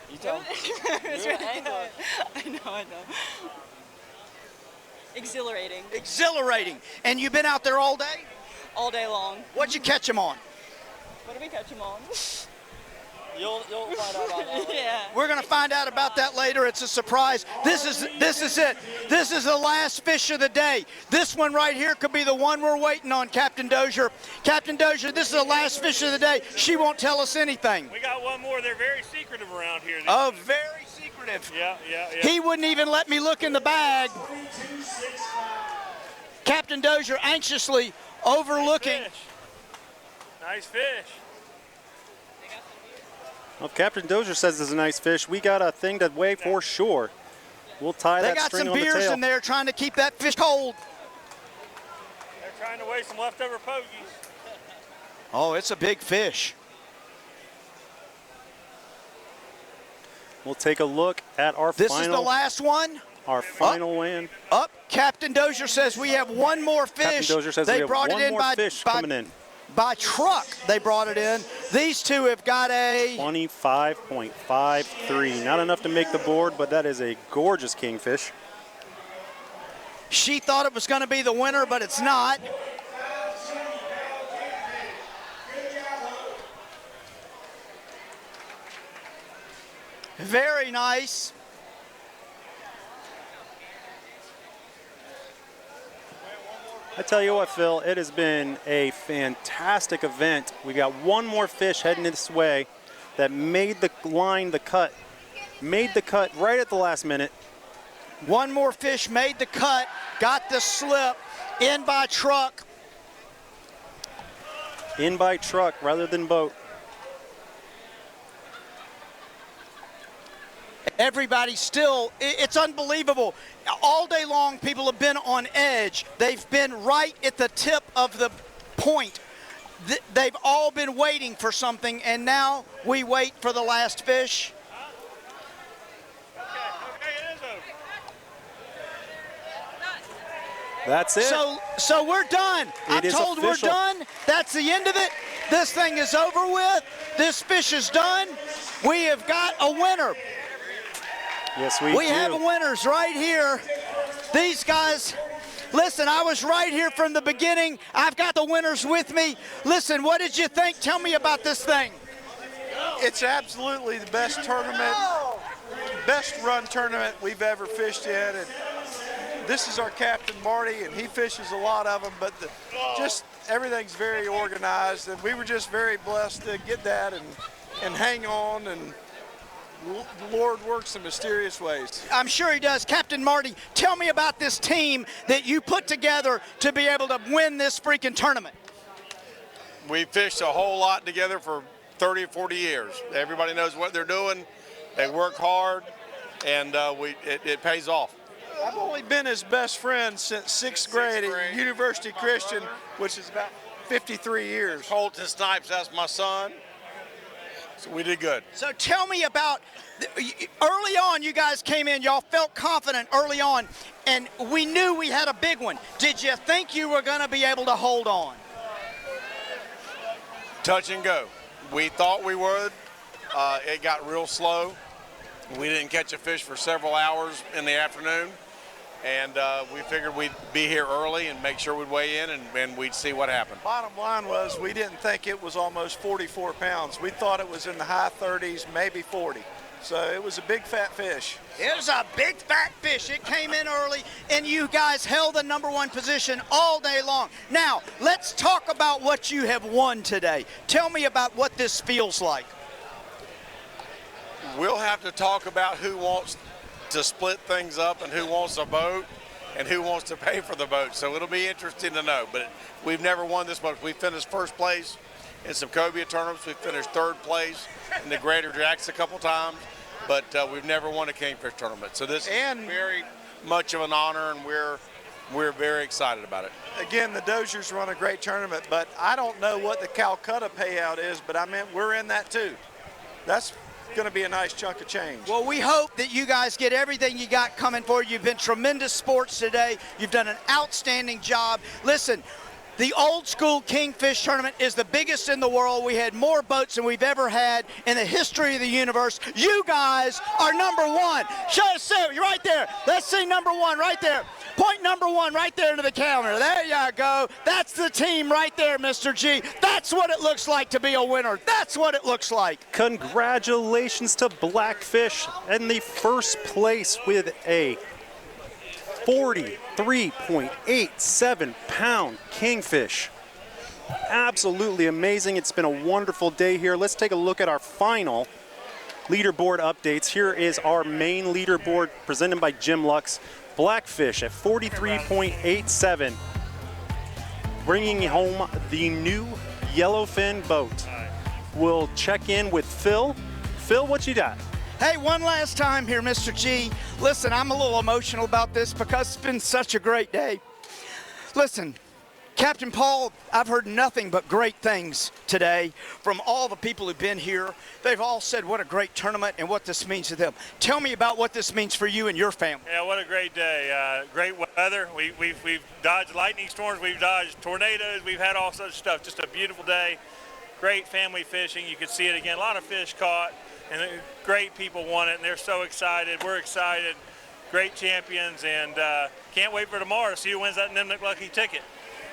You tell me. It's really good. I know. Exhilarating. Exhilarating. And you've been out there all day? All day long. What'd you catch them on? What did we catch them on? You'll find out about that later. Yeah. We're going to find out about that later. It's a surprise. This is it. This is the last fish of the day. This one right here could be the one we're waiting on, Captain Dozier. Captain Dozier, this is the last fish of the day. She won't tell us anything. We got one more. They're very secretive around here. Oh, very secretive. Yeah. He wouldn't even let me look in the bag. Captain Dozier anxiously overlooking. Nice fish. Well, Captain Dozier says it's a nice fish. We got a thing to weigh for sure. We'll tie They that got string some on the beers tail. in there trying to keep that fish cold. They're trying to weigh some leftover pogies. Oh, it's a big fish. We'll take a look at our This final. is the last one. Our final land. Up. Captain Dozier says we have one more fish. Captain Dozier says they we have brought one it in more by, fish by, coming in. by truck. They brought it in. These two have got a 25.53. Not enough to make the board, but that is a gorgeous kingfish. She thought it was going to be the winner, but it's not. Very nice. I tell you what, Phil, it has been a fantastic event. We got one more fish heading this way that made the line, the cut, made the cut right at the last minute. One more fish made the cut, got the slip, in by truck. In by truck rather than boat. Everybody still, it's unbelievable. All day long, people have been on edge. They've been right at the tip of the point. They've all been waiting for something, and now we wait for the last fish. That's it. So we're done. I'm told we're done. That's the end of it. This thing is over with. This fish is done. We have got a winner. Yes, we do. We have winners right here. These guys, listen, I was right here from the beginning. I've got the winners with me. Listen, what did you think? Tell me about this thing. It's absolutely the best tournament, best run tournament we've ever fished yet. And this is our captain, Marty, and he fishes a lot of them, but just everything's very organized, and we were just very blessed to get that and hang on, and the Lord works in mysterious ways. I'm sure he does. Captain Marty, tell me about this team that you put together to be able to win this freaking tournament. We fished a whole lot together for 30 or 40 years. Everybody knows what they're doing. They work hard, and it pays off. I've only been his best friend since sixth grade at University Christian, which is about 53 years. Colton Snipes, that's my son. So we did good. So tell me about, early on you guys came in, y'all felt confident early on, and we knew we had a big one. Did you think you were going to be able to hold on? Touch and go. We thought we would. It got real slow. We didn't catch a fish for several hours in the afternoon, and we figured we'd be here early and make sure we'd weigh in and we'd see what happened. Bottom line was we didn't think it was almost 44 pounds. We thought it was in the high 30s, maybe 40. So it was a big fat fish. It was a big fat fish. It came in early, and you guys held the #1 position all day long. Now, let's talk about what you have won today. Tell me about what this feels like. We'll have to talk about who wants to split things up and who wants a boat and who wants to pay for the boat. So it'll be interesting to know. But we've never won this much. We finished first place in some cobia tournaments. We finished third place in the Greater Jacks a couple times. But we've never won a Kingfish tournament. So this is very much of an honor, and we're very excited about it. Again, the Doziers run a great tournament, but I don't know what the Calcutta payout is, but I mean, we're in that too. That's going to be a nice chunk of change. Well, we hope that you guys get everything you got coming for you. You've been tremendous sports today. You've done an outstanding job. Listen, the Old School Kingfish Tournament is the biggest in the world. We had more boats than we've ever had in the history of the universe. You guys are #1. Show us, you're right there. Let's see #1 right there. Point #1 right there into the camera. There you go. That's the team right there, Mr. G. That's what it looks like to be a winner. That's what it looks like. Congratulations to Blackfish in the first place with a 43.87 pound kingfish. Absolutely amazing. It's been a wonderful day here. Let's take a look at our final leaderboard updates. Here is our main leaderboard presented by Jim Lux. Blackfish at 43.87, bringing home the new yellowfin boat. We'll check in with Phil. Phil, what you got? Hey, one last time here, Mr. G. Listen, I'm a little emotional about this because it's been such a great day. Listen, Captain Paul, I've heard nothing but great things today from all the people who've been here. They've all said what a great tournament and what this means to them. Tell me about what this means for you and your family. Yeah, what a great day. Great weather. We've dodged lightning storms. We've dodged tornadoes. We've had all such stuff. Just a beautiful day. Great family fishing. You could see it again. A lot of fish caught, and great people won it, and they're so excited. We're excited. Great champions, and can't wait for tomorrow to see who wins that Nimnik Lucky ticket.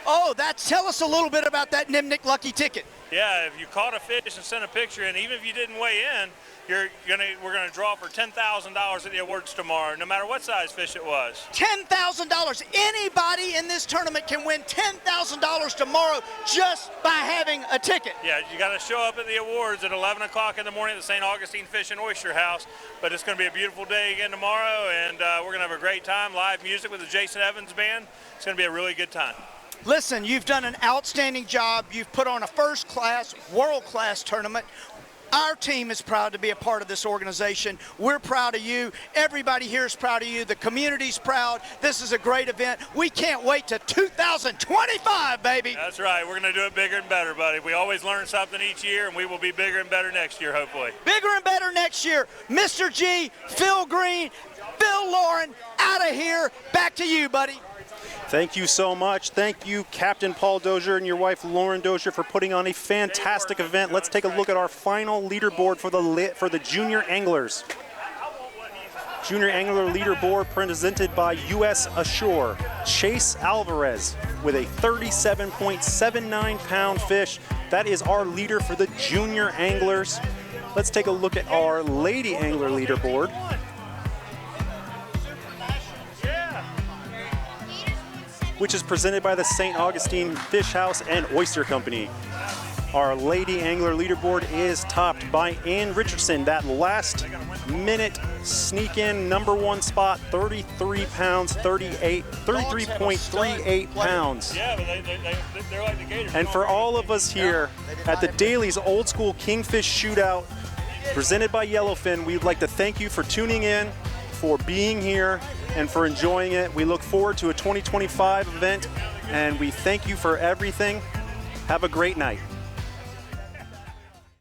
Oh, tell us a little bit about that Nimnik Lucky ticket. Yeah, if you caught a fish and sent a picture in, even if you didn't weigh in, we're gonna draw for $10,000 at the awards tomorrow, no matter what size fish it was. $10,000. Anybody in this tournament can win $10,000 tomorrow just by having a ticket. Yeah, you got to show up at the awards at 11 o'clock in the morning at the St. Augustine Fish and Oyster House. But it's going to be a beautiful day again tomorrow, and we're going to have a great time. Live music with the Jason Evans Band. It's going to be a really good time. Listen, you've done an outstanding job. You've put on a first-class, world-class tournament. Our team is proud to be a part of this organization. We're proud of you. Everybody here is proud of you. The community's proud. This is a great event. We can't wait to 2025, baby. That's right. We're going to do it bigger and better, buddy. We always learn something each year, and we will be bigger and better next year, hopefully. Bigger and better next year. Mr. G, Phil Green, Phil Lauren, out of here. Back to you, buddy. Thank you so much. Thank you, Captain Paul Dozier and your wife, Lauren Dozier, for putting on a fantastic event. Let's take a look at our final leaderboard for the junior anglers. Junior angler leaderboard presented by U.S. Ashore. Chase Alvarez with a 37.79-pound fish. That is our leader for the junior anglers. Let's take a look at our lady angler leaderboard. Which is presented by the St. Augustine Fish House and Oyster Company. Our lady angler leaderboard is topped by Ann Richardson. That last minute sneak in #1 spot, 33 pounds, 33.38 pounds. Yeah, but they're like the Gators. And for all of us here at the Daily's Old School Kingfish Shootout, presented by Yellowfin, we'd like to thank you for tuning in, for being here, and for enjoying it. We look forward to a 2025 event, and we thank you for everything. Have a great night.